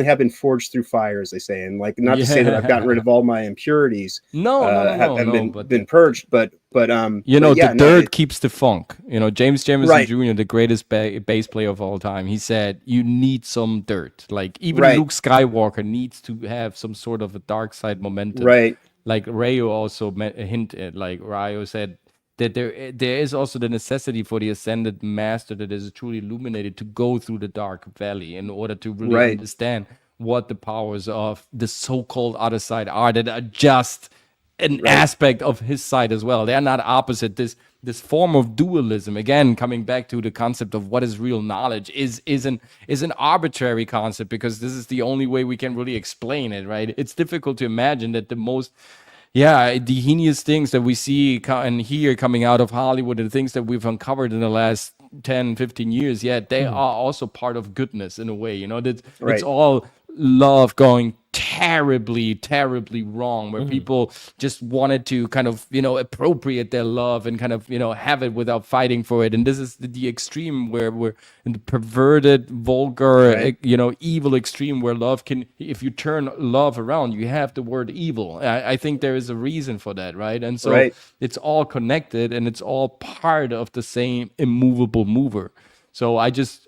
have been forged through fire, as they say, and like not to say that I've gotten rid of all my impurities. Have been purged, but the dirt keeps the funk. James Jamerson Jr., the greatest bass player of all time, he said you need some dirt. Like even Luke Skywalker needs to have some sort of a dark side momentum. Right. Like Rayo also hinted, like Rayo said, that there is also the necessity for the ascended master that is truly illuminated to go through the dark valley in order to really understand what the powers of the so-called other side are, that are just an aspect of his side as well. They are not opposite. This form of dualism, again, coming back to the concept of what is real knowledge, is an arbitrary concept, because this is the only way we can really explain it, right? It's difficult to imagine that the most the heinous things that we see and hear coming out of Hollywood, and the things that we've uncovered in the last 10, 15 years, they are also part of goodness in a way. It's all love going terribly, terribly wrong, where people just wanted to kind of, appropriate their love and kind of, have it without fighting for it. And this is the extreme where we're in the perverted, vulgar, evil extreme, where love can, if you turn love around, you have the word evil. I think there is a reason for that, right? And so it's all connected, and it's all part of the same immovable mover. So I just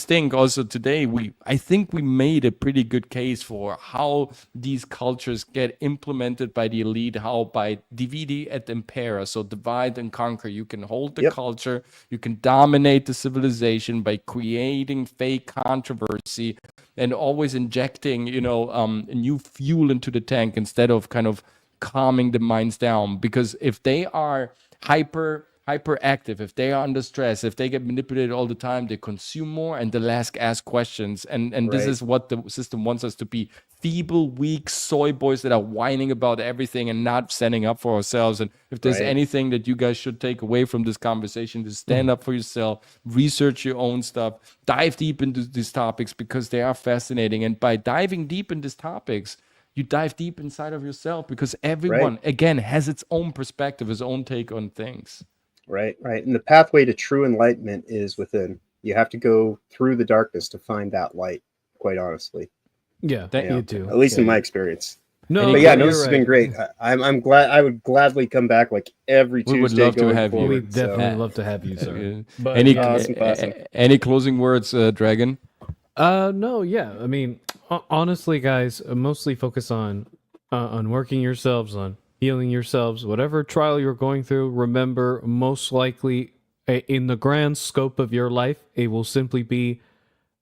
think also today I think we made a pretty good case for how these cultures get implemented by the elite, how by divide et impera, so divide and conquer. You can hold the culture, you can dominate the civilization by creating fake controversy and always injecting, new fuel into the tank instead of kind of calming the minds down. Because if they are hyperactive, if they are under stress, if they get manipulated all the time, they consume more and they'll ask questions. And this is what the system wants us to be: feeble, weak soy boys that are whining about everything and not standing up for ourselves. And if there's anything that you guys should take away from this conversation, to stand up for yourself, research your own stuff, dive deep into these topics, because they are fascinating. And by diving deep in these topics, you dive deep inside of yourself, because everyone, again, has its own perspective, his own take on things. Right. And the pathway to true enlightenment is within. You have to go through the darkness to find that light, quite honestly. Yeah, you do. At least in my experience. No, but this has been great. I'm glad. I would gladly come back like every Tuesday. We would love to have you. We definitely love to have you, sir. But, awesome. Any closing words, Dragon? No, yeah. I mean, honestly, guys, mostly focus on working yourselves, on healing yourselves, whatever trial you're going through. Remember, most likely, in the grand scope of your life, it will simply be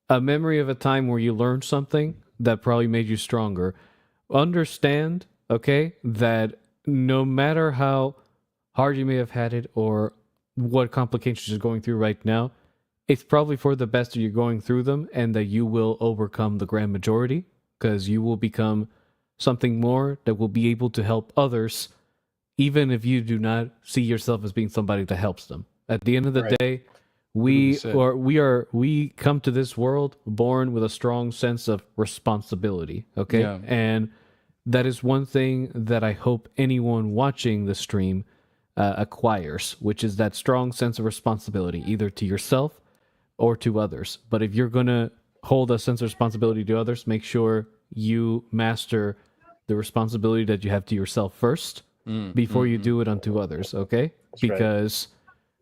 a memory of a time where you learned something that probably made you stronger. Understand, okay, that no matter how hard you may have had it or what complications you're going through right now, it's probably for the best that you're going through them, and that you will overcome the grand majority, because you will become something more that will be able to help others, even if you do not see yourself as being somebody that helps them. At the end of the day, we come to this world born with a strong sense of responsibility. Okay. And that is one thing that I hope anyone watching the stream acquires, which is that strong sense of responsibility, either to yourself or to others. But if you're going to hold a sense of responsibility to others, make sure you master the responsibility that you have to yourself first before you do it unto others, okay? Because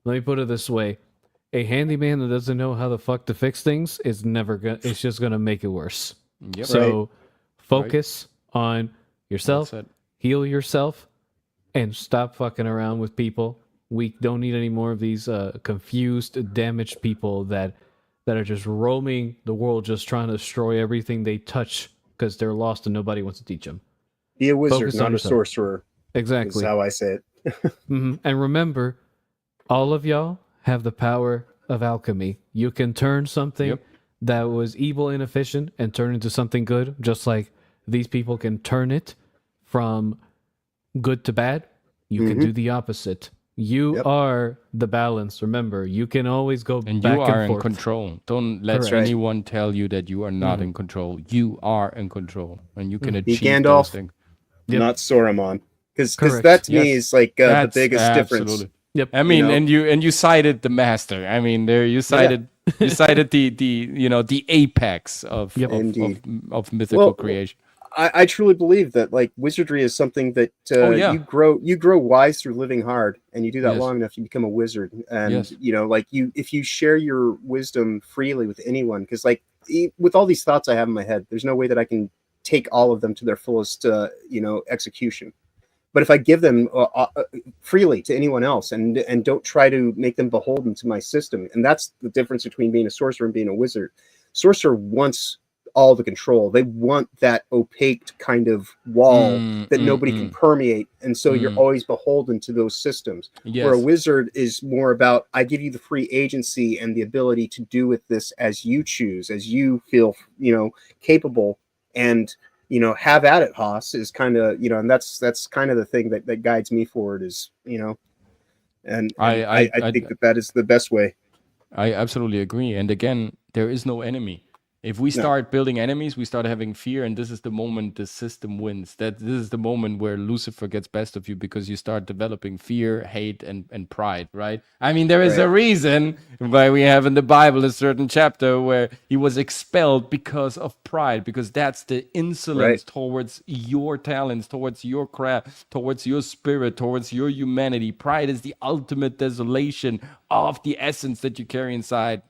let me put it this way. A handyman that doesn't know how the fuck to fix things is never gonna, it's just gonna make it worse. Yep. So focus on yourself, Well said. heal yourself, and stop fucking around with people. We don't need any more of these confused, damaged people that are just roaming the world, just trying to destroy everything they touch because they're lost and nobody wants to teach them. Be a wizard, Focus on not a yourself. sorcerer. Exactly. Is how I say it. And remember, all of y'all have the power of alchemy. You can turn something that was evil, inefficient, and turn into something good, just like these people can turn it from good to bad. You can do the opposite. You are the balance. Remember, you can always go And back you are and in forth. control. Don't let Correct. anyone tell you that you are not in control. You are in control, and you can Be achieve Gandalf, those things. not Saruman. Because Correct. that to me Yes. is like the That's biggest difference. absolutely. Yep. I mean, know? and you cited the master. I mean, there you cited you cited the apex of Indeed. of mythical Well, creation. I truly believe that like wizardry is something that you grow wise through living hard, and you do that Yes. long enough, you become a wizard. And Yes. you know, like if you share your wisdom freely with anyone, because like with all these thoughts I have in my head, there's no way that I can take all of them to their fullest execution. But if I give them freely to anyone else and don't try to make them beholden to my system, and that's the difference between being a sorcerer and being a wizard. Sorcerer wants all the control. They want that opaque kind of wall that nobody can permeate, and so you're always beholden to those systems. Yes. Where a wizard is more about, I give you the free agency and the ability to do with this as you choose, as you feel capable, and have at it, Haas, is kind of, and that's kind of the thing that guides me forward is, and I think that is the best way. I absolutely agree. And again, there is no enemy. If we start building enemies, we start having fear, and this is the moment the system wins. This is the moment where Lucifer gets best of you, because you start developing fear, hate, and pride, right? I mean, there is a reason why we have in the Bible a certain chapter where he was expelled because of pride, because that's the insolence towards your talents, towards your craft, towards your spirit, towards your humanity. Pride is the ultimate desolation of the essence that you carry inside.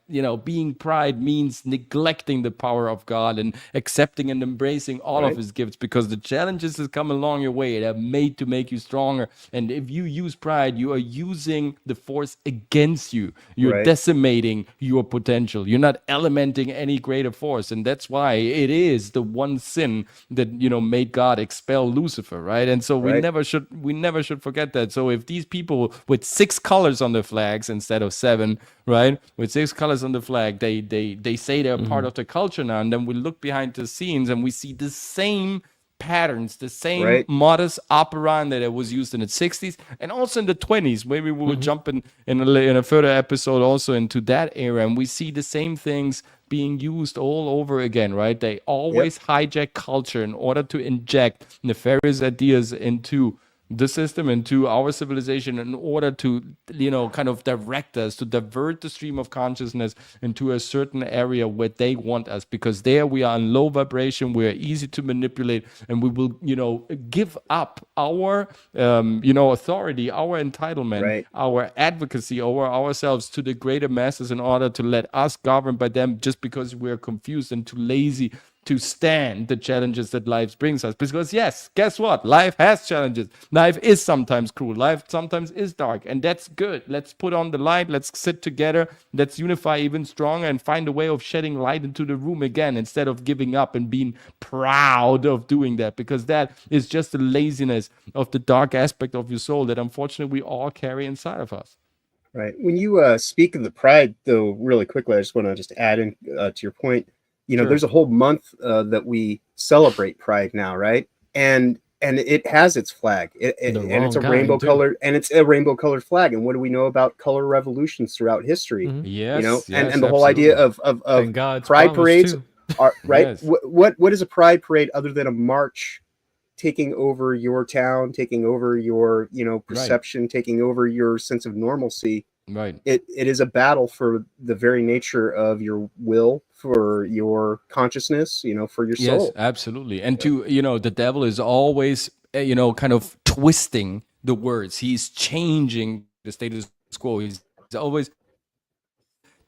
Being pride means neglecting the power of God and accepting and embracing all of his gifts, because the challenges that come along your way, they're made to make you stronger. And if you use pride, you are using the force against you. You're decimating your potential. You're not elementing any greater force. And that's why it is the one sin that, made God expel Lucifer, right? And so we never should forget that. So if these people with 6 colors on their flags instead of 7, right, with 6 colors on the flag, they say they're part of the culture now, and then we look behind the scenes and we see the same patterns, the same modus operandi that was used in the 60s and also in the 20s. Maybe we will jump in a further episode also into that era, and we see the same things being used all over again, right? They always hijack culture in order to inject nefarious ideas into the system, into our civilization, in order to, kind of direct us, to divert the stream of consciousness into a certain area where they want us, because there we are in low vibration, we are easy to manipulate, and we will, give up our, authority, our entitlement, our advocacy over ourselves to the greater masses in order to let us govern by them, just because we're confused and too lazy to stand the challenges that life brings us. Because yes, guess what? Life has challenges. Life is sometimes cruel. Life sometimes is dark, and that's good. Let's put on the light. Let's sit together. Let's unify even stronger and find a way of shedding light into the room again, instead of giving up and being proud of doing that, because that is just the laziness of the dark aspect of your soul that unfortunately we all carry inside of us. Right. When you speak of the pride, though, really quickly, I just want to just add in to your point. There's a whole month that we celebrate Pride now, right? And it has its flag, and it's a rainbow colored, and it's a rainbow colored flag. And what do we know about color revolutions throughout history? Yes, and the whole idea of Pride parades are right. Yes. What is a Pride parade other than a march taking over your town, taking over your, perception, taking over your sense of normalcy. Right. It is a battle for the very nature of your will, for your consciousness, for your Yes, soul. absolutely. And the devil is always, kind of twisting the words. He's changing the status quo. He's always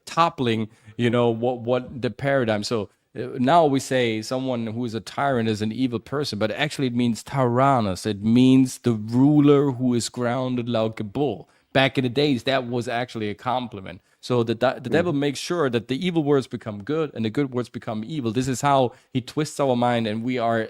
toppling, what the paradigm. So now we say someone who is a tyrant is an evil person, but actually it means tyrannus. It means the ruler who is grounded like a bull. Back in the days, that was actually a compliment. So the devil makes sure that the evil words become good and the good words become evil. This is how he twists our mind, and we are,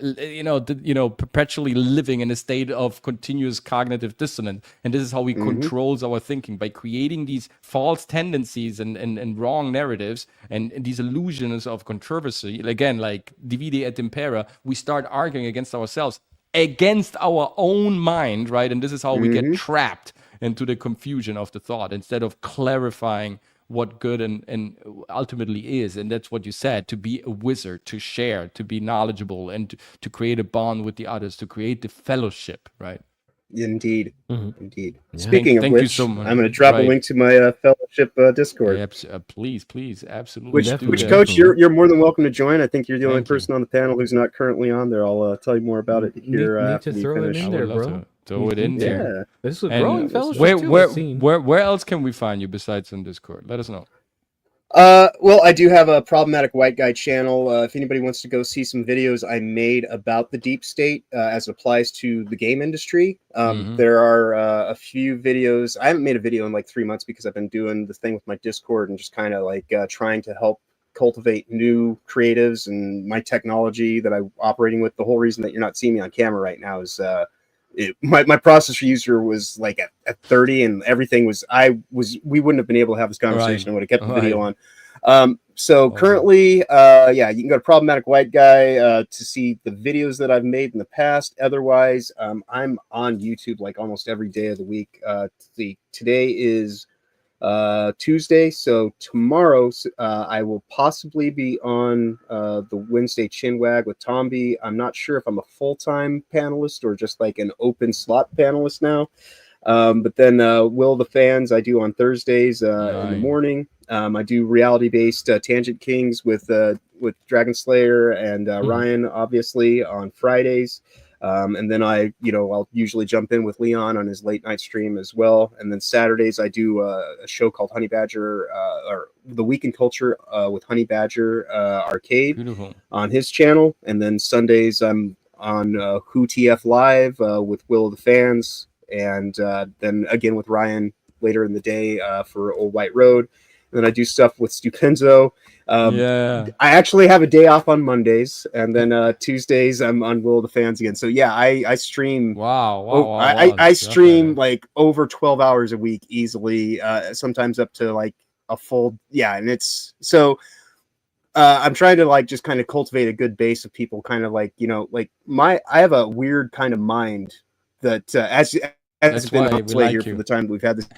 perpetually living in a state of continuous cognitive dissonance. And this is how he controls our thinking, by creating these false tendencies and wrong narratives and these illusions of controversy. Again, like divide et impera, we start arguing against ourselves, against our own mind, right? And this is how we get trapped into the confusion of the thought, instead of clarifying what good and ultimately is. And that's what you said: to be a wizard, to share, to be knowledgeable, and to create a bond with the others, to create the fellowship, right? Indeed. Mm-hmm. Indeed. Yeah. Speaking of Thank you which, so much. I'm going to drop a link to my fellowship Discord. Yeah, please, absolutely. Which, do which that. Coach, you're more than welcome to join. I think you're the only Thank you. person on the panel who's not currently on there. I'll tell you more about it here Need after to we throw it finish. in I there, would love bro. to throw it in there. Yeah. This is a And growing fellowship where too, where I've seen. where else can we find you besides on Discord? Let us know. Well, I do have a problematic white guy channel. If anybody wants to go see some videos I made about the deep state as it applies to the game industry, there are a few videos. I haven't made a video in like 3 months because I've been doing the thing with my Discord and just kind of like trying to help cultivate new creatives and my technology that I'm operating with. The whole reason that you're not seeing me on camera right now is my processor user was like at 30, and everything was we wouldn't have been able to have this conversation. I would have kept the video on. So currently, you can go to Problematic White Guy to see the videos that I've made in the past. Otherwise, I'm on YouTube like almost every day of the week. Today is Tuesday, so tomorrow I will possibly be on the Wednesday Chinwag with Tomby. I'm not sure if I'm a full-time panelist or just like an open slot panelist now. But then Will the Fans I do on Thursdays in the morning. I do reality-based Tangent Kings with Dragon Slayer and Ryan, obviously, on Fridays. And then I'll usually jump in with Leon on his late night stream as well. And then Saturdays I do a show called Honey Badger or The Week in Culture with Honey Badger Arcade on his channel. And then Sundays I'm on Who TF Live with Will of the Fans. And then again with Ryan later in the day for Old White Road. And then I do stuff with Stupenzo. I actually have a day off on Mondays, and then Tuesdays I'm on Will of the Fans again. So yeah, I stream. Wow. I stream like over 12 hours a week easily. Sometimes up to like a full. Yeah, and it's so. I'm trying to like just kind of cultivate a good base of people, kind of like I have a weird kind of mind that as it's been on display here for the time that we've had this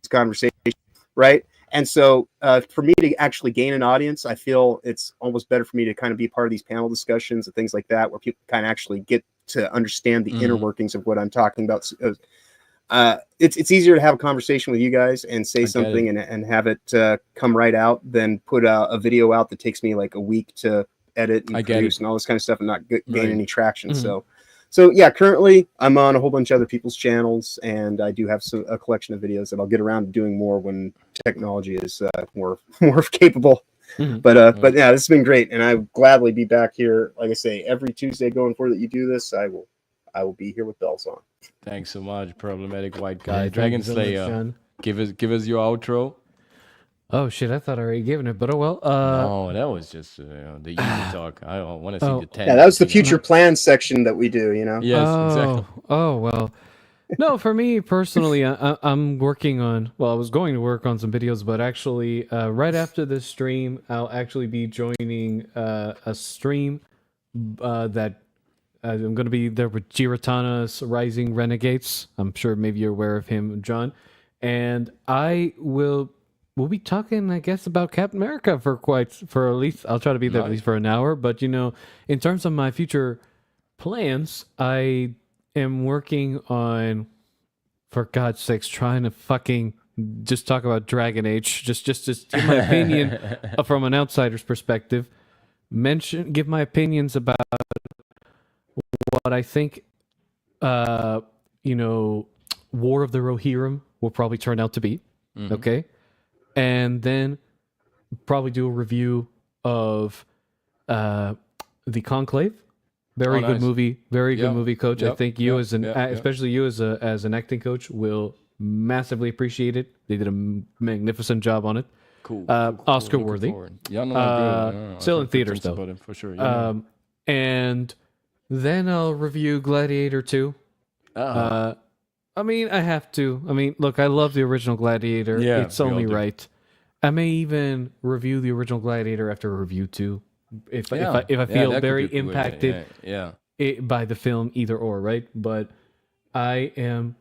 conversation, right? And so for me to actually gain an audience, I feel it's almost better for me to kind of be part of these panel discussions and things like that, where people kind of actually get to understand the inner workings of what I'm talking about. It's easier to have a conversation with you guys and say something and have it come right out than put a video out that takes me like a week to edit and produce and all this kind of stuff and not gain any traction. So yeah, currently I'm on a whole bunch of other people's channels, and I do have a collection of videos that I'll get around to doing more when technology is more capable. But yeah, this has been great, and I will gladly be back here. Like I say, every Tuesday going forward that you do this, I will be here with bells on. Thanks so much, Problematic White Guy. Dragon Slayer, give us your outro. Oh shit! I thought I already given it, but oh well. No, that was just the easy talk. I want to see the 10. Yeah, that was the future plans section that we do. Yes, exactly. Oh well. No, for me personally, I'm working on. Well, I was going to work on some videos, but actually, right after this stream, I'll actually be joining a stream that I'm going to be there with Giratana's Rising Renegades. I'm sure maybe you're aware of him, John, and we'll be talking, I guess, about Captain America for at least I'll try to be there at least for an hour. But in terms of my future plans, I am working on, for God's sakes, trying to fucking just talk about Dragon Age. Just give my opinion from an outsider's perspective. Give my opinions about what I think, War of the Rohirrim will probably turn out to be. Mhm. Okay. And then probably do a review of the Conclave. Very good nice. movie. Very good Yep. movie, Coach. I Yep. think you Yep. as an, Yep. Yep. especially you as an acting coach, will massively appreciate it. They did a magnificent job on it. Cool. Oscar Looking worthy. forward. Yeah, no, I agree. I still in think theaters, that's though. about it for sure. Yeah. And then I'll review Gladiator 2. I mean, I have to. I mean, look, I love the original Gladiator. Yeah, It's we all only do. right. I may even review the original Gladiator after review 2. If I feel that could very be a good way. impacted Yeah. by the film, either or, right? But I am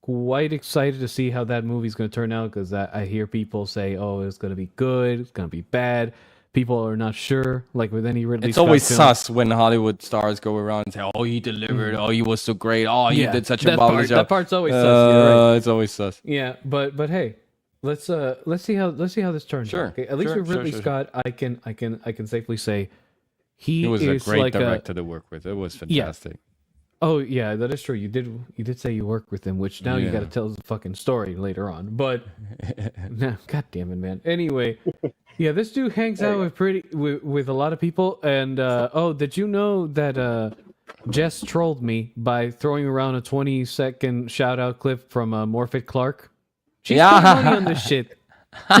quite excited to see how that movie's going to turn out, because I hear people say, "Oh, it's going to be good, it's going to be bad." People are not sure. Like with any Ridley It's Scott always film. sus when Hollywood stars go around and say, "Oh, he delivered. Oh, he was so great. Oh, he did such a marvelous job." That part's always sus. Yeah, right. It's always sus. Yeah, but hey, let's see how this turns Sure, out. Okay? At least sure, with Ridley sure. Scott, I can safely say he He was a is great like director to work with. It was fantastic. Oh yeah, that is true. You did say you worked with him, which now you Yeah. got to tell the fucking story later on. But no, god damn it, man. Anyway, yeah, this dude hangs out with a lot of people. And did you know that Jess trolled me by throwing around a 20-second shout out clip from Morphet Clark? She's Yeah. putting money on this shit.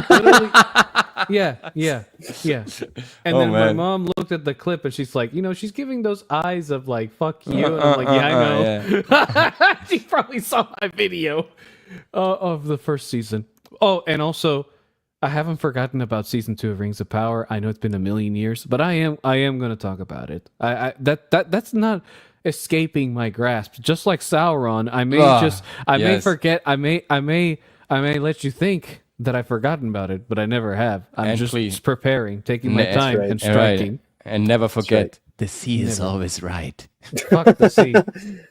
Literally, yeah. And Oh, then my man. mom looked at the clip and she's like, she's giving those eyes of like, fuck you. And I'm like, yeah, I know. She probably saw my video of the first season. Oh, and also, I haven't forgotten about season 2 of Rings of Power. I know it's been a million years, but I am going to talk about it. That's not escaping my grasp. Just like Sauron, I may may yes. forget. I may let you think that I've forgotten about it, but I never have. I'm And just please- preparing, taking my That's time right. and And right. striking. And never forget, right. the sea is always right. Fuck the sea.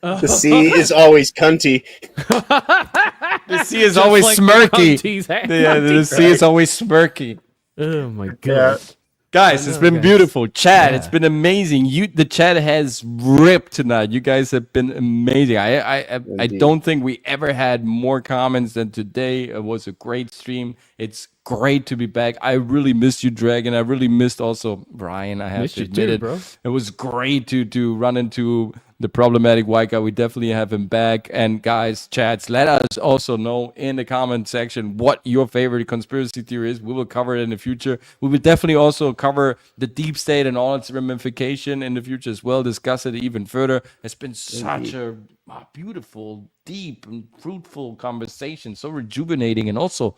The sea is always cunty. The sea is Just always like the smirky. cunties. Yeah, the sea is always smirky. Oh my god. Yeah. Guys, it's know, been guys. beautiful. Chat, it's Yeah. been amazing. The chat has ripped tonight. You guys have been amazing. I Indeed. don't think we ever had more comments than today. It was a great stream. It's great to be back. I really missed you, Dragon. I really missed also Brian. I have Missed to you admit too, it. bro. It was great to run into the problematic white guy. We definitely have him back. And guys, chats, let us also know in the comment section what your favorite conspiracy theory is. We will cover it in the future. We will definitely also cover the deep state and all its ramification in the future as well. Discuss it even further. It's been such a beautiful, deep, and fruitful conversation. So rejuvenating and also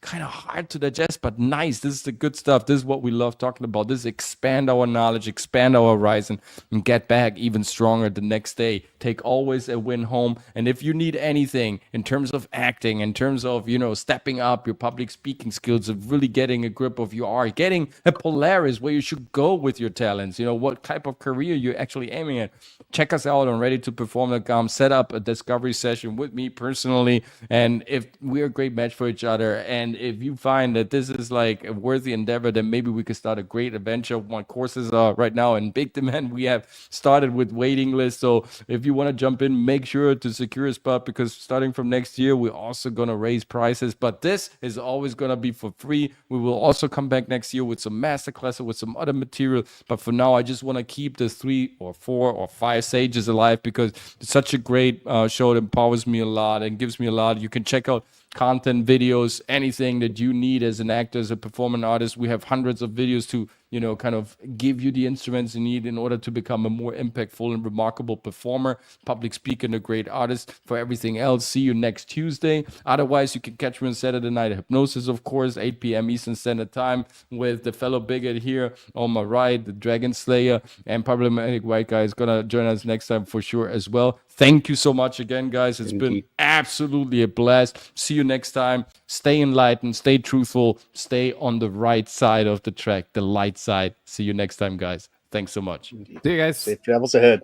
kind of hard to digest, but nice. This is the good stuff. This is what we love talking about. This is expand our knowledge, expand our horizon, and get back even stronger the next day. Take always a win home. And if you need anything in terms of acting, in terms of, stepping up your public speaking skills, of really getting a grip of your art, getting a Polaris where you should go with your talents, what type of career you're actually aiming at, check us out on readytoperform.com. Set up a discovery session with me personally. And if we're a great match for each other, and if you find that this is like a worthy endeavor, then maybe we could start a great adventure. My courses are right now in big demand. We have started with waiting lists. So if you want to jump in, make sure to secure a spot, because starting from next year, we're also going to raise prices. But this is always going to be for free. We will also come back next year with some masterclasses, with some other material. But for now, I just want to keep the 3 or 4 or 5 sages alive, because it's such a great show that empowers me a lot and gives me a lot. You can check out content, videos, anything that you need as an actor, as a performing artist. We have hundreds of videos to, kind of give you the instruments you need in order to become a more impactful and remarkable performer, public speaker, and a great artist. For everything else, see you next Tuesday. Otherwise, you can catch me on Saturday Night Hypnosis, of course, 8 p.m. Eastern Standard Time, with the fellow bigot here on my right, the Dragon Slayer, and problematic white guy is going to join us next time for sure as well. Thank you so much again, guys. It's been absolutely a blast. See you next time. Stay enlightened, stay truthful, stay on the right side of the track, the light side. See you next time, guys. Thanks so much. See you guys. Safe travels ahead.